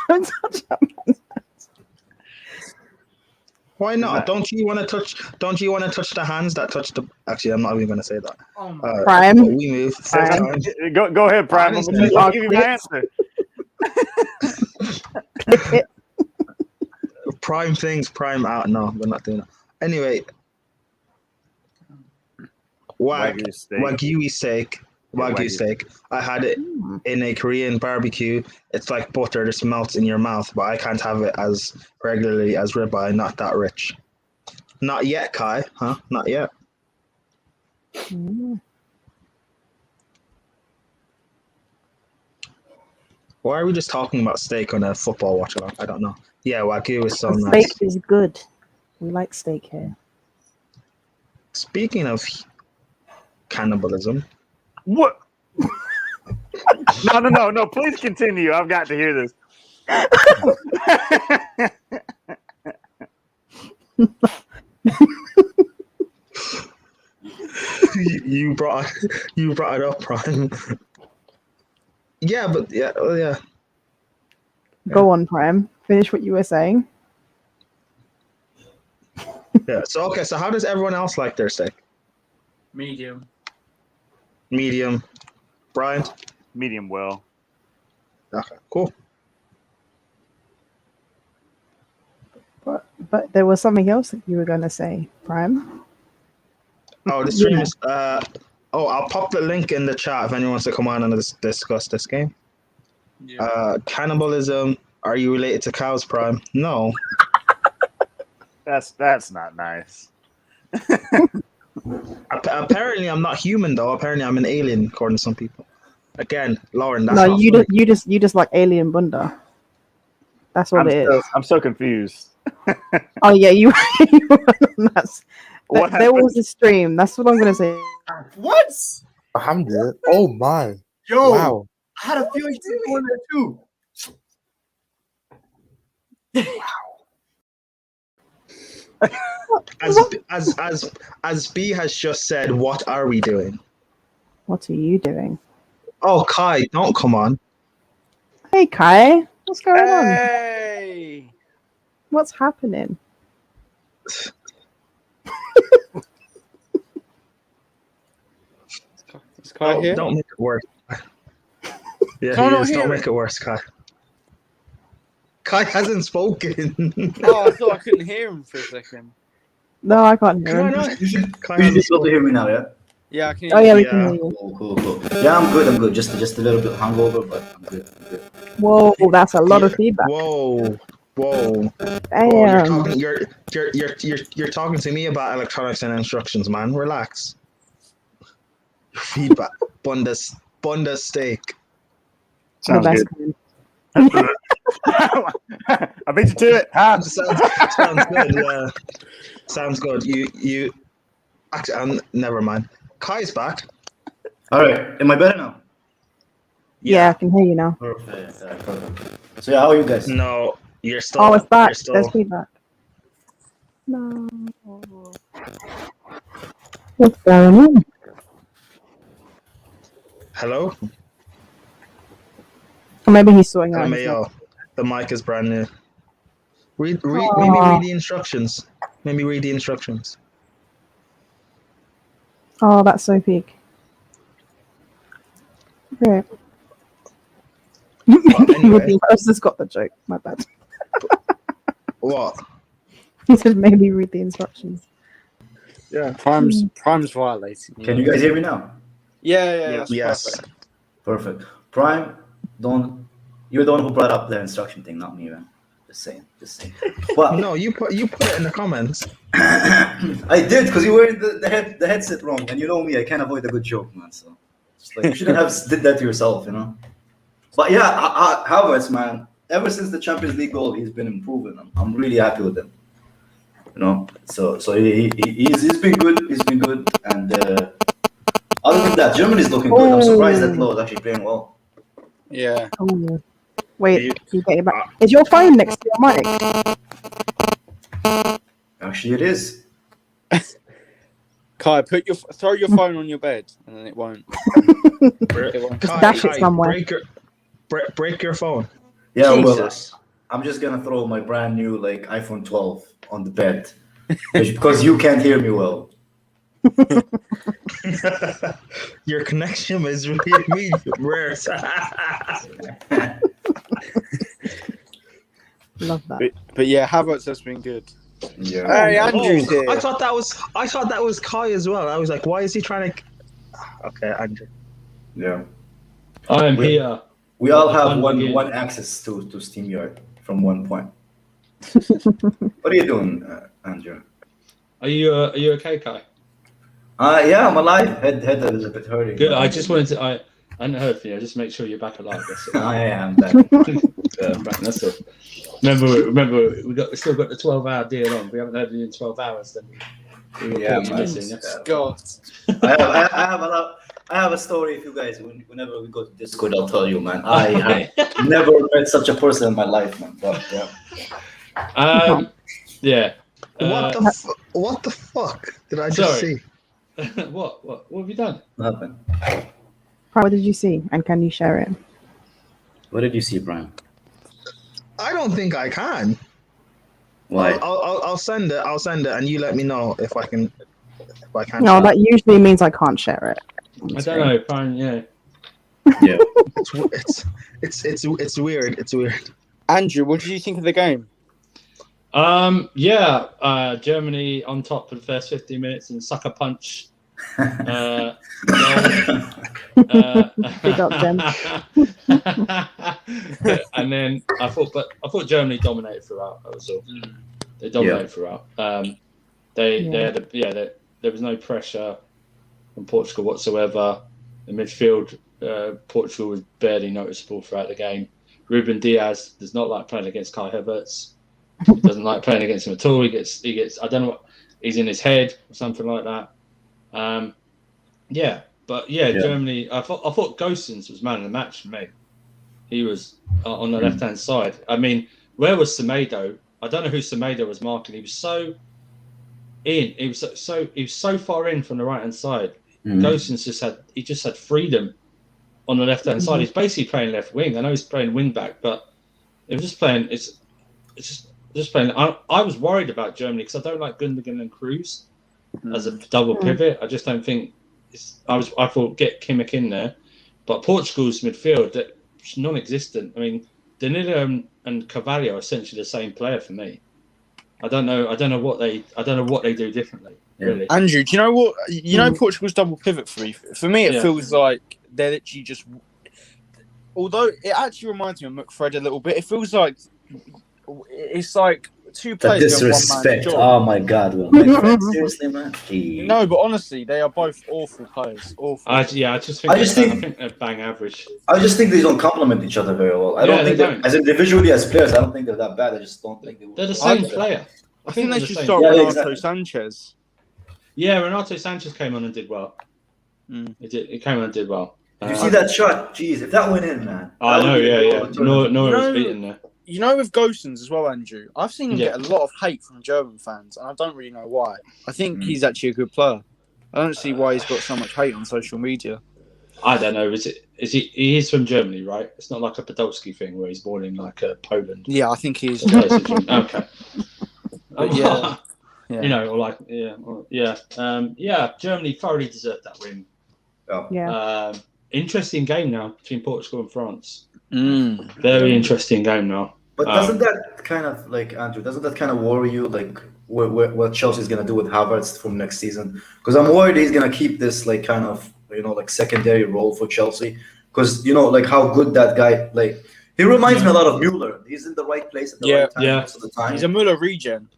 Don't touch that man's hands. Why not? Don't you want to touch the hands that touch the? Actually, I'm not even going to say that. Prime. We move. Prime. Go ahead, Prime. I'm You gonna are give you my answer. Prime things, prime out. No, we're not doing that. Anyway, Wagyu steak. Wagyu steak. I had it in a Korean barbecue. It's like butter, just melts in your mouth, but I can't have it as regularly as ribeye. Not that rich. Not yet, Kai. Huh? Not yet. Why are we just talking about steak on a football watch along? I don't know. Yeah, Wagyu is so nice. Steak is good. We like steak here. Speaking of cannibalism. What? No. Please continue. I've got to hear this. you brought it up, Prime. Yeah, but yeah. Go on, Prime. Finish what you were saying. Yeah. So how does everyone else like their steak? Medium. Brian? Medium well. Okay, cool. But there was something else that you were going to say, Prime. Oh, the stream is. I'll pop the link in the chat if anyone wants to come on and discuss this game. Yeah. Cannibalism. Are you related to cows, Prime? No. That's not nice. Apparently, I'm not human though. Apparently, I'm an alien, according to some people. Again, Lauren. That's no, not you just like alien bunda. That's what it is. I'm so confused. Oh yeah, you. There was a stream. That's what I'm gonna say. What? Alhamdulillah. Oh my. Yo. Wow. I had a feeling you were there too. As B has just said, what are we doing? What are you doing? Oh, Kai, don't come on. Hey, Kai, what's going on? Hey. What's happening? Is Kai here? Don't make it worse. Yeah, don't make it worse, Kai. Kai hasn't spoken. Oh, I thought I couldn't hear him for a second. No, I can't hear him. You should be able to hear me now, yeah? Yeah, I can hear Oh yeah, we Yeah. can hear you. Cool. Yeah, I'm good. Just a little bit hungover, but I'm good. Whoa, that's a lot of feedback. Whoa. Damn. You're talking to me about electronics and instructions, man. Relax. Feedback. Bunda steak. Sounds The best good. kind. I beat you to it. Huh? Sounds good. Yeah. Sounds good. You. Actually, never mind. Kai's back. All right, am I better now? Yeah, I can hear you now. Perfect. So yeah, how are you guys? No, you're still. Oh, it's back. You're still, There's feedback. No. What's going on? Hello. Or maybe he's sorting out. LMAO. The mic is brand new. Maybe read the instructions. Oh, that's so big. Okay. Anyway. I just got the joke. My bad. What? He said maybe read the instructions. Yeah. Prime's violating. Can you guys hear me now? Yeah. Yes. Perfect. Prime, you're the one who brought up the instruction thing, not me, man. Just saying. But No, you put it in the comments. I did because you were in the headset wrong, and you know me, I can't avoid a good joke, man. So just like you shouldn't have did that to yourself, you know. But yeah, Havertz, man, ever since the Champions League goal, he's been improving. I'm really happy with him. You know, so he's been good. He's been good, and other than that, Germany's looking good. I'm surprised that Lowe is actually playing well. Yeah. Oh, wait, you get it back. Is your phone next to your mic? Actually, it is. Kai, throw your phone on your bed, and then it won't. Just dash it somewhere. Break your phone. Yeah, Jesus. I'm just gonna throw my brand new like iPhone 12 on the bed because you can't hear me well. Your connection is really rare. Love that. But yeah, Havertz has been good. Yeah. Hey, Andrew's here. I thought that was Kai as well. I was like, why is he trying to? Okay, Andrew. Yeah. I am here. We all have Again. one access to SteamYard from one point. What are you doing, Andrew? Are you okay, Kai? Yeah, I'm alive. Head a little bit hurting. Good. I just wanted to. I hadn't heard from you. Just make sure you're back alive. That's it. I am back. Right, that's all. Remember, we still got the 12-hour deal on. We haven't heard you in 12 hours. Then we were Yeah, missing. Yeah? God. I have a story. If you guys, whenever we go to Discord, I'll tell you, man. I have never met such a person in my life, man. But, yeah. Yeah. What the fuck did I just see? What have you done? Nothing. What did you see? And can you share it? What did you see, Brian? I don't think I can. Why? I'll send it. I'll send it, and you let me know if I can. No, share that usually means I can't share it. I don't know. Fine, yeah. Yeah. It's weird. It's weird. Andrew, what did you think of the game? Germany on top for the first 15 minutes and sucker punch. Big up them. And then I thought Germany dominated throughout. That was all. They dominated throughout. There was no pressure from Portugal whatsoever. The midfield, Portugal was barely noticeable throughout the game. Ruben Diaz does not like playing against Kai Havertz. He doesn't like playing against him at all. He gets. I don't know what he's in his head or something like that. Germany. I thought Gosens was man of the match for me. He was on the left-hand side. I mean, where was Semedo? I don't know who Semedo was marking. He was so in. He was so far in from the right-hand side. Gosens just had freedom on the left-hand side. He's basically playing left wing. I know he's playing wing back, but it was just playing. It's just playing. I was worried about Germany because I don't like Gundogan and Kroos as a double pivot. I just don't think. I thought get Kimmich in there, but Portugal's midfield that's non-existent. I mean, Danilo and Carvalho are essentially the same player for me. I don't know what they do differently. Really, Andrew, do you know what? You know Portugal's double pivot for me. For me, it feels like they're literally just. Although it actually reminds me of McFred a little bit, it feels like it's like two players. Disrespect! Oh my God! Well, seriously, man. No, but honestly, they are both awful players. Awful. I just think they're bang average. I just think they don't complement each other very well. I don't think as individually as players, I don't think they're that bad. I just don't think they're the same player. I think they should start Renato Sanchez. Yeah, Renato Sanchez came on and did well. He came on and did well. Did you see that shot? Jeez, if that went in, man. I know, yeah. No, was beaten there. You know, with Gosens as well, Andrew, I've seen him get a lot of hate from German fans, and I don't really know why. I think he's actually a good player. I don't see why he's got so much hate on social media. I don't know. He is from Germany, right? It's not like a Podolski thing where he's born in like Poland. Yeah, I think he's. Okay. Yeah. You know, or like, Germany thoroughly deserved that win. Yeah. Interesting game now between Portugal and France. Very interesting game now. But doesn't that kind of, like, Andrew, doesn't that kind of worry you, like, what Chelsea's going to do with Havertz from next season? Because I'm worried he's going to keep this, like, kind of, like, secondary role for Chelsea. Because, like, how good that guy, like, he reminds me a lot of Müller. He's in the right place at the right time most of the time. He's a Müller regen.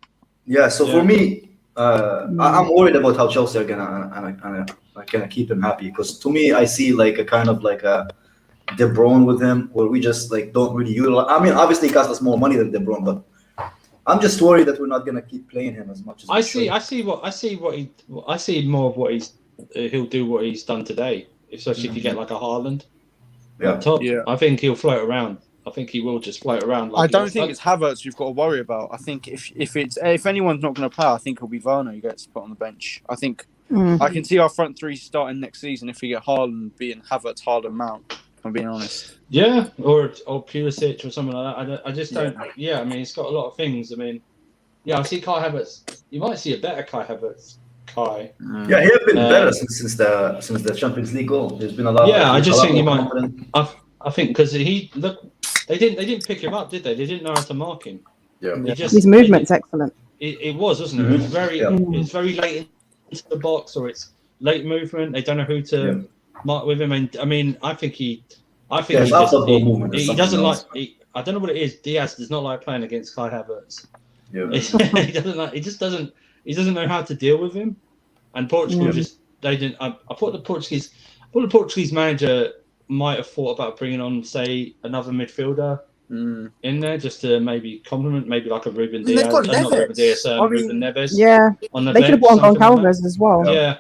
Yeah, so for me, I'm worried about how Chelsea are gonna keep him happy, because to me, I see like a kind of like a De Bruyne with him, where we just like don't really utilize. I mean, obviously, he costs us more money than De Bruyne, but I'm just worried that we're not gonna keep playing him as much as I see more of what he'll do what he's done today, especially if you get like a Haaland. Top. Yeah, I think he'll float around. I think he will just float around. I don't think it's Havertz you've got to worry about. I think if anyone's not going to play, I think it'll be Werner who gets put on the bench. I think I can see our front three starting next season if we get Haaland being Havertz, Haaland, Mount. I'm being honest. Yeah, or Pulisic or something like that. I just don't. Yeah, I mean, he's got a lot of things. I mean, yeah, I see Kai Havertz. You might see a better Kai Havertz. Kai. Yeah, he has been better since the Champions League goal. There's been a lot. Yeah, I just think he more might. confident. I think because they didn't pick him up, did they? They didn't know how to mark him. Yeah, his movement's excellent. It was, wasn't it? It was very late into the box, or it's late movement. They don't know who to mark with him. And I mean, I think he doesn't like. I don't know what it is. Diaz does not like playing against Kai Havertz. Yeah. He doesn't like. He just doesn't. He doesn't know how to deal with him. And Portugal they didn't. I thought the Portuguese manager might have thought about bringing on, say, another midfielder in there just to maybe complement, maybe like a Ruben Diaz. They've got Neves. Ruben Neves. Yeah, on the they should have bench, brought on something like Goncalves as well. Yeah,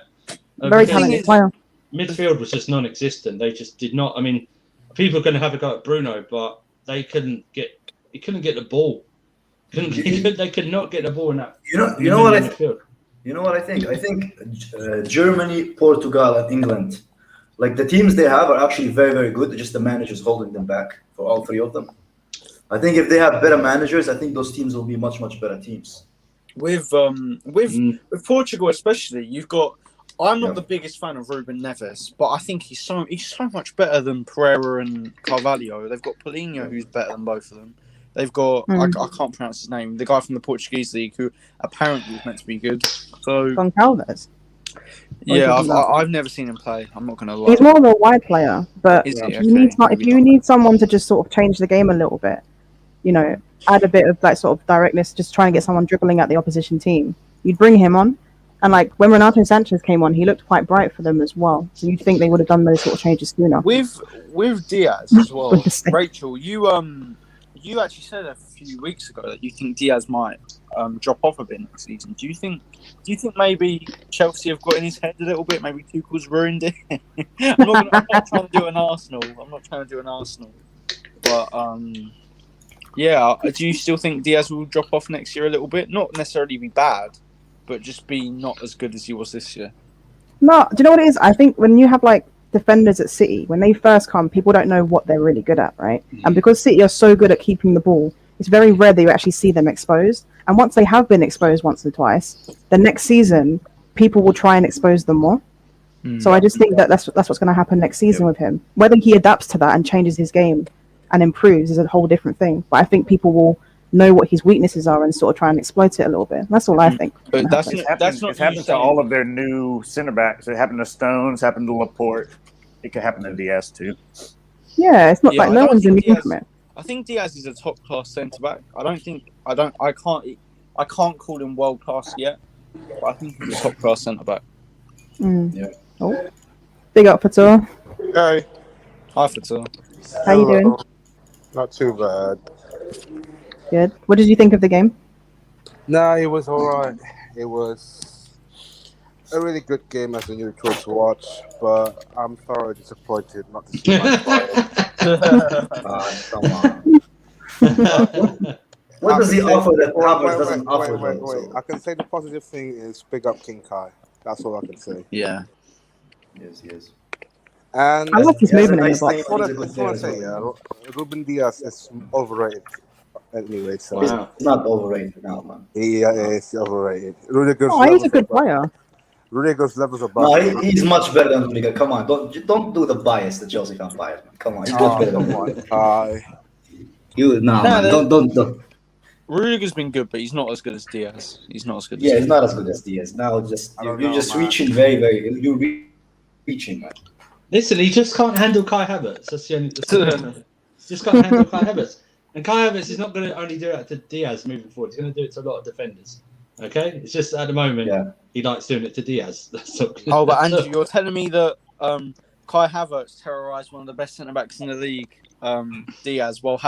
Very talented player. Midfield was just non-existent. They just did not. I mean, people are going to have a go at Bruno, but they couldn't get. He couldn't get the ball. They could not get the ball in that. You know what I think? I think Germany, Portugal, and England, like the teams they have are actually very, very good. Just the managers holding them back for all three of them. I think if they have better managers, I think those teams will be much, much better teams. With Portugal especially, you've got. I'm not the biggest fan of Ruben Neves, but I think he's so much better than Pereira and Carvalho. They've got Paulinho, who's better than both of them. They've got I can't pronounce his name, the guy from the Portuguese league who apparently is meant to be good. So Goncalves. Yeah, I've never seen him play. I'm not gonna lie. He's more of a wide player, but if you need someone to just sort of change the game a little bit, you know, add a bit of like sort of directness, just try and get someone dribbling at the opposition team, you'd bring him on. And like when Renato Sanchez came on, he looked quite bright for them as well. So you'd think they would have done those sort of changes sooner. With Diaz as well, Rachel, you actually said a few weeks ago that you think Diaz might drop off a bit next season. Do you think maybe Chelsea have got in his head a little bit? Maybe Tuchel's ruined it. I'm not trying to do an Arsenal. But yeah, do you still think Diaz will drop off next year a little bit? Not necessarily be bad, but just be not as good as he was this year. No, do you know what it is? I think when you have like defenders at City, when they first come, people don't know what they're really good at, right? And because City are so good at keeping the ball, it's very rare that you actually see them exposed. And once they have been exposed once or twice, the next season, people will try and expose them more. So I just think that's what's going to happen next season with him. Whether he adapts to that and changes his game and improves is a whole different thing. But I think people will know what his weaknesses are and sort of try and exploit it a little bit. That's all I think. But it's happened to all of their new center backs. It happened to Stones, happened to Laporte. It could happen to Diaz too. Yeah, it's not like no one's immune from it. I think Diaz is a top class centre back. I can't call him world class yet, but I think he's a top class centre back. Yeah. Oh, big up Fatur. Hey, hi Fatur. How you doing? Not too bad. Good. What did you think of the game? Nah, it was alright. It was a really good game as a neutral to watch, but I'm thoroughly disappointed not to see my Come on. What does he offer that Havertz doesn't offer? Wait. I can say the positive thing is big up King Kai. That's all I can say. Yeah. Yes. And I like his movement in the box. I want to say, Ruben Diaz is overrated. Anyway, so He's not overrated now, man. He is overrated. Rudiger's he's a good player. Rudiger's levels above. No, he's much better than Rudiger. Come on, don't do the bias, the Chelsea fan bias, man. Come on, he's much better than Rudiger. Don't. Rudiger's been good, but he's not as good as Diaz. He's not as good. He's not as good as Diaz. Now, you're just reaching you're reaching, man. Listen, he just can't handle Kai Havertz. That's the only. Just can't handle Kai Havertz. And Kai Havertz is not going to only do it to Diaz moving forward. He's going to do it to a lot of defenders. Okay? It's just at the moment, he likes doing it to Diaz. But Andrew, you're telling me that Kai Havertz terrorised one of the best centre-backs in the league, Diaz, while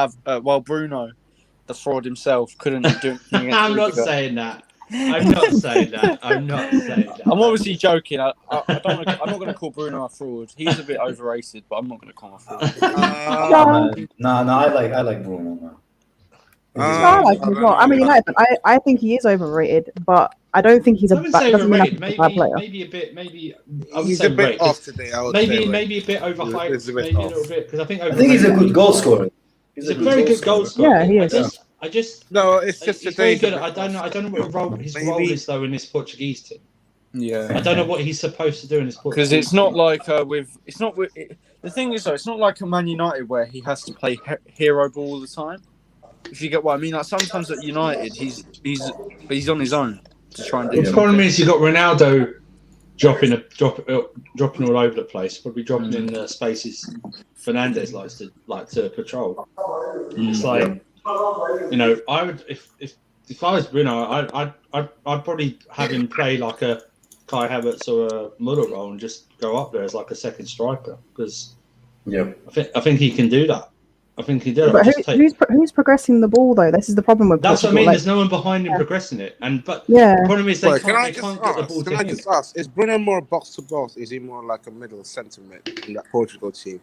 Bruno, the fraud himself, couldn't do anything against I'm not Rudiger. saying that. I'm not saying that. I'm obviously joking. I'm not going to call Bruno a fraud. He's a bit overrated, but I'm not going to call him a fraud. No, I like Bruno, man. I like him as well. I'm a United fan. I think he is overrated, but I don't think he's I wouldn't say doesn't mean overrated. he's a bad player. Maybe a bit. Maybe I would He's say a bit rated. off today. I would say, like, maybe a bit overhyped. he's a bit Maybe a off. little bit because I think I think he's a good goal scorer. He's a very good goal scorer. Yeah, he is. I just no, it's just he's very today. good. I don't know what his role is though in this Portuguese team. Yeah, I don't know what he's supposed to do in this Portuguese because it's not team. like the thing is though, it's not like a Man United where he has to play hero ball all the time. If you get what I mean, like sometimes at United, he's on his own to try and do. The problem is you got Ronaldo dropping all over the place, probably dropping in spaces Fernandes likes to patrol. It's like I would if I was Bruno, I'd probably have him play like a Kai Havertz or a Muller role and just go up there as like a second striker because I think he can do that. I think he did. But who's progressing the ball though? This is the problem with. That's Portugal. what I mean. Like, There's no one behind him progressing it, the Yeah. problem is they Wait, can't get the ball Can to I him. just ask? Is Bruno more box to box? Is he more like a middle centre mid in that Portugal team?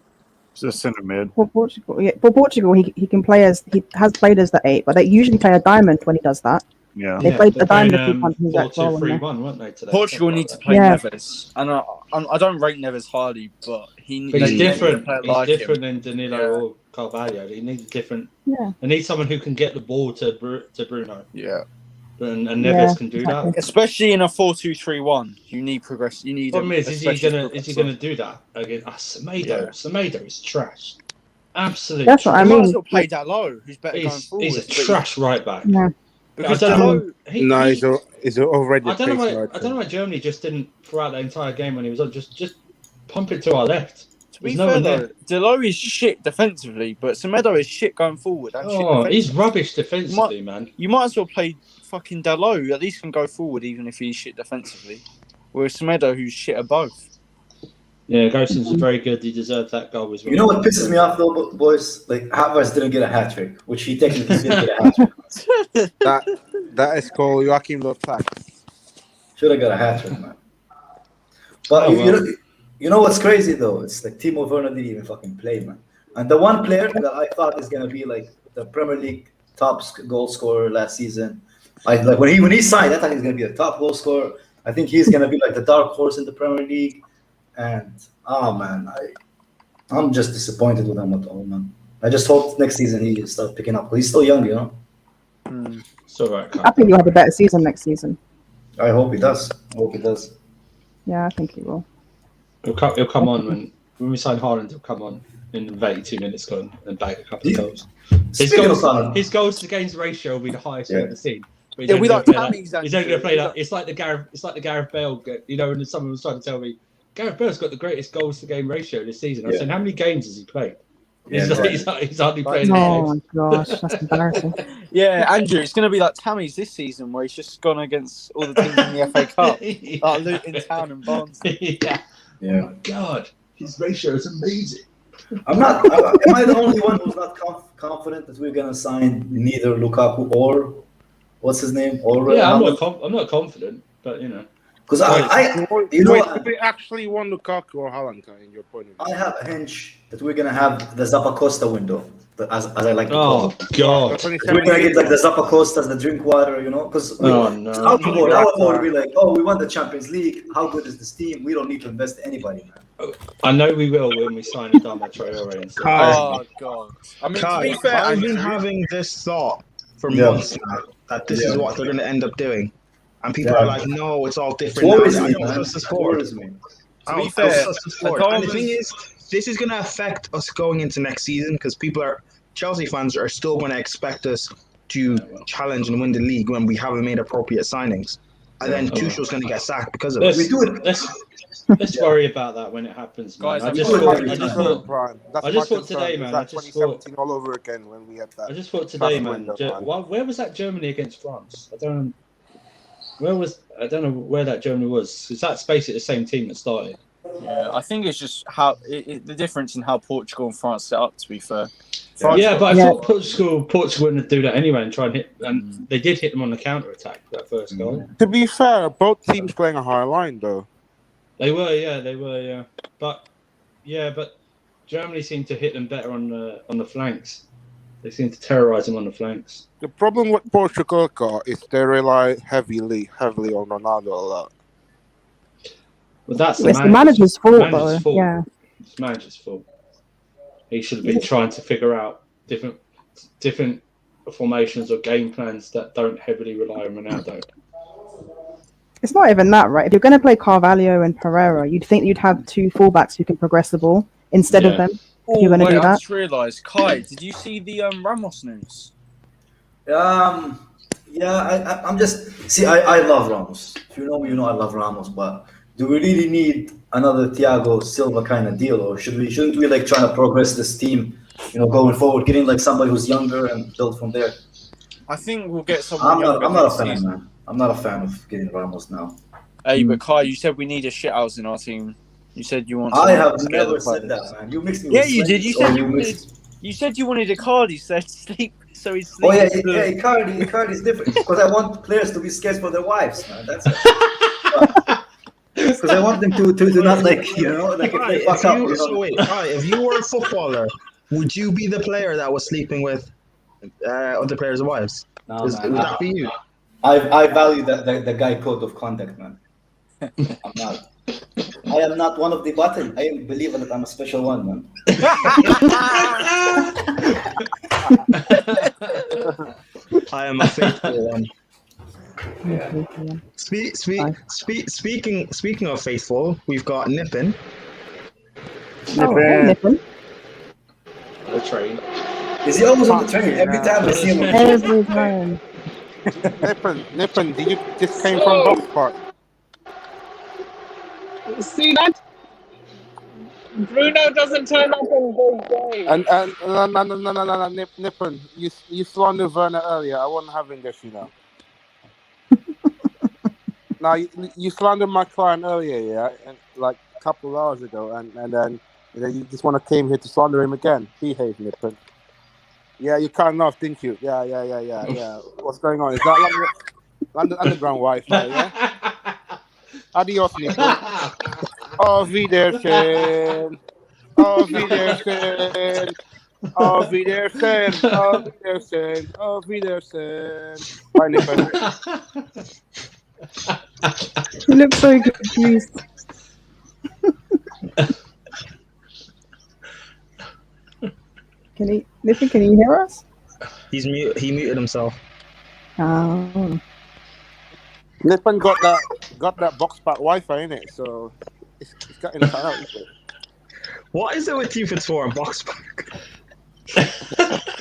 It's a centre mid. For Portugal, he can play as he has played as the 8, but they usually play a diamond when he does that. Yeah, they played the diamond a few times in that 4-2-3-1, weren't they? Today? Portugal need to play Neves, and I don't rate Neves highly, but He's they different. play He's like different him. than Danilo or Carvalho. He needs different. Yeah. They need someone who can get the ball to Bruno. Yeah. And Neves can do that. Especially in a 4-2-3-1, you need progress. You need. Problem is he gonna do that again? Semedo. Semedo is trash. Absolutely. That's what I You mean. might as well play Dalot, who's better going forward. He's a trash right back. Yeah. Because I don't know. Dalot, he's already. I don't know why Germany just didn't throughout the entire game when he was on just pump it to our left. to be fair though, Dalot is shit defensively, but Semedo is shit going forward. And shit He's rubbish defensively, man. You might as well play fucking Dalot. At least can go forward even if he's shit defensively. Whereas Semedo, who's shit at both. Yeah, Gosens was very good. He deserved that goal as well. You know what pisses me off though, boys? Like Havertz didn't get a hat trick, which he technically did get a hat trick. that is called Joachim Löw tax. Should have got a hat trick, man. But you know what's crazy though? It's like Timo Werner didn't even fucking play, man. And the one player that I thought is gonna be like the Premier League top goal scorer last season, like when he signed, I thought he's gonna be a top goal scorer. I think he's gonna be like the dark horse in the Premier League. And man, I'm just disappointed with him at all, man. I just hope next season he starts picking up. He's still young, you know. So right, I think he'll have a better season next season. I hope he does. Yeah, I think he will. He'll come on when we sign Haaland. He'll come on in 82 minutes, go and bag a couple of goals. His goals to games ratio will be the highest we've ever seen. Yeah, we like Tammy's. He's only going to play that. It's like the Gareth Bale. You know, when someone was trying to tell me Gareth Bale's got the greatest goals to game ratio this season. I said, how many games has he played? He's hardly played. Oh my gosh, that's embarrassing. Yeah, Andrew, it's going to be like Tammy's this season, where he's just gone against all the teams in the FA Cup, like Luton Town and Barnsley. Yeah. Oh God, his ratio is amazing. Am I the only one who's not confident that we're gonna sign neither Lukaku or what's his name? Or I'm not confident, but you know. Because Could be actually one Lukaku or Haaland in your point of view? I have a hunch that we're gonna have the Zappacosta window, as I like to call it. God! We're gonna get like the Zappacosta, the drink water, you know, because our board will be like, oh, we won the Champions League. How good is this team? We don't need to invest in anybody, man. I know we will when we sign Adama Traore. Oh God! I mean, to be fair, I've been having this thought for months now that this is what they're going to end up doing, and people are like, "No, it's all different." Worries now. me, I don't trust the man. sport. Worries me. I don't trust the sport. And the thing is, this is going to affect us going into next season because Chelsea fans are still going to expect us to challenge and win the league when we haven't made appropriate signings, and then Tuchel's going to get sacked because of it. We do it. Let's worry about that when it happens, guys. I just thought today, man. I just thought all over again when we had that. I just thought today, man. Where was that Germany against France? I don't know where that Germany was. Because that's basically the same team that started. Yeah, I think it's just how the difference in how Portugal and France set up. To be fair. Yeah, but I thought Portugal wouldn't do that anyway and try and hit. And they did hit them on the counter attack that first goal. To be fair, both teams playing a high line though. They were, yeah. But Germany seemed to hit them better on the flanks. They seem to terrorise him on the flanks. The problem with Portugal is they rely heavily on Ronaldo a lot. Well, that's It's the manager's fault, though. fault. Yeah. It's the manager's fault. He should have been trying to figure out different formations or game plans that don't heavily rely on Ronaldo. It's not even that, right? If you're going to play Carvalho and Pereira, you'd think you'd have two fullbacks who can progress the ball instead of them. If you're going to do I that. just realised, Kai, did you see the Ramos news? Yeah, I'm just I love Ramos. If you know me, you know I love Ramos. But do we really need another Thiago Silva kind of deal, or shouldn't we like trying to progress this team, going forward, getting like somebody who's younger and build from there? I think we'll get someone. I'm not a fan, man. I'm not a fan of getting Ramos now. Hey, but Kai, you said we need a shithouse in our team. You said you want. I have to never said that, man. You mixed me. Yeah, with you did. You said you wanted a card. You said sleep, so he's Oh sleeping. yeah, Icardi is different because I want players to be scared for their wives, man. That's it. Because I want them to not like if they fuck up. If you were a footballer, would you be the player that was sleeping with other players' wives? No, would man, that be you? I value the guy code of conduct, man. I'm not. I am not one of the button. I believe that I'm a special one, man. I am a faithful one. Yeah. Speaking of faithful, we've got Nippin. Nippin. The train. Is he always on the train? Every time I see him. Every time. Nippin, did you just came from Box Park? See that? Bruno doesn't turn up in those days. And no, Nippin, you slandered Werner earlier. I wasn't having this, Now you slandered my client earlier, yeah, and like a couple of hours ago, and then you just want to came here to slander him again. Behave, Nippin. Yeah, you cutting off, didn't you? Yeah. What's going on? Is that London Underground Wi-Fi? Yeah. Adios, Nippin. Auf Wiedersehen. Auf Wiedersehen. Auf Wiedersehen. Auf Wiedersehen. Auf Wiedersehen. Bye, Nippin. You look so confused. Can you hear us? He muted himself. Oh. Nippin got that box pack Wi-Fi in it, so it's getting cut out. Isn't it? What is it with you for touring box pack?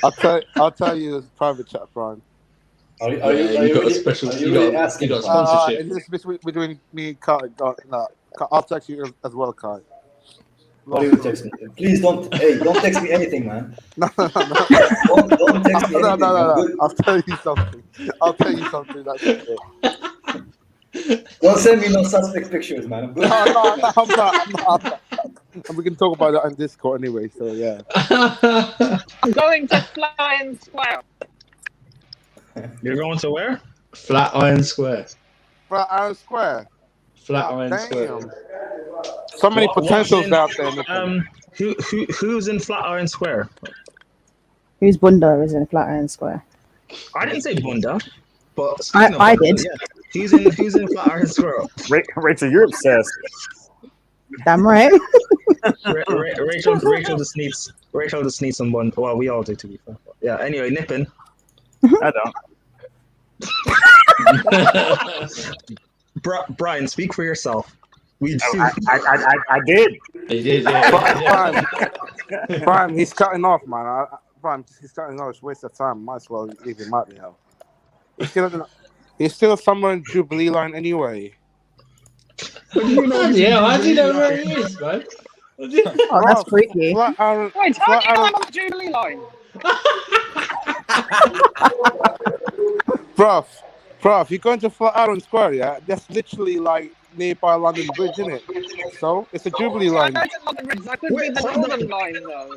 I'll tell you the private chat, Brian. You got a special. You got sponsorship. It's between me and Kai. No, I'll text you as well, Kai. What do you text me? Please don't. Hey, don't text me anything, man. No. Don't text me anything. No. I'll tell you something. That's it. Don't send me no suspect pictures, man. I'm good. No, I'm not. And we can talk about that on Discord anyway. So yeah. I'm going to Flatiron Square. You're going to where? Flatiron Square. Flatiron Square. Flatiron Square. So many potentials out there. Who's in Flatiron Square? Who's Bunda is in Flatiron Square? I didn't say Bunda, but I did. Yeah. Who's in Flatiron Square? Rachel, you're obsessed. Damn right. Rachel the sneaks on one. Well, we all do, to be fair. Yeah. Anyway, Nippin. I don't. Brian, speak for yourself. I did. He did, yeah. Brian, he's cutting off, man. Brian, he's cutting off. It's a waste of time. Might as well leave him out now. He's still somewhere in Jubilee line anyway. Yeah, I didn't know where he is, man. Oh, that's freaky. Wait, how do you know I'm on the Jubilee line? Prof, you're going to Flatiron Square, yeah? That's literally like nearby London Bridge, isn't it? So it's a Jubilee line. That could be the Northern line, though.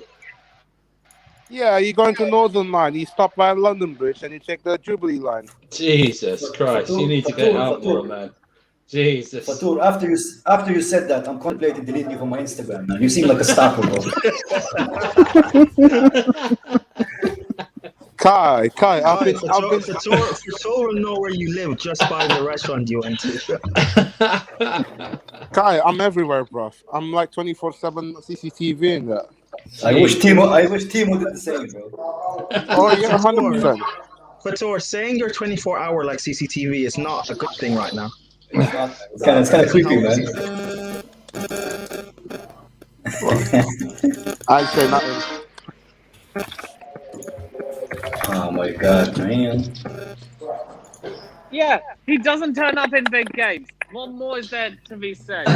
Yeah, you're going to Northern Line. You stop by London Bridge and you take the Jubilee line. Jesus Christ, you need to get out more, man. Jesus. Fatur, after you said that, I'm contemplating deleting you from my Instagram, man. You seem like a stalker, bro. Kai, I've been. Fator will know where you live just by the restaurant you went to. Kai, I'm everywhere, bro. I'm like 24/7 CCTV in that. I wish Timo did the same, bro. Oh yeah, 100%. Fator, saying you're 24-hour like CCTV is not a good thing right now. It's kind of creepy, man. I say nothing. Oh my god, man. Yeah, he doesn't turn up in big games. What more is there to be said?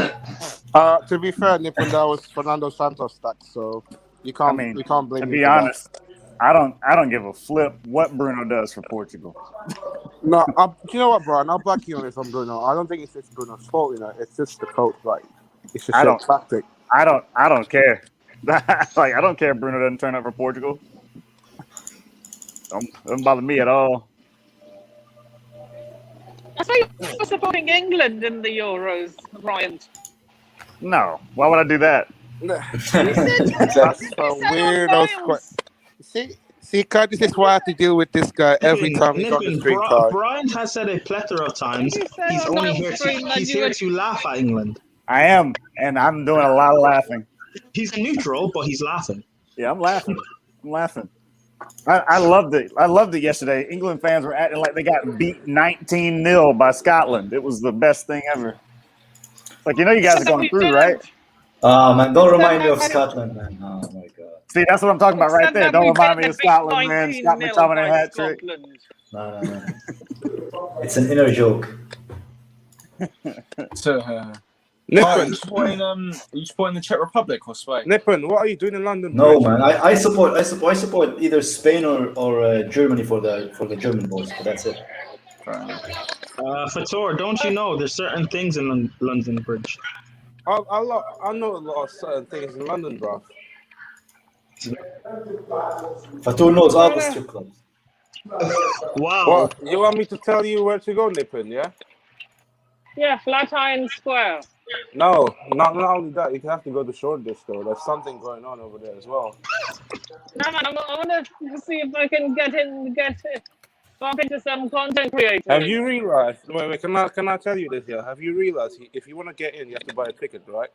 To be fair, Nippon, that was Fernando Santos stats, so you can't blame to me be for honest, I don't give a flip what Bruno does for Portugal. No, you know what, Brian? I'll back you on this on Bruno. I don't think it's just Bruno's fault, you know. It's just the coach, like it's just a tactic. I don't care. Like I don't care if Bruno doesn't turn up for Portugal. Don't bother me at all. I thought you were supporting England in the Euros, Ryan. No, why would I do that? That's a weirdo. See, Kai, this is why I have to deal with this guy every time he's on the street, Kai. Brian has said a plethora of times he's only here to laugh at England. I am, and I'm doing a lot of laughing. He's a neutral, but he's laughing. Yeah, I'm laughing. I loved it. I loved it yesterday. England fans were acting like they got beat 19-0 by Scotland. It was the best thing ever. Like, you know you guys are going through, right? Oh, man, don't remind me of Scotland, man. Oh, my God. See, that's what I'm talking about right there. Don't remind me of Scotland, man. Scott McTominay hat trick. No. It's an inner joke. Nippon, are you supporting the Czech Republic or Spain? Nippon, what are you doing in London? No, man. I support either Spain or Germany for the German boys, but that's it. Fator, don't you know there's certain things in London Bridge? I know a lot of certain things in London, bro. Fator knows all the strip clubs. Wow. What, you want me to tell you where to go, Nippon, yeah? Yeah, Flatiron Square. No, not only that. You have to go to Shoreditch, though. There's something going on over there as well. No, man, I want to see if I can bump into some content creators. Have you realized? Wait, can I tell you this here? Have you realized if you want to get in, you have to buy a ticket, right?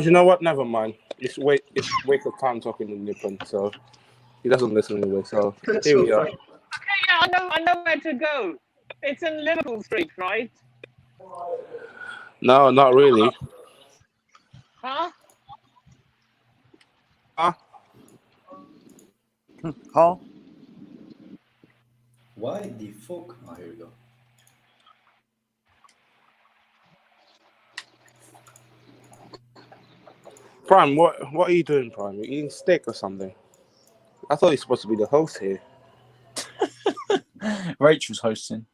You know what? Never mind. It's waste of time talking to Nippon, so he doesn't listen anyway. So here we are. Okay, yeah, I know where to go. It's in Liverpool Street, right? No, not really. Huh? Huh? Why the fuck? Oh, here we go. Prime, what are you doing, Prime? You eating steak or something? I thought you're supposed to be the host here. Rachel's hosting.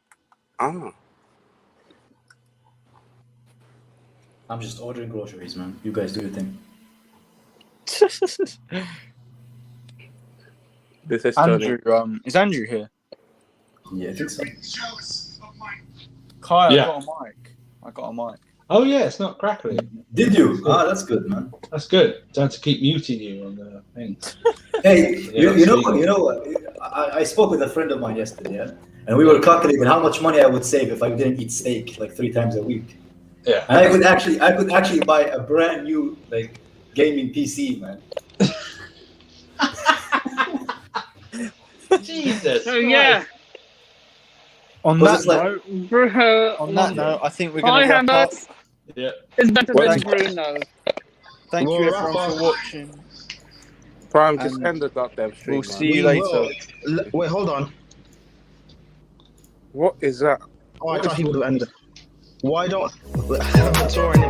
Ah. I'm just ordering groceries, man. You guys do your thing. This is Andrew. Is Andrew here? Yeah, I think so. Kai, Yeah. I got a mic. Oh yeah, it's not crackling. Did you? Ah, that's good, man. That's good. Don't have to keep muting you on the thing. Hey, you know what? I spoke with a friend of mine yesterday, yeah? And we were calculating how much money I would save if I didn't eat steak like 3 times a week. Yeah. And I could actually buy a brand new like gaming PC, man. Jesus. So yeah. On Was that it like- note, Bruno, I think we're going to wrap up. Yeah. It's better than Thank you. Bruno. Thank We'll you wrap everyone up. for watching. Prime, just And end the goddamn stream. We'll man. see you later. Wait, hold on. What is that? Oh, I thought he would have ended it. Why don't Fator and